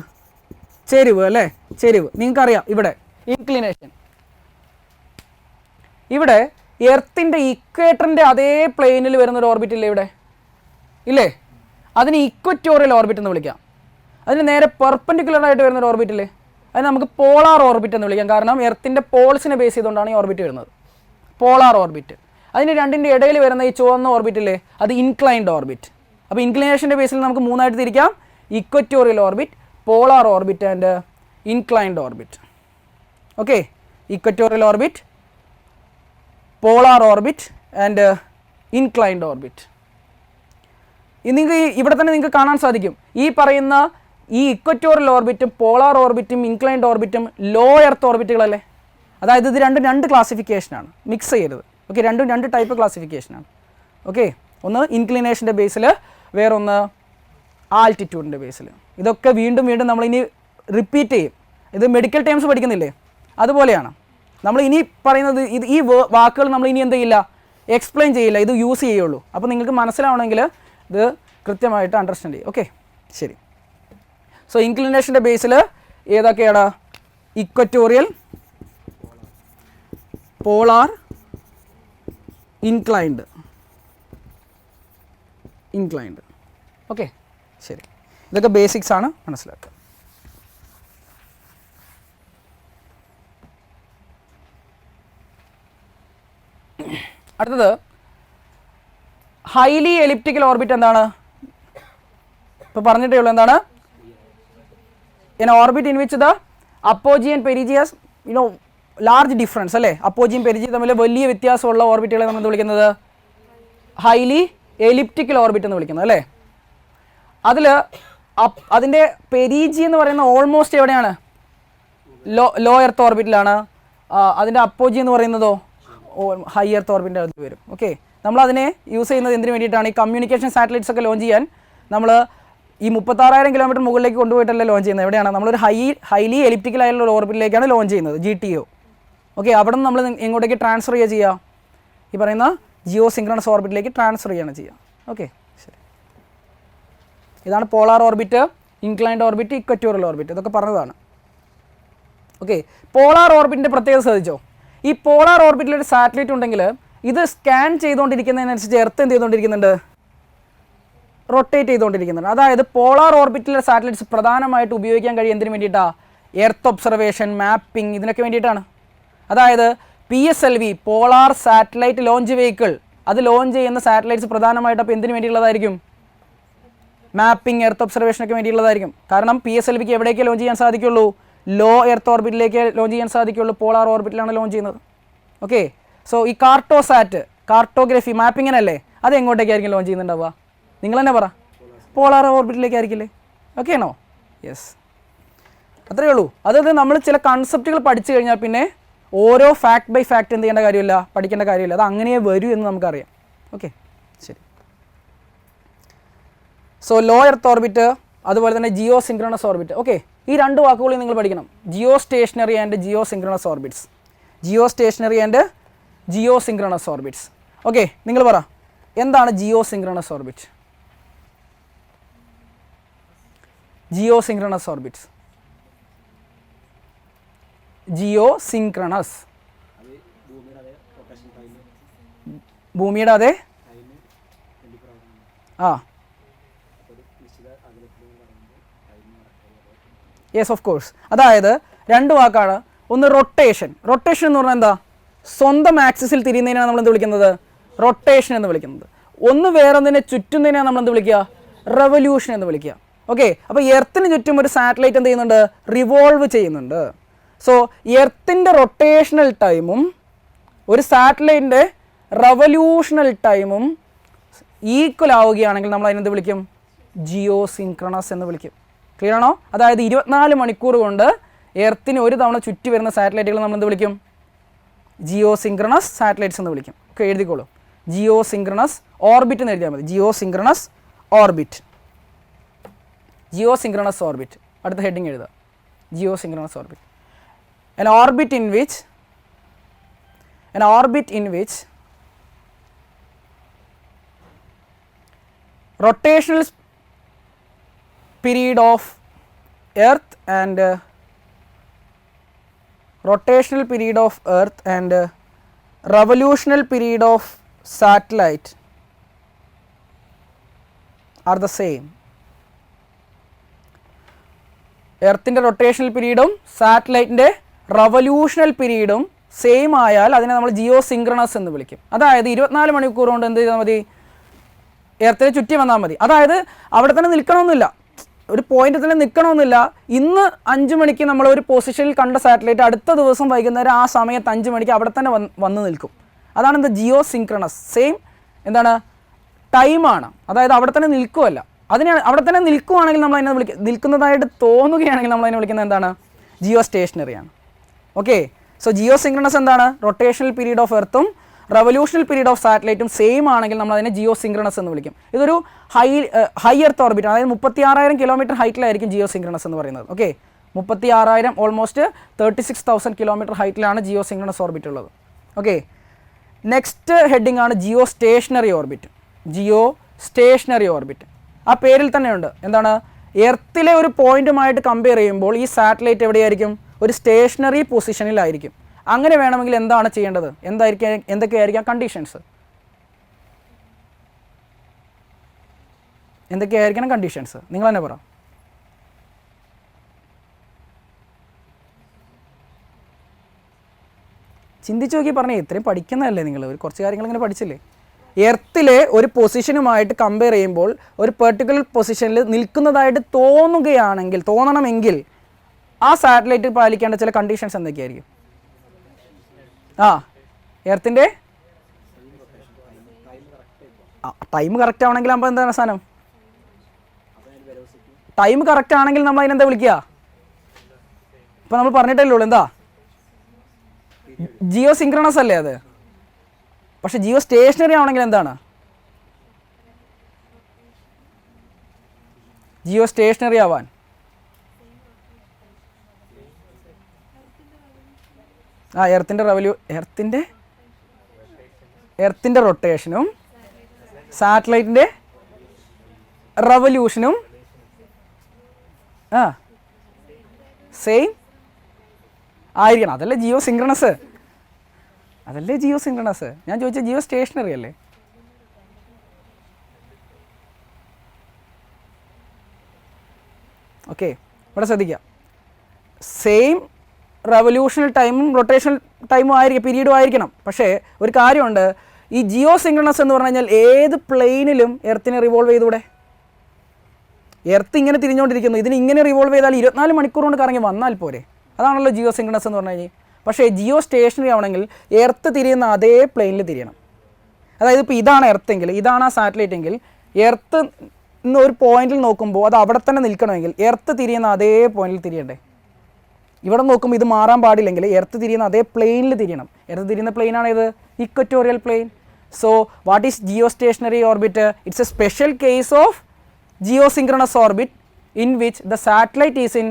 ചെരിവ് അല്ലേ? ചെരിവ് നിങ്ങൾക്കറിയാം. ഇവിടെ ഇൻക്ലിനേഷൻ, ഇവിടെ എർത്തിൻ്റെ ഇക്വേറ്ററിൻ്റെ അതേ പ്ലെയിനിൽ വരുന്നൊരു ഓർബിറ്റ് ഇല്ലേ ഇവിടെ? ഇല്ലേ? അതിന് ഇക്വറ്റോറിയൽ ഓർബിറ്റ് എന്ന് വിളിക്കാം. അതിന് നേരെ പെർപെൻഡിക്കുലർ ആയിട്ട് വരുന്നൊരു ഓർബിറ്റ് ഇല്ലേ? അതിന് നമുക്ക് പോളാർ ഓർബിറ്റ് എന്ന് വിളിക്കാം. കാരണം എർത്തിൻ്റെ പോൾസിനെ ബേസ് ചെയ്തുകൊണ്ടാണ് ഈ ഓർബിറ്റ് വരുന്നത്, പോളാർ ഓർബിറ്റ്. അതിന് രണ്ടിൻ്റെ ഇടയിൽ വരുന്ന ഈ ചുവന്ന ഓർബിറ്റ് ഇല്ലേ, അത് ഇൻക്ലൈൻഡ് ഓർബിറ്റ്. അപ്പോൾ ഇൻക്ലിനേഷൻ്റെ ബേസിൽ നമുക്ക് മൂന്നായിട്ട് തിരിക്കാം: equatorial orbit, polar orbit and inclined orbit. Okay, equatorial orbit, polar orbit and inclined orbit. നിങ്ങൾക്ക് ഇവിടെ തന്നെ നിങ്ങൾക്ക് കാണാൻ സാധിക്കും, ഈ പറയുന്ന ഈ ഇക്വറ്റോറിയൽ ഓർബിറ്റും പോളാർ ഓർബിറ്റും ഇൻക്ലൈൻഡ് ഓർബിറ്റും ലോ എർത്ത് ഓർബിറ്റുകളല്ലേ? അതായത് ഇത് രണ്ട് ക്ലാസിഫിക്കേഷനാണ്, മിക്സ് ചെയ്യരുത്. ഓക്കെ, രണ്ട് ടൈപ്പ് ക്ലാസിഫിക്കേഷനാണ്. ഓക്കെ, ഒന്ന് ഇൻക്ലിനേഷൻ്റെ ബേസിൽ, വേറൊന്ന് ആൾട്ടിറ്റ്യൂഡിൻ്റെ ബേസിൽ. ഇതൊക്കെ വീണ്ടും നമ്മളിനി റിപ്പീറ്റ് ചെയ്യും. ഇത് മെഡിക്കൽ ടേംസ് പഠിക്കുന്നില്ലേ, അതുപോലെയാണ്. നമ്മൾ ഇനി പറയുന്നത് ഈ വാക്കുകൾ നമ്മൾ ഇനി എന്ത് ചെയ്യില്ല, എക്സ്പ്ലെയിൻ ചെയ്യില്ല, ഇത് യൂസ് ചെയ്യുള്ളൂ. അപ്പോൾ നിങ്ങൾക്ക് മനസ്സിലാവണമെങ്കിൽ ഇത് കൃത്യമായിട്ട് അണ്ടർസ്റ്റാൻഡ് ചെയ്യും. ഓക്കെ, ശരി. സോ ഇൻക്ലിനേഷൻ്റെ ബേസിൽ ഏതൊക്കെയാണ്? Equatorial, polar, inclined. ഓക്കെ, ശരി. ഇതൊക്കെ ബേസിക്സ് ആണ്, മനസ്സിലാക്കുക. അടുത്തത് ഹൈലി എലിപ്റ്റിക്കൽ ഓർബിറ്റ് എന്താണ്? ഇപ്പോൾ പറഞ്ഞിട്ടേ ഉള്ളൂ. എന്താണ്? In orbit in which the apogee and perigee has large difference അല്ലേ? അപ്പോജിയും പെരിജിയും തമ്മിൽ വലിയ വ്യത്യാസമുള്ള ഓർബിറ്റുകളെ നമ്മൾ എന്ത് വിളിക്കുന്നത്? ഹൈലി എലിപ്റ്റിക്കൽ ഓർബിറ്റ് എന്ന് വിളിക്കുന്നത് അല്ലേ? അതിൻ്റെ പെരിജി എന്ന് പറയുന്ന ഓൾമോസ്റ്റ് എവിടെയാണ്? ലോ എർത്ത് ഓർബിറ്റിലാണ്. അതിൻ്റെ അപ്പോജി എന്ന് പറയുന്നതോ ഹൈ എർത്ത് ഓർബിറ്റിൻ്റെ അടുത്ത് വരും. ഓക്കെ, നമ്മളതിനെ യൂസ് ചെയ്യുന്നത് എന്തിനു വേണ്ടിയിട്ടാണ്? ഈ കമ്മ്യൂണിക്കേഷൻ സാറ്റലൈറ്റ്സ് ഒക്കെ ലോഞ്ച് ചെയ്യാൻ നമ്മൾ ഈ 36,000 കിലോമീറ്റർ മുകളിലേക്ക് കൊണ്ടുപോയിട്ടല്ല ലോഞ്ച് ചെയ്യുന്നത്. എവിടെയാണ്? നമ്മളൊരു ഹൈലി എലിപ്റ്റിക്കൽ ആയിട്ടുള്ള ഒരു ഓർബിറ്റിലേക്കാണ് ലോഞ്ച് ചെയ്യുന്നത്, GTO. ഓക്കെ, അവിടെ നിന്ന് നമ്മൾ എങ്ങോട്ടേക്ക് ട്രാൻസ്ഫർ ചെയ്യുക? ഈ പറയുന്ന ജിയോ സിങ്ക്രണസ് ഓർബിറ്റിലേക്ക് ട്രാൻസ്ഫർ ചെയ്യുകയാണ് ചെയ്യുക. ഓക്കെ, ശരി. ഇതാണ് polar orbit, inclined orbit, equatorial orbit. ഇതൊക്കെ പറഞ്ഞതാണ്. ഓക്കെ, പോളാർ ഓർബിറ്റിൻ്റെ പ്രത്യേകത ശ്രദ്ധിച്ചോ? ഈ പോളാർ ഓർബിറ്റിലൊരു സാറ്റലൈറ്റ് ഉണ്ടെങ്കിൽ ഇത് സ്കാൻ ചെയ്തുകൊണ്ടിരിക്കുന്നതിനനുസരിച്ച് എർത്ത് എന്ത് ചെയ്തുകൊണ്ടിരിക്കുന്നുണ്ട്? റൊട്ടേറ്റ് ചെയ്തുകൊണ്ടിരിക്കുന്നുണ്ട്. അതായത് പോളാർ ഓർബിറ്റിലെ സാറ്റലൈറ്റ്സ് പ്രധാനമായിട്ട് ഉപയോഗിക്കാൻ കഴിയും എന്തിനു വേണ്ടിയിട്ടാണ്? എർത്ത് ഒബ്സർവേഷൻ, മാപ്പിംഗ്, ഇതിനൊക്കെ വേണ്ടിയിട്ടാണ്. അതായത് PSLV, polar satellite launch vehicle, അത് ലോഞ്ച് ചെയ്യുന്ന സാറ്റലൈറ്റ്സ് പ്രധാനമായിട്ട് അപ്പോൾ എന്തിനു വേണ്ടിയുള്ളതായിരിക്കും? Mapping, earth ഒബ്സർവേഷനൊക്കെ വേണ്ടിയുള്ളതായിരിക്കും. കാരണം PSLVക്ക് എവിടേക്ക് ലോഞ്ച് ചെയ്യാൻ സാധിക്കുള്ളൂ? ലോ എർത്ത് ഓർബിറ്റിലേക്ക് ലോഞ്ച് ചെയ്യാൻ സാധിക്കുള്ളൂ. പോളാർ ഓർബിറ്റിലാണ് ലോഞ്ച് ചെയ്യുന്നത്. ഓക്കെ, സോ ഈ കാർട്ടോഗ്രഫി, മാപ്പിങ്ങിനല്ലേ, അത് എങ്ങോട്ടേക്കായിരിക്കും ലോഞ്ച് ചെയ്യുന്നുണ്ടാവുക? നിങ്ങൾ തന്നെ പറ. പോളാർ ഓർബിറ്റിലേക്കായിരിക്കില്ലേ? ഓക്കെ ആണോ? യെസ്, അത്രയേ ഉള്ളൂ. അതായത് നമ്മൾ ചില കൺസെപ്റ്റുകൾ പഠിച്ചു കഴിഞ്ഞാൽ പിന്നെ ഓരോ ഫാക്ട് ബൈ ഫാക്ട് എന്ത് ചെയ്യേണ്ട കാര്യമില്ല, പഠിക്കേണ്ട കാര്യമില്ല. അത് അങ്ങനെ വരൂ എന്ന് നമുക്കറിയാം. ഓക്കെ, ശരി. സോ ലോ എർത്ത് ഓർബിറ്റ്, അതുപോലെ തന്നെ ജിയോ സിങ്ക്രണസ് ഓർബിറ്റ്. ഓക്കെ, ഈ രണ്ട് വാക്കുകളും നിങ്ങൾ പഠിക്കണം. Geostationary and geosynchronous orbits. Geostationary and geosynchronous orbits. Okay, നിങ്ങൾ പറ, എന്താണ് geosynchronous orbit? Geosynchronous orbits. Geosynchronous, ഭൂമിയുടെ അതെ യെസ് ഓഫ് കോഴ്സ്. അതായത് രണ്ട് വാക്കാണ്. ഒന്ന് റൊട്ടേഷൻ. റൊട്ടേഷൻ എന്ന് പറഞ്ഞാൽ എന്താ? സ്വന്തം ആക്സിസിൽ തിരിയുന്നതിനാണ് നമ്മൾ എന്ത് വിളിക്കുന്നത്? റൊട്ടേഷൻ എന്ന് വിളിക്കുന്നത്. ഒന്ന് വേറൊന്നിനെ ചുറ്റുന്നതിനാണ് നമ്മൾ എന്ത് വിളിക്കുക? റെവല്യൂഷൻ എന്ന് വിളിക്കുക. ഓക്കെ, അപ്പോൾ എർത്തിന് ചുറ്റും ഒരു സാറ്റലൈറ്റ് എന്ത് ചെയ്യുന്നുണ്ട്? റിവോൾവ് ചെയ്യുന്നുണ്ട്. സോ എർത്തിൻ്റെ റൊട്ടേഷണൽ ടൈമും ഒരു സാറ്റലൈറ്റിൻ്റെ റെവല്യൂഷണൽ ടൈമും ഈക്വൽ ആവുകയാണെങ്കിൽ നമ്മൾ അതിനെന്ത് വിളിക്കും? ജിയോ സിങ്ക്രണസ് എന്ന് വിളിക്കും. ക്ലിയർ ആണോ? അതായത് 24 മണിക്കൂർ കൊണ്ട് എർത്തിന് ഒരു തവണ ചുറ്റി വരുന്ന സാറ്റലൈറ്റുകൾ നമ്മൾ എന്ത് വിളിക്കും? ജിയോ സിങ്ക്രണസ് സാറ്റലൈറ്റ്സ് എന്ന് വിളിക്കും. ഓക്കെ, എഴുതിക്കോളൂ. ജിയോ സിങ്ക്രണസ് ഓർബിറ്റ് എന്ന് എഴുതിയാൽ മതി. Geosynchronous orbit. Geosynchronous orbit. അടുത്ത ഹെഡിങ് എഴുതുക. Geosynchronous orbit. An orbit in which rotational period of Earth and revolutional period of satellite are the same. എർത്തിൻ്റെ rotational പീരീഡും സാറ്റലൈറ്റിൻ്റെ revolutional പീരീഡും same ആയാൽ അതിനെ നമ്മൾ ജിയോ സിങ്ക്രണസ് എന്ന് വിളിക്കും. അതായത് 24 മണിക്കൂർ കൊണ്ട് എന്ത് ചെയ്താൽ മതി? എർത്തിനെ ചുറ്റി വന്നാൽ മതി. അതായത് അവിടെ തന്നെ നിൽക്കണമെന്നില്ല, ഒരു പോയിന്റിൽ തന്നെ നിൽക്കണമെന്നില്ല. ഇന്ന് 5 മണിക്ക് നമ്മൾ ഒരു പൊസിഷനിൽ കണ്ട സാറ്റലൈറ്റ് അടുത്ത ദിവസം വൈകുന്നേരം ആ സമയത്ത് 5 മണിക്ക് അവിടെ തന്നെ വന്ന് നിൽക്കും. അതാണ് എന്ത്? ജിയോ സിങ്ക്രണസ്. സെയിം എന്താണ്? ടൈമാണ്. അതായത് അവിടെ തന്നെ നിൽക്കുമല്ല, അതിനെയാണ് അവിടെ തന്നെ നിൽക്കുകയാണെങ്കിൽ നമ്മൾ അതിനെ നിൽക്കുന്നതായിട്ട് തോന്നുകയാണെങ്കിൽ നമ്മൾ അതിനെ വിളിക്കുന്നത് എന്താണ്? ജിയോ സ്റ്റേഷനറിയാണ്. ഓക്കെ, സോ ജിയോ സിങ്ക്രണസ് എന്താണ്? റൊട്ടേഷണൽ പീരീഡ് ഓഫ് എർത്തും റവല്യൂഷണൽ പീരീഡ് ഓഫ് സാറ്റലൈറ്റും സെയിം ആണെങ്കിൽ നമ്മൾ അതിനെ ജിയോ സിങ്ക്രണസ് എന്ന് വിളിക്കും. ഇതൊരു ഹൈ എർത്ത് ഓർബിറ്റ്, അതായത് 36,000 കിലോമീറ്റർ ഹൈറ്റിലായിരിക്കും ജിയോ സിങ്ക്രണസ് എന്ന് പറയുന്നത്. ഓക്കെ, 36,000 ഓൾമോസ്റ്റ് 36,000 കിലോമീറ്റർ ഹൈറ്റിലാണ് ജിയോ സിങ്ക്രണസ് ഓർബിറ്റ് ഉള്ളത്. ഓക്കെ, നെക്സ്റ്റ് ഹെഡിങ് ആണ് geostationary orbit. Geostationary orbit ആ പേരിൽ തന്നെയുണ്ട്. എന്താണ്? എർത്തിലെ ഒരു പോയിന്റുമായിട്ട് കമ്പയർ ചെയ്യുമ്പോൾ ഈ സാറ്റലൈറ്റ് എവിടെയായിരിക്കും? ഒരു സ്റ്റേഷനറി പൊസിഷനിലായിരിക്കും. അങ്ങനെ വേണമെങ്കിൽ എന്താണ് ചെയ്യേണ്ടത്? എന്തൊക്കെയായിരിക്കാം കണ്ടീഷൻസ്? എന്തൊക്കെയായിരിക്കണം കണ്ടീഷൻസ്? നിങ്ങൾ തന്നെ പറ. ചിന്തിച്ച് നോക്കി പറഞ്ഞേ. ഇത്രയും പഠിക്കുന്നതല്ലേ നിങ്ങൾ? ഒരു കുറച്ച് കാര്യങ്ങൾ ഇങ്ങനെ പഠിച്ചില്ലേ? എർത്തിലെ ഒരു പൊസിഷനുമായിട്ട് കമ്പയർ ചെയ്യുമ്പോൾ ഒരു പെർട്ടിക്കുലർ പൊസിഷനിൽ നിൽക്കുന്നതായിട്ട് തോന്നണമെങ്കിൽ ആ സാറ്റലൈറ്റ് പാലിക്കേണ്ട ചില കണ്ടീഷൻസ് എന്തൊക്കെയായിരിക്കും? എർത്തിൻ്റെ ടൈം കറക്റ്റ് ആവണമെങ്കിൽ അപ്പോൾ എന്താണ് സാധനം? ടൈം കറക്റ്റ് ആണെങ്കിൽ നമ്മൾ അതിനെന്താ വിളിക്കുക? ഇപ്പം നമ്മൾ പറഞ്ഞിട്ടല്ലേ ഉള്ളൂ. എന്താ? ജിയോ സിങ്ക്രണസ് അല്ലേ അത്? പക്ഷെ ജിയോ സ്റ്റേഷനറി ആവണമെങ്കിൽ എന്താണ്? ജിയോ സ്റ്റേഷനറി ആവാൻ എർത്തിൻ്റെ റൊട്ടേഷനും സാറ്റലൈറ്റിൻ്റെ റവല്യൂഷനും സെയിം ആയിരിക്കണം. അതല്ലേ ജിയോ സിങ്ക്രണസ്? ഞാൻ ചോദിച്ച ജിയോ സ്റ്റേഷനറി അല്ലേ? ഓക്കെ, ഇവിടെ ശ്രദ്ധിക്കാം. സെയിം റവല്യൂഷണൽ ടൈമും റൊട്ടേഷണൽ ടൈമും പീരീഡും ആയിരിക്കണം. പക്ഷേ ഒരു കാര്യമുണ്ട്, ഈ ജിയോ സിങ്ക്രണസ് എന്ന് പറഞ്ഞു കഴിഞ്ഞാൽ ഏത് പ്ലെയിനിലും എർത്തിനെ റിവോൾവ് ചെയ്തൂടെ? എർത്ത് ഇങ്ങനെ തിരിഞ്ഞുകൊണ്ടിരിക്കുന്നു, ഇതിന് ഇങ്ങനെ റിവോൾവ് ചെയ്താൽ 24 മണിക്കൂർ കൊണ്ട് കറങ്ങി വന്നാൽ പോരെ? അതാണല്ലോ ജിയോ സിങ്ക്രണസ് എന്ന് പറഞ്ഞു കഴിഞ്ഞാൽ. പക്ഷേ ജിയോ സ്റ്റേഷനറി ആവണമെങ്കിൽ എർത്ത് തിരിയുന്ന അതേ പ്ലെയിനിൽ തിരിയണം. അതായത് ഇപ്പോൾ ഇതാണ് എർത്തെങ്കിൽ, ഇതാണ് ആ സാറ്റലൈറ്റ് എങ്കിൽ, എർത്ത് ഒരു പോയിന്റിൽ നോക്കുമ്പോൾ അത് അവിടെ തന്നെ നിൽക്കണമെങ്കിൽ എർത്ത് തിരിയുന്ന അതേ പോയിന്റിൽ തിരിയണ്ടേ? ഇവിടെ നോക്കുമ്പോൾ ഇത് മാറാൻ പാടില്ലെങ്കിൽ എർത്ത് തിരിയുന്ന അതേ പ്ലെയിനിൽ തിരിയണം. എർത്ത് തിരിയുന്ന പ്ലെയിനാണ് ഇത് equatorial plane. So what is geostationary orbit? It's a special case of geosynchronous orbit in which the satellite is in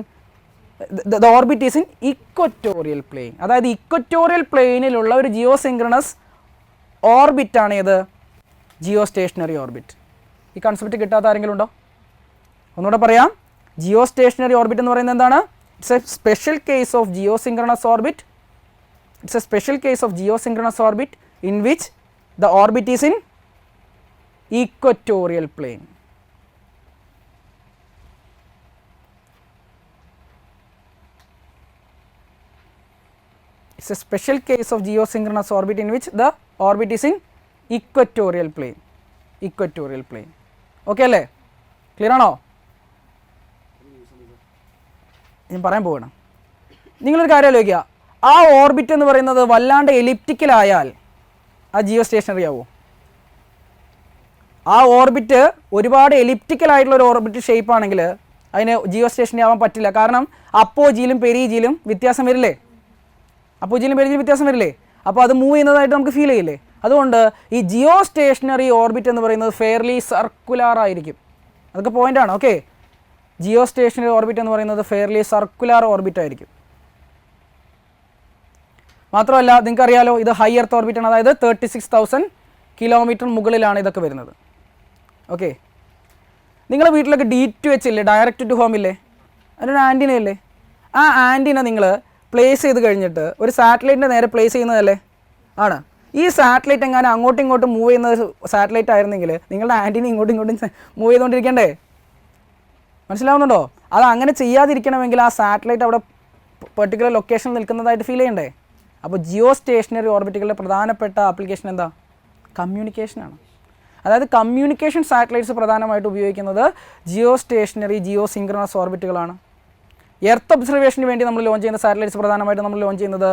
the orbit is in equatorial plane. അതായത് ഇക്വറ്റോറിയൽ പ്ലെയിനിലുള്ള ഒരു ജിയോ സിങ്ക്രണസ് ഓർബിറ്റാണ് ഏത്? Geostationary orbit. ഈ concept കിട്ടാത്ത ആരെങ്കിലും ഉണ്ടോ? ഒന്നുകൂടെ പറയാം. ജിയോ സ്റ്റേഷനറി ഓർബിറ്റ് എന്ന് പറയുന്നത് എന്താണ്? It's a special case of geosynchronous orbit. In which the orbit is in equatorial plane. It's a special case of geosynchronous orbit in which the orbit is in equatorial plane. Okay അല്ലേ? Clear ആണോ? ഞാൻ പറയാൻ പോകണം. നിങ്ങളൊരു കാര്യം ആലോചിക്കുക. ആ orbit എന്ന് പറയുന്നത് വല്ലാണ്ട് എലിപ്റ്റിക്കലായാൽ ആ ജിയോ സ്റ്റേഷനറി ആവുമോ? ആ ഓർബിറ്റ് ഒരുപാട് എലിപ്റ്റിക്കലായിട്ടുള്ള ഒരു ഓർബിറ്റ് ഷേപ്പ് ആണെങ്കിൽ അതിന് ജിയോ സ്റ്റേഷനറി ആവാൻ പറ്റില്ല. കാരണം അപ്പോജിയിലും പെരിജിയിലും വ്യത്യാസം വരില്ലേ? അപ്പോൾ അത് മൂവ് ചെയ്യുന്നതായിട്ട് നമുക്ക് ഫീൽ ചെയ്യില്ലേ? അതുകൊണ്ട് ഈ ജിയോ സ്റ്റേഷനറി ഓർബിറ്റ് എന്ന് പറയുന്നത് ഫെയർലി സർക്കുലാർ ആയിരിക്കും. അതൊക്കെ പോയിൻ്റാണ്. ഓക്കെ, ജിയോ സ്റ്റേഷനറി ഓർബിറ്റ് എന്ന് പറയുന്നത് ഫെയർലി സർക്കുലാർ ഓർബിറ്റ് ആയിരിക്കും. മാത്രമല്ല നിങ്ങൾക്കറിയാലോ, ഇത് ഹൈ എർത്ത് ഓർബിറ്റാണ്. അതായത് 36,000 കിലോമീറ്റർ മുകളിലാണ് ഇതൊക്കെ വരുന്നത്. ഓക്കെ, നിങ്ങളുടെ വീട്ടിലൊക്കെ D2H ഇല്ലേ? ഡയറക്റ്റ് ടു ഹോം ഇല്ലേ? അതിനൊരു ആൻറ്റിന ഇല്ലേ? ആ ആൻറ്റിന നിങ്ങൾ പ്ലേസ് ചെയ്ത് കഴിഞ്ഞിട്ട് ഒരു സാറ്റലൈറ്റിൻ്റെ നേരെ പ്ലേസ് ചെയ്യുന്നതല്ലേ ആണ്. ഈ സാറ്റലൈറ്റ് എങ്ങാനും അങ്ങോട്ടും ഇങ്ങോട്ടും മൂവ് ചെയ്യുന്ന സാറ്റലൈറ്റ് ആയിരുന്നെങ്കിൽ നിങ്ങളുടെ ആൻറ്റിന ഇങ്ങോട്ടും മൂവ് ചെയ്തുകൊണ്ടിരിക്കണ്ടേ? മനസ്സിലാവുന്നുണ്ടോ? അത് അങ്ങനെ ചെയ്യാതിരിക്കണമെങ്കിൽ ആ സാറ്റലൈറ്റ് അവിടെ പെർട്ടിക്കുലർ ലൊക്കേഷനിൽ നിൽക്കുന്നതായിട്ട് ഫീൽ ചെയ്യണ്ടേ? അപ്പോൾ ജിയോ സ്റ്റേഷനറി ഓർബിറ്റുകളുടെ പ്രധാനപ്പെട്ട ആപ്ലിക്കേഷൻ എന്താ? കമ്മ്യൂണിക്കേഷനാണ്. അതായത് കമ്മ്യൂണിക്കേഷൻ സാറ്റലൈറ്റ്സ് പ്രധാനമായിട്ട് ഉപയോഗിക്കുന്നത് ജിയോ സ്റ്റേഷനറി, ജിയോ സിങ്ക്രണസ് ഓർബിറ്റുകളാണ്. എർത്ത് ഒബ്സർവേഷന് വേണ്ടി നമ്മൾ ലോഞ്ച് ചെയ്യുന്ന സാറ്റലൈറ്റ്സ് പ്രധാനമായിട്ട് നമ്മൾ ലോഞ്ച് ചെയ്യുന്നത്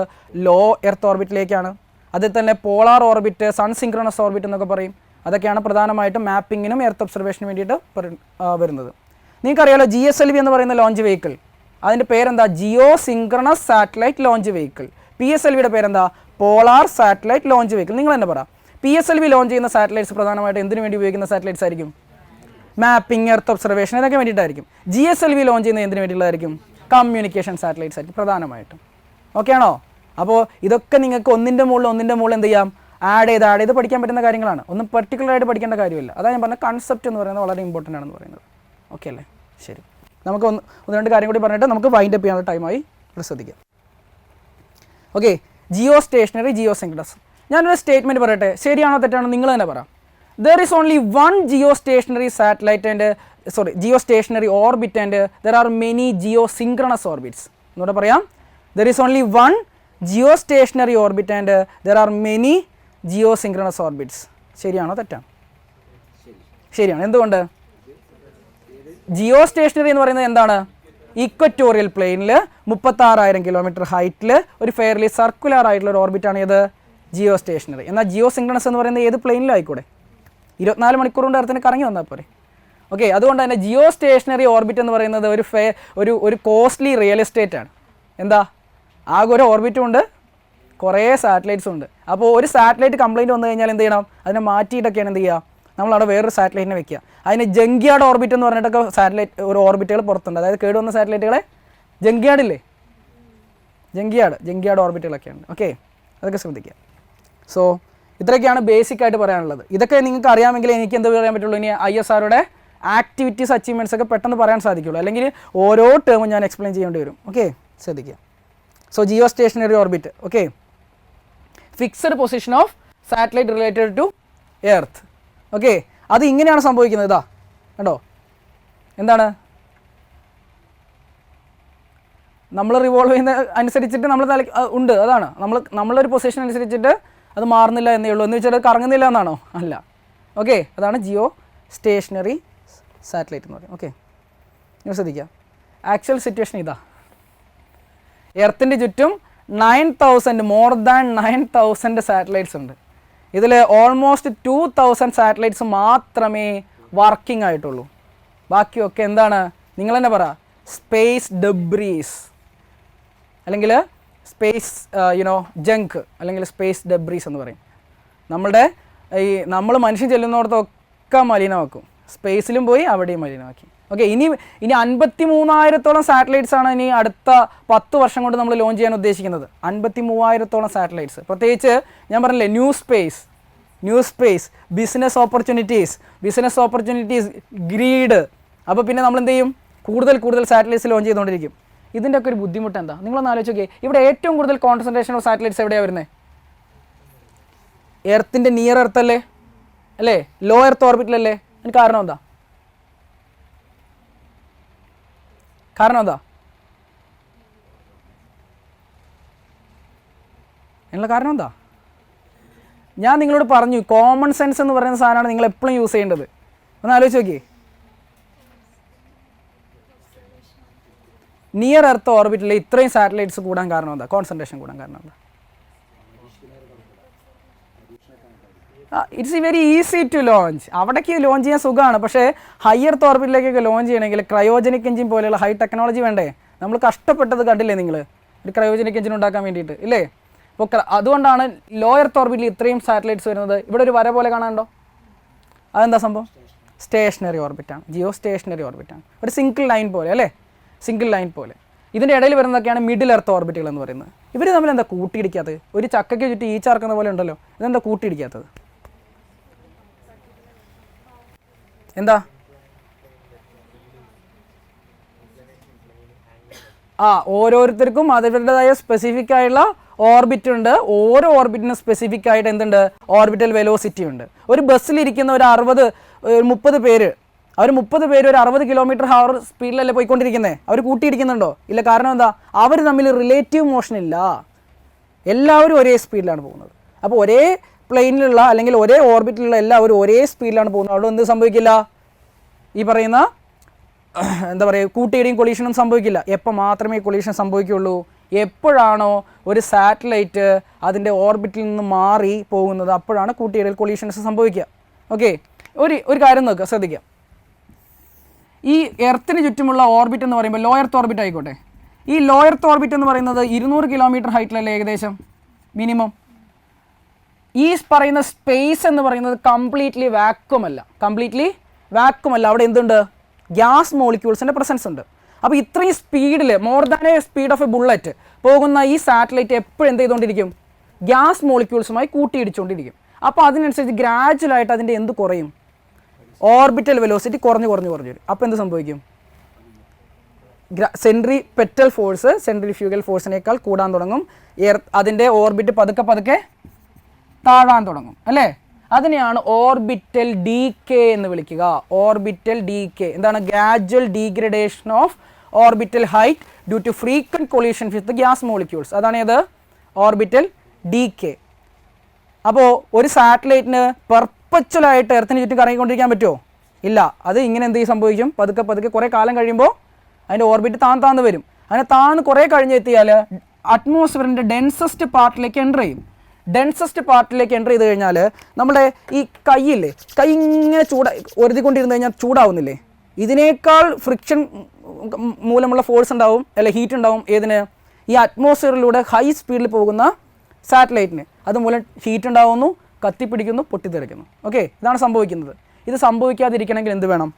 ലോ എർത്ത് ഓർബിറ്റിലേക്കാണ്. അതിൽ തന്നെ polar orbit, sun synchronous orbit എന്നൊക്കെ പറയും. അതൊക്കെയാണ് പ്രധാനമായിട്ടും മാപ്പിങ്ങിനും എർത്ത് ഒബ്സർവേഷന് വേണ്ടിയിട്ട് വരുന്നത്. നിങ്ങൾക്കറിയാലോ GSLV എന്ന് പറയുന്ന ലോഞ്ച് വെഹിക്കിൾ, അതിൻ്റെ പേരെന്താ? Geosynchronous satellite launch vehicle. PSLVയുടെ പേരെന്താ? Polar satellite launch vehicle. നിങ്ങൾ തന്നെ പറ. PSLV ലോഞ്ച് ചെയ്യുന്ന സാറ്റലൈറ്റ്സ് പ്രധാനമായിട്ട് എന്തിനു വേണ്ടി ഉപയോഗിക്കുന്ന സാറ്റലൈറ്റ്സ് ആയിരിക്കും? മാപ്പിംഗ്, എർത്ത് ഒബ്സർവേഷൻ, ഇതൊക്കെ വേണ്ടിയിട്ടായിരിക്കും. GSLV ലോഞ്ച് ചെയ്യുന്നത് എന്തിനു വേണ്ടിയുള്ളതായിരിക്കും? കമ്മ്യൂണിക്കേഷൻ സാറ്റലൈറ്റ്സ് ആയിരിക്കും പ്രധാനമായിട്ടും. ഓക്കെ ആണോ? അപ്പോൾ ഇതൊക്കെ നിങ്ങൾക്ക് ഒന്നിൻ്റെ മുകളിൽ എന്ത് ചെയ്യാം, ആഡ് ചെയ്ത് പഠിക്കാൻ പറ്റുന്ന കാര്യങ്ങളാണ്. ഒന്നും പെർട്ടിക്കുലറായിട്ട് പഠിക്കേണ്ട കാര്യമില്ല. അതാണ് ഞാൻ പറഞ്ഞ കൺസെപ്റ്റ് എന്ന് പറയുന്നത് വളരെ ഇമ്പോർട്ടൻ്റ് ആണെന്ന് പറയുന്നത്. ഓക്കെ അല്ലേ? ശരി, നമുക്ക് ഒന്ന് രണ്ട് കാര്യം കൂടി പറഞ്ഞിട്ട് നമുക്ക് വൈൻഡ് അപ്പ് ചെയ്യാനുള്ള ടൈമായി ശ്രദ്ധിക്കാം. Okay, geostationary, geosynchronous. ഞാനൊരു സ്റ്റേറ്റ്മെൻറ്റ് പറയട്ടെ, ശരിയാണോ തെറ്റാണോ നിങ്ങൾ തന്നെ പറ. There is only one geostationary satellite and geostationary orbit and there are many geosynchronous orbits. എന്നോട് പറയാം, there is only one geostationary orbit and there are many geosynchronous orbits. ശരിയാണോ തെറ്റാണോ? ശരിയാണ്. എന്തുകൊണ്ട്? ജിയോ സ്റ്റേഷനറി എന്ന് പറയുന്നത് എന്താണ്? ഇക്വറ്റോറിയൽ പ്ലെയിനിൽ 36,000 കിലോമീറ്റർ ഹൈറ്റിൽ ഒരു ഫെയർലി സർക്കുലർ ആയിട്ടുള്ള ഒരു ഓർബിറ്റാണ് ഏത്? ജിയോ സ്റ്റേഷനറി. എന്നാൽ ജിയോ സിങ്ക്രണസ് എന്ന് പറയുന്നത് ഏത് പ്ലെയിനിലും ആയിക്കൂടെ, 24 മണിക്കൂർ കൊണ്ട് അടുത്തിന് കറങ്ങി വന്നാൽ പോരെ. ഓക്കെ, അതുകൊണ്ട് തന്നെ ജിയോ സ്റ്റേഷനറി ഓർബിറ്റ് എന്ന് പറയുന്നത് ഒരു കോസ്റ്റ്ലി റിയൽ എസ്റ്റേറ്റ് ആണ്. എന്താ? ആകെ ഒരു ഓർബിറ്റും ഉണ്ട്, കുറേ സാറ്റലൈറ്റ്സും ഉണ്ട്. അപ്പോൾ ഒരു സാറ്റലൈറ്റ് കംപ്ലയിൻറ്റ് വന്നു കഴിഞ്ഞാൽ എന്ത് ചെയ്യണം? അതിനെ മാറ്റിയിട്ടൊക്കെയാണ് എന്ത് ചെയ്യുക, നമ്മളവിടെ വേറൊരു സാറ്റലൈറ്റിനെ വെക്കുക. അതിന് ജങ്ക്യാർഡ് ഓർബിറ്റ് എന്ന് പറഞ്ഞിട്ടൊക്കെ സാറ്റലൈറ്റ് ഒരു ഓർബിറ്റുകൾ പുറത്തുണ്ട്. അതായത് കേടുവന്ന സാറ്റലൈറ്റുകളെ ജങ്ക്യാർഡില്ലേ, ജങ്ക്യാർഡ് ഓർബിറ്റുകളൊക്കെ ഉണ്ട്. ഓക്കെ, അതൊക്കെ ശ്രദ്ധിക്കുക. സോ ഇത്രയൊക്കെയാണ് ബേസിക് ആയിട്ട് പറയാനുള്ളത്. ഇതൊക്കെ നിങ്ങൾക്ക് അറിയാമെങ്കിൽ എനിക്ക് എന്ത് പറയാൻ പറ്റുള്ളൂ, ഇനി ISROയുടെ ആക്ടിവിറ്റീസ് അച്ചീവ്മെൻറ്റ്സ് ഒക്കെ പെട്ടെന്ന് പറയാൻ സാധിക്കുള്ളൂ. അല്ലെങ്കിൽ ഓരോ ടേമും ഞാൻ എക്സ്പ്ലെയിൻ ചെയ്യേണ്ടി വരും. ഓക്കെ, ശ്രദ്ധിക്കുക. So geostationary orbit, okay, fixed position of satellite related to earth. Okay, അത് ഇങ്ങനെയാണ് സംഭവിക്കുന്നത്. ഇതാ കണ്ടോ, എന്താണ്? നമ്മൾ റിവോൾവ് ചെയ്യുന്ന അനുസരിച്ചിട്ട് നമ്മൾ ഉണ്ട്, അതാണ് നമ്മളൊരു പൊസിഷൻ അനുസരിച്ചിട്ട് അത് മാറുന്നില്ല എന്നേ ഉള്ളൂ. എന്ന് വെച്ചാൽ അത് കറങ്ങുന്നില്ല എന്നാണോ? അല്ല. ഓക്കെ, അതാണ് ജിയോ സ്റ്റേഷനറി സാറ്റലൈറ്റ് എന്ന് പറയും. ഓക്കെ, നിങ്ങൾ ശ്രദ്ധിക്കുക. ആക്ച്വൽ സിറ്റുവേഷൻ ഇതാ, എർത്തിൻ്റെ ചുറ്റും 9,000 മോർ ദാൻ 9,000 സാറ്റലൈറ്റ്സ് ഉണ്ട്. ഇതിൽ ഓൾമോസ്റ്റ് 2,000 സാറ്റലൈറ്റ്സ് മാത്രമേ വർക്കിംഗ് ആയിട്ടുള്ളൂ. ബാക്കിയൊക്കെ എന്താണ്? നിങ്ങൾ തന്നെ പറ, സ്പേസ് ഡെബ്രീസ് അല്ലെങ്കിൽ സ്പേസ് ജങ്ക് അല്ലെങ്കിൽ സ്പേസ് ഡെബ്രീസ് എന്ന് പറയും. നമ്മൾ മനുഷ്യൻ ചെല്ലുന്നിടത്തൊക്കെ മലിനമാക്കും. സ്പേസിലും പോയി അവിടെയും മലിനമാക്കി. ഓക്കെ, ഇനി 53,000-ഓളം സാറ്റലൈറ്റ്സ് ആണ് ഇനി അടുത്ത 10 വർഷം കൊണ്ട് നമ്മൾ ലോഞ്ച് ചെയ്യാൻ ഉദ്ദേശിക്കുന്നത്. 53,000-ഓളം സാറ്റലൈറ്റ്സ്. പ്രത്യേകിച്ച് ഞാൻ പറഞ്ഞില്ലേ, new space, business opportunities, greed. അപ്പോൾ പിന്നെ നമ്മൾ എന്ത് ചെയ്യും? കൂടുതൽ സാറ്റലൈറ്റ്സ് ലോഞ്ച് ചെയ്തുകൊണ്ടിരിക്കും. ഇതിൻ്റെ ഒക്കെ ഒരു ബുദ്ധിമുട്ട് എന്താ? നിങ്ങളൊന്ന് ആലോചിച്ച് നോക്കിയേ. ഇവിടെ ഏറ്റവും കൂടുതൽ കോൺസെൻട്രേഷൻ ഓഫ് സാറ്റലൈറ്റ്സ് എവിടെയാണ് വരുന്നത്? എർത്തിൻ്റെ നിയർ എർത്ത് അല്ലേ, ലോ എർത്ത് ഓർബിറ്റിലല്ലേ? അതിന് കാരണം എന്താ? അതിനുള്ള കാരണം എന്താ? ഞാൻ നിങ്ങളോട് പറഞ്ഞു, കോമൺ സെൻസ് എന്ന് പറയുന്ന സാധനമാണ് നിങ്ങൾ എപ്പോഴും യൂസ് ചെയ്യേണ്ടത്. ഒന്ന് ആലോചിച്ച് നോക്കിയേ. നിയർ എർത്ത് ഓർബിറ്റിൽ ഇത്രയും സാറ്റലൈറ്റ്സ് കൂടാൻ കാരണം എന്താ? കോൺസെൻട്രേഷൻ കൂടാൻ കാരണം എന്താ? It's very easy to launch. അവിടേക്ക് ലോഞ്ച് ചെയ്യാൻ സുഖമാണ്. പക്ഷേ ഹയർ ഓർബിറ്റിലേക്കൊക്കെ ലോഞ്ച് ചെയ്യണമെങ്കിൽ ക്രയോജനിക് എഞ്ചിൻ പോലെയുള്ള ഹൈ ടെക്നോളജി വേണ്ടേ? നമ്മൾ കഷ്ടപ്പെട്ടത് കണ്ടില്ലേ നിങ്ങൾ, ഒരു ക്രയോജനിക് എഞ്ചിൻ ഉണ്ടാക്കാൻ വേണ്ടിയിട്ട് ഇല്ലേ? അപ്പോൾ അതുകൊണ്ടാണ് ലോ എർത്ത് ഓർബിറ്റിൽ ഇത്രയും സാറ്റലൈറ്റ്സ് വരുന്നത്. ഇവിടെ ഒരു വര പോലെ കാണാനുണ്ടോ? അതെന്താ സംഭവം? സ്റ്റേഷനറി ഓർബിറ്റാണ്, ജിയോ സ്റ്റേഷനറി ഓർബിറ്റാണ്. ഒരു സിംഗിൾ ലൈൻ പോലെ. ഇതിൻ്റെ ഇടയിൽ വരുന്നതൊക്കെയാണ് മിഡിൽ എർത്ത് ഓർബിറ്റുകൾ എന്ന് പറയുന്നത്. ഇവർ തമ്മിൽ എന്താ കൂട്ടിയിടിക്കാത്തത്? ഒരു ചക്കയ്ക്ക് ചുറ്റി ഈ ചാർക്കുന്ന പോലെ ഉണ്ടല്ലോ, ഇതെന്താ കൂട്ടിയിടിക്കാത്തത്? എന്താ? ഓരോരുത്തർക്കും അവരുടേതായ സ്പെസിഫിക് ആയിട്ടുള്ള ഓർബിറ്റ് ഉണ്ട്. ഓരോ ഓർബിറ്റിനും സ്പെസിഫിക് ആയിട്ട് എന്തുണ്ട്? ഓർബിറ്റൽ വെലോസിറ്റി ഉണ്ട്. ഒരു ബസ്സിലിരിക്കുന്ന ഒരു 30 പേര്, അവർ 30 പേര് ഒരു 60 km/h സ്പീഡിലല്ലേ പോയിക്കൊണ്ടിരിക്കുന്നത്. അവർ കൂട്ടിയിടിക്കുന്നുണ്ടോ? ഇല്ല. കാരണം എന്താ? അവർ തമ്മിൽ റിലേറ്റീവ് മോഷൻ ഇല്ല. എല്ലാവരും ഒരേ സ്പീഡിലാണ് പോകുന്നത്. അപ്പോൾ ഒരേ പ്ലെയിനിലുള്ള അല്ലെങ്കിൽ ഒരേ ഓർബിറ്റിലുള്ള എല്ലാവരും ഒരേ സ്പീഡിലാണ് പോകുന്നത്. അവിടെ എന്ത് സംഭവിക്കില്ല? ഈ പറയുന്ന എന്താ പറയുക, കൂട്ടിയിടിയും കൊളീഷനും സംഭവിക്കില്ല. എപ്പോൾ മാത്രമേ കൊളീഷൻ സംഭവിക്കുകയുള്ളൂ? എപ്പോഴാണോ ഒരു സാറ്റലൈറ്റ് അതിൻ്റെ ഓർബിറ്റിൽ നിന്ന് മാറി പോകുന്നത്, അപ്പോഴാണ് കൂട്ടിയിടിയിൽ കൊളീഷൻസ് സംഭവിക്കുക. ഓക്കെ, ഒരു കാര്യം നോക്കുക, ശ്രദ്ധിക്കുക. ഈ എർത്തിന് ചുറ്റുമുള്ള ഓർബിറ്റ് എന്ന് പറയുമ്പോൾ ലോ എർത്ത് ഓർബിറ്റ് ആയിക്കോട്ടെ. ഈ ലോ എർത്ത് ഓർബിറ്റ് എന്ന് പറയുന്നത് 200 km ഹൈറ്റിലല്ലേ ഏകദേശം മിനിമം. ഈ പറയുന്ന സ്പേസ് എന്ന് പറയുന്നത് കംപ്ലീറ്റ്ലി വാക്വം അല്ല. അവിടെ എന്തുണ്ട്? ഗ്യാസ് മോളിക്യൂൾസിൻ്റെ പ്രസൻസ് ഉണ്ട്. അപ്പോൾ ഇത്രയും സ്പീഡിൽ more than A speed of A bullet പോകുന്ന ഈ സാറ്റലൈറ്റ് എപ്പോഴും എന്ത് ചെയ്തുകൊണ്ടിരിക്കും? ഗ്യാസ് മോളിക്യൂൾസുമായി കൂട്ടിയിടിച്ചുകൊണ്ടിരിക്കും. അപ്പോൾ അതിനനുസരിച്ച് ഗ്രാജുവലായിട്ട് അതിൻ്റെ എന്ത് കുറയും? ഓർബിറ്റൽ വെലോസിറ്റി കുറഞ്ഞു വരും. അപ്പോൾ എന്ത് സംഭവിക്കും? സെൻട്രിപെറ്റൽ ഫോഴ്സ് സെൻട്രിഫ്യൂഗൽ ഫോഴ്സിനേക്കാൾ കൂടാൻ തുടങ്ങും. അതിൻ്റെ ഓർബിറ്റ് പതുക്കെ താഴാൻ തുടങ്ങും അല്ലേ? അതിനെയാണ് ഓർബിറ്റൽ ഡീകേ എന്ന് വിളിക്കുക. ഓർബിറ്റൽ ഡീകേ എന്താണ്? Gradual degradation of orbital height due to frequent collision with gas molecules. അതാണ് ഏത്? Orbital decay. അപ്പോൾ ഒരു സാറ്റലൈറ്റിന് പെർപ്പച്വലായിട്ട് എർത്തിന് ചുറ്റും കറങ്ങിക്കൊണ്ടിരിക്കാൻ പറ്റുമോ? ഇല്ല. അത് ഇങ്ങനെ എന്ത് സംഭവിക്കും? പതുക്കെ കുറേ കാലം കഴിയുമ്പോൾ അതിൻ്റെ ഓർബിറ്റ് താഴ്ന്നു വരും. അങ്ങനെ താഴ്ന്ന് കുറേ കഴിഞ്ഞെത്തിയാൽ അറ്റ്മോസ്ഫിയറിൻ്റെ ഡെൻസസ്റ്റ് പാർട്ടിലേക്ക് എൻ്റർ ചെയ്യും. ഡെൻസസ്റ്റ് പാർട്ടിലേക്ക് എൻ്റർ ചെയ്ത് കഴിഞ്ഞാൽ നമ്മുടെ ഈ കൈയില്ലേ, കൈ ഇങ്ങനെ ഒരുതിക്കൊണ്ടിരുന്ന് കഴിഞ്ഞാൽ ചൂടാവുന്നില്ലേ? ഇതിനേക്കാൾ ഫ്രിക്ഷൻ മൂലമുള്ള ഫോഴ്സ് ഉണ്ടാവും, അല്ലെ ഹീറ്റ് ഉണ്ടാവും. ഏതിന്? ഈ അറ്റ്മോസ്ഫിയറിലൂടെ ഹൈ സ്പീഡിൽ പോകുന്ന സാറ്റലൈറ്റിന്. അതുമൂലം ഹീറ്റ് ഉണ്ടാവുന്നു, കത്തിപ്പിടിക്കുന്നു, പൊട്ടിത്തെറിക്കുന്നു. ഓക്കെ, ഇതാണ് സംഭവിക്കുന്നത്. ഇത് സംഭവിക്കാതിരിക്കണമെങ്കിൽ എന്ത് വേണം?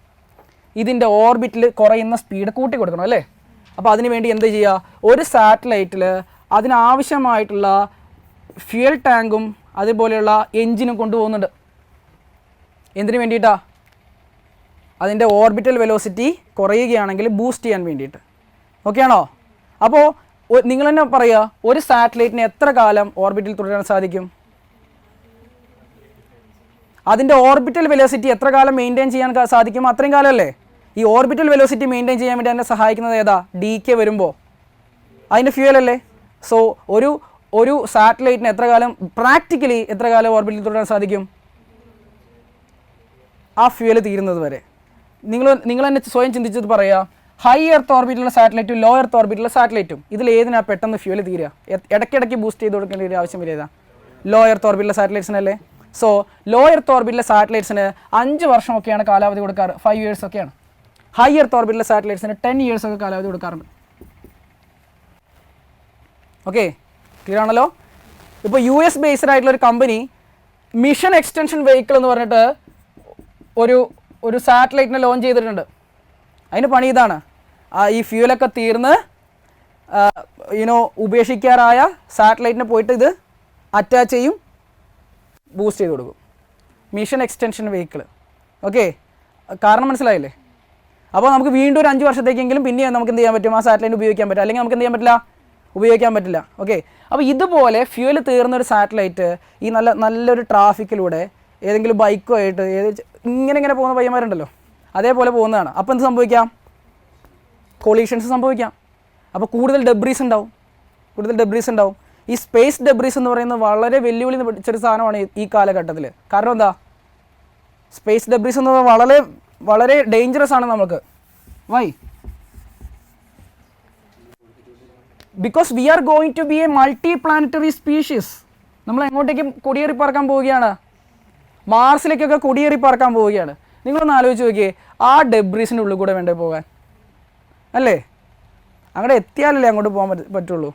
ഇതിൻ്റെ ഓർബിറ്റിൽ കുറയുന്ന സ്പീഡ് കൂട്ടി കൊടുക്കണം അല്ലേ? അപ്പോൾ അതിനുവേണ്ടി എന്ത് ചെയ്യുക? ഒരു സാറ്റലൈറ്റിൽ അതിനാവശ്യമായിട്ടുള്ള ഫ്യൂൽ ടാങ്കും അതുപോലെയുള്ള എൻജിനും കൊണ്ടുപോകുന്നുണ്ട്. എന്തിനു വേണ്ടിയിട്ടാണ്? അതിൻ്റെ ഓർബിറ്റൽ വെലോസിറ്റി കുറയുകയാണെങ്കിൽ ബൂസ്റ്റ് ചെയ്യാൻ വേണ്ടിയിട്ട്. ഓക്കെ ആണോ? അപ്പോൾ നിങ്ങൾ തന്നെ പറയുക, ഒരു സാറ്റലൈറ്റിന് എത്ര കാലം ഓർബിറ്റിൽ തുടരാൻ സാധിക്കും? അതിൻ്റെ ഓർബിറ്റൽ വെലോസിറ്റി എത്ര കാലം മെയിൻറ്റെയിൻ ചെയ്യാൻ സാധിക്കും? അത്രയും കാലമല്ലേ? ഈ ഓർബിറ്റൽ വെലോസിറ്റി മെയിൻറ്റെയിൻ ചെയ്യാൻ വേണ്ടി അതിനെ സഹായിക്കുന്നത് ഏതാ? ഡീകേ വരുമ്പോൾ അതിൻ്റെ ഫ്യൂവൽ അല്ലേ? സോ ഒരു സാറ്റലൈറ്റിന് എത്ര കാലം, പ്രാക്ടിക്കലി എത്ര കാലം ഓർബിറ്റിൽ തുടരാൻ സാധിക്കും? ആ ഫ്യൂവൽ തീരുന്നത് വരെ. നിങ്ങൾ തന്നെ സ്വയം ചിന്തിച്ചത് പറയുക, ഹൈ എർത്ത് ഓർബിറ്റിലുള്ള സാറ്റലൈറ്റും ലോ എർത്ത് ഓർബിറ്റിലുള്ള സാറ്റലൈറ്റും ഇതിൽ ഏതിനാ പെട്ടെന്ന് ഫ്യൂവൽ തീരുക? ഇടയ്ക്കിടയ്ക്ക് ബൂസ്റ്റ് ചെയ്ത് കൊടുക്കേണ്ട ഒരു ആവശ്യമില്ല. ഏതാ? ലോ എർത്ത് ഓർബിറ്റിലുള്ള സാറ്റലൈറ്റ്സിനല്ലേ? സോ ലോ എർത്ത് ഓർബിറ്റിലെ സാറ്റലൈറ്റ്സിന് 5 വർഷമൊക്കെയാണ് കാലാവധി കൊടുക്കാറ്, 5 years ഒക്കെയാണ്. ഹൈ എർത്ത് ഓർബിറ്റിലെ സാറ്റലൈറ്റ്സിന് 10 years ഒക്കെ കാലാവധി കൊടുക്കാറുണ്ട്. ഓക്കെ, ക്ലിയർ ആണല്ലോ? ഇപ്പോൾ US ബേസ്ഡ് ആയിട്ടുള്ള ഒരു കമ്പനി മിഷൻ എക്സ്റ്റൻഷൻ വെഹിക്കിൾ എന്ന് പറഞ്ഞിട്ട് ഒരു സാറ്റലൈറ്റിനെ ലോഞ്ച് ചെയ്തിട്ടുണ്ട്. അതിന് പണി ഇതാണ്, ഈ ഫ്യൂലൊക്കെ തീർന്ന് ഉപേക്ഷിക്കാറായ സാറ്റലൈറ്റിനെ പോയിട്ട് ഇത് അറ്റാച്ച് ചെയ്യും, ബൂസ്റ്റ് ചെയ്ത് കൊടുക്കും. Mission extension vehicle. ഓക്കെ, കാരണം മനസ്സിലായില്ലേ? അപ്പോൾ നമുക്ക് വീണ്ടും ഒരു 5 വർഷത്തേക്കെങ്കിലും പിന്നെ നമുക്ക് എന്ത് ചെയ്യാൻ പറ്റും? ആ സാറ്റലൈറ്റ് ഉപയോഗിക്കാൻ പറ്റും, അല്ലെങ്കിൽ നമുക്ക് എന്ത് ചെയ്യാൻ പറ്റില്ല? ഉപയോഗിക്കാൻ പറ്റില്ല. ഓക്കെ, അപ്പോൾ ഇതുപോലെ ഫ്യൂവൽ തീർന്നൊരു സാറ്റലൈറ്റ് ഈ നല്ലൊരു ട്രാഫിക്കിലൂടെ ഏതെങ്കിലും ബൈക്കോ ആയിട്ട് ഇങ്ങനെ പോകുന്ന പയ്യന്മാരുണ്ടല്ലോ, അതേപോലെ പോകുന്നതാണ്. അപ്പോൾ എന്ത് സംഭവിക്കാം? കൊളീഷൻസ് സംഭവിക്കാം. അപ്പോൾ കൂടുതൽ ഡെബ്രീസ് ഉണ്ടാവും. ഈ സ്പേസ് ഡെബ്രീസ് എന്ന് പറയുന്നത് വളരെ വെല്ലുവിളി പിടിച്ചൊരു സാധനമാണ് ഈ കാലഘട്ടത്തിൽ. കാരണം എന്താ? സ്പേസ് ഡെബ്രീസ് എന്ന് പറഞ്ഞാൽ വളരെ വളരെ ഡേഞ്ചറസ് ആണ് നമുക്ക്. Why? Because we are going to be a multi planetary species. നമ്മൾ എങ്ങോട്ടേക്കും കുടിയേറി പറക്കാൻ പോവുകയാണ്? മാർസിലേക്കൊക്കെ കുടിയേറി പറക്കാൻ പോവുകയാണ്. നിങ്ങളൊന്ന് ആലോചിച്ച് നോക്കിയേ, ആ ഡെബ്രീസിൻ്റെ ഉള്ളിൽ കൂടെ വേണ്ടേ പോകാൻ? അല്ലേ? അങ്ങോട്ട് എത്തിയാലല്ലേ അങ്ങോട്ട് പോകാൻ പറ്റുള്ളൂ.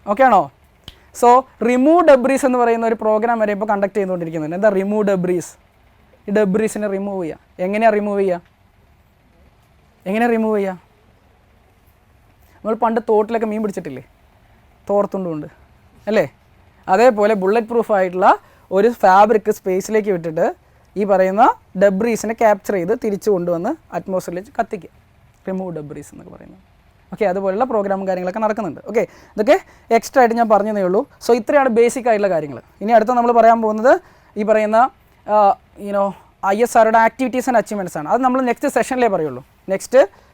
ഓക്കെ ആണോ? സോ റിമൂവ് ഡെബ്രീസ് എന്ന് പറയുന്ന ഒരു പ്രോഗ്രാം വരെ ഇപ്പോൾ കണ്ടക്ട് ചെയ്തുകൊണ്ടിരിക്കുന്നുണ്ട്. എന്താ റിമൂവ് ഡെബ്രീസ്? ഈ ഡെബ്രീസിനെ റിമൂവ് ചെയ്യുക. എങ്ങനെയാണ് റിമൂവ് ചെയ്യുക? നമ്മൾ പണ്ട് തോട്ടിലൊക്കെ മീൻ പിടിച്ചിട്ടില്ലേ? തോർത്തുണ്ടുകൊണ്ട് അല്ലേ? അതേപോലെ ബുള്ളറ്റ് പ്രൂഫ് ആയിട്ടുള്ള ഒരു ഫാബ്രിക് സ്പേസിലേക്ക് വിട്ടിട്ട് ഈ പറയുന്ന ഡെബ്രീസിനെ ക്യാപ്ചർ ചെയ്ത് തിരിച്ചു കൊണ്ടുവന്ന് അറ്റ്മോസ്ഫിയറിലേക്ക് കത്തിക്കുക. റിമൂവ് ഡെബ്രീസ് എന്നൊക്കെ പറയുന്നത്. ഓക്കെ, അതുപോലുള്ള പ്രോഗ്രാമും കാര്യങ്ങളൊക്കെ നടക്കുന്നുണ്ട്. ഓക്കെ, ഇതൊക്കെ എക്സ്ട്രാ ആയിട്ട് ഞാൻ പറഞ്ഞതേ ഉള്ളൂ. സോ ഇത്രയാണ് ബേസിക് ആയിട്ടുള്ള കാര്യങ്ങൾ. ഇനി അടുത്ത നമ്മൾ പറയാൻ പോകുന്നത് ഈ പറയുന്ന ISROയുടെ ആക്ടിവിറ്റീസ് ആൻഡ് അച്ചീവ്മെൻറ്റ്സ് ആണ്. അത് നമ്മൾ നെക്സ്റ്റ്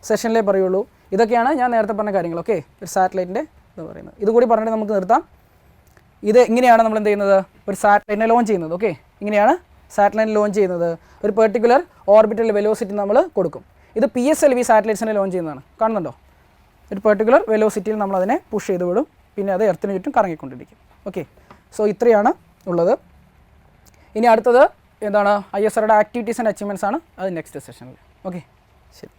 സെഷനിലേ പറയുള്ളൂ. ഇതൊക്കെയാണ് ഞാൻ നേരത്തെ പറഞ്ഞ കാര്യങ്ങൾ. ഓക്കെ, ഒരു സാറ്റലൈറ്റിൻ്റെ എന്ന് പറയുന്നത്. ഇതുകൂടി പറഞ്ഞിട്ട് നമുക്ക് നിർത്താം. ഇത് ഇങ്ങനെയാണ് നമ്മൾ എന്ത് ചെയ്യുന്നത്? ഒരു സാറ്റലൈറ്റിനെ ലോഞ്ച് ചെയ്യുന്നത്. ഓക്കെ, ഇങ്ങനെയാണ് സാറ്റലൈറ്റ് ലോഞ്ച് ചെയ്യുന്നത്. ഒരു പെർട്ടിക്കുലർ ഓർബിറ്റൽ വെലോസിറ്റി നമ്മൾ കൊടുക്കും. ഇത് PSLV സാറ്റലൈറ്റ്സിനെ ലോഞ്ച് ചെയ്യുന്നതാണ്. കാണുന്നുണ്ടോ? ഒരു പെർട്ടിക്കുലർ വെലോസിറ്റിയിൽ നമ്മൾ അതിനെ പുഷ് ചെയ്ത് വിടും. പിന്നെ അത് എർത്തിന് ചുറ്റും കറങ്ങിക്കൊണ്ടിരിക്കും. ഓക്കെ, സോ ഇത്രയാണ് ഉള്ളത്. ഇനി അടുത്തത് എന്താണ്? ISROയുടെ ആക്ടിവിറ്റീസ് ആൻഡ് അച്ചീവ്മെൻറ്റ്സ് ആണ്. അത് നെക്സ്റ്റ് സെഷനിൽ. ഓക്കെ, ശരി.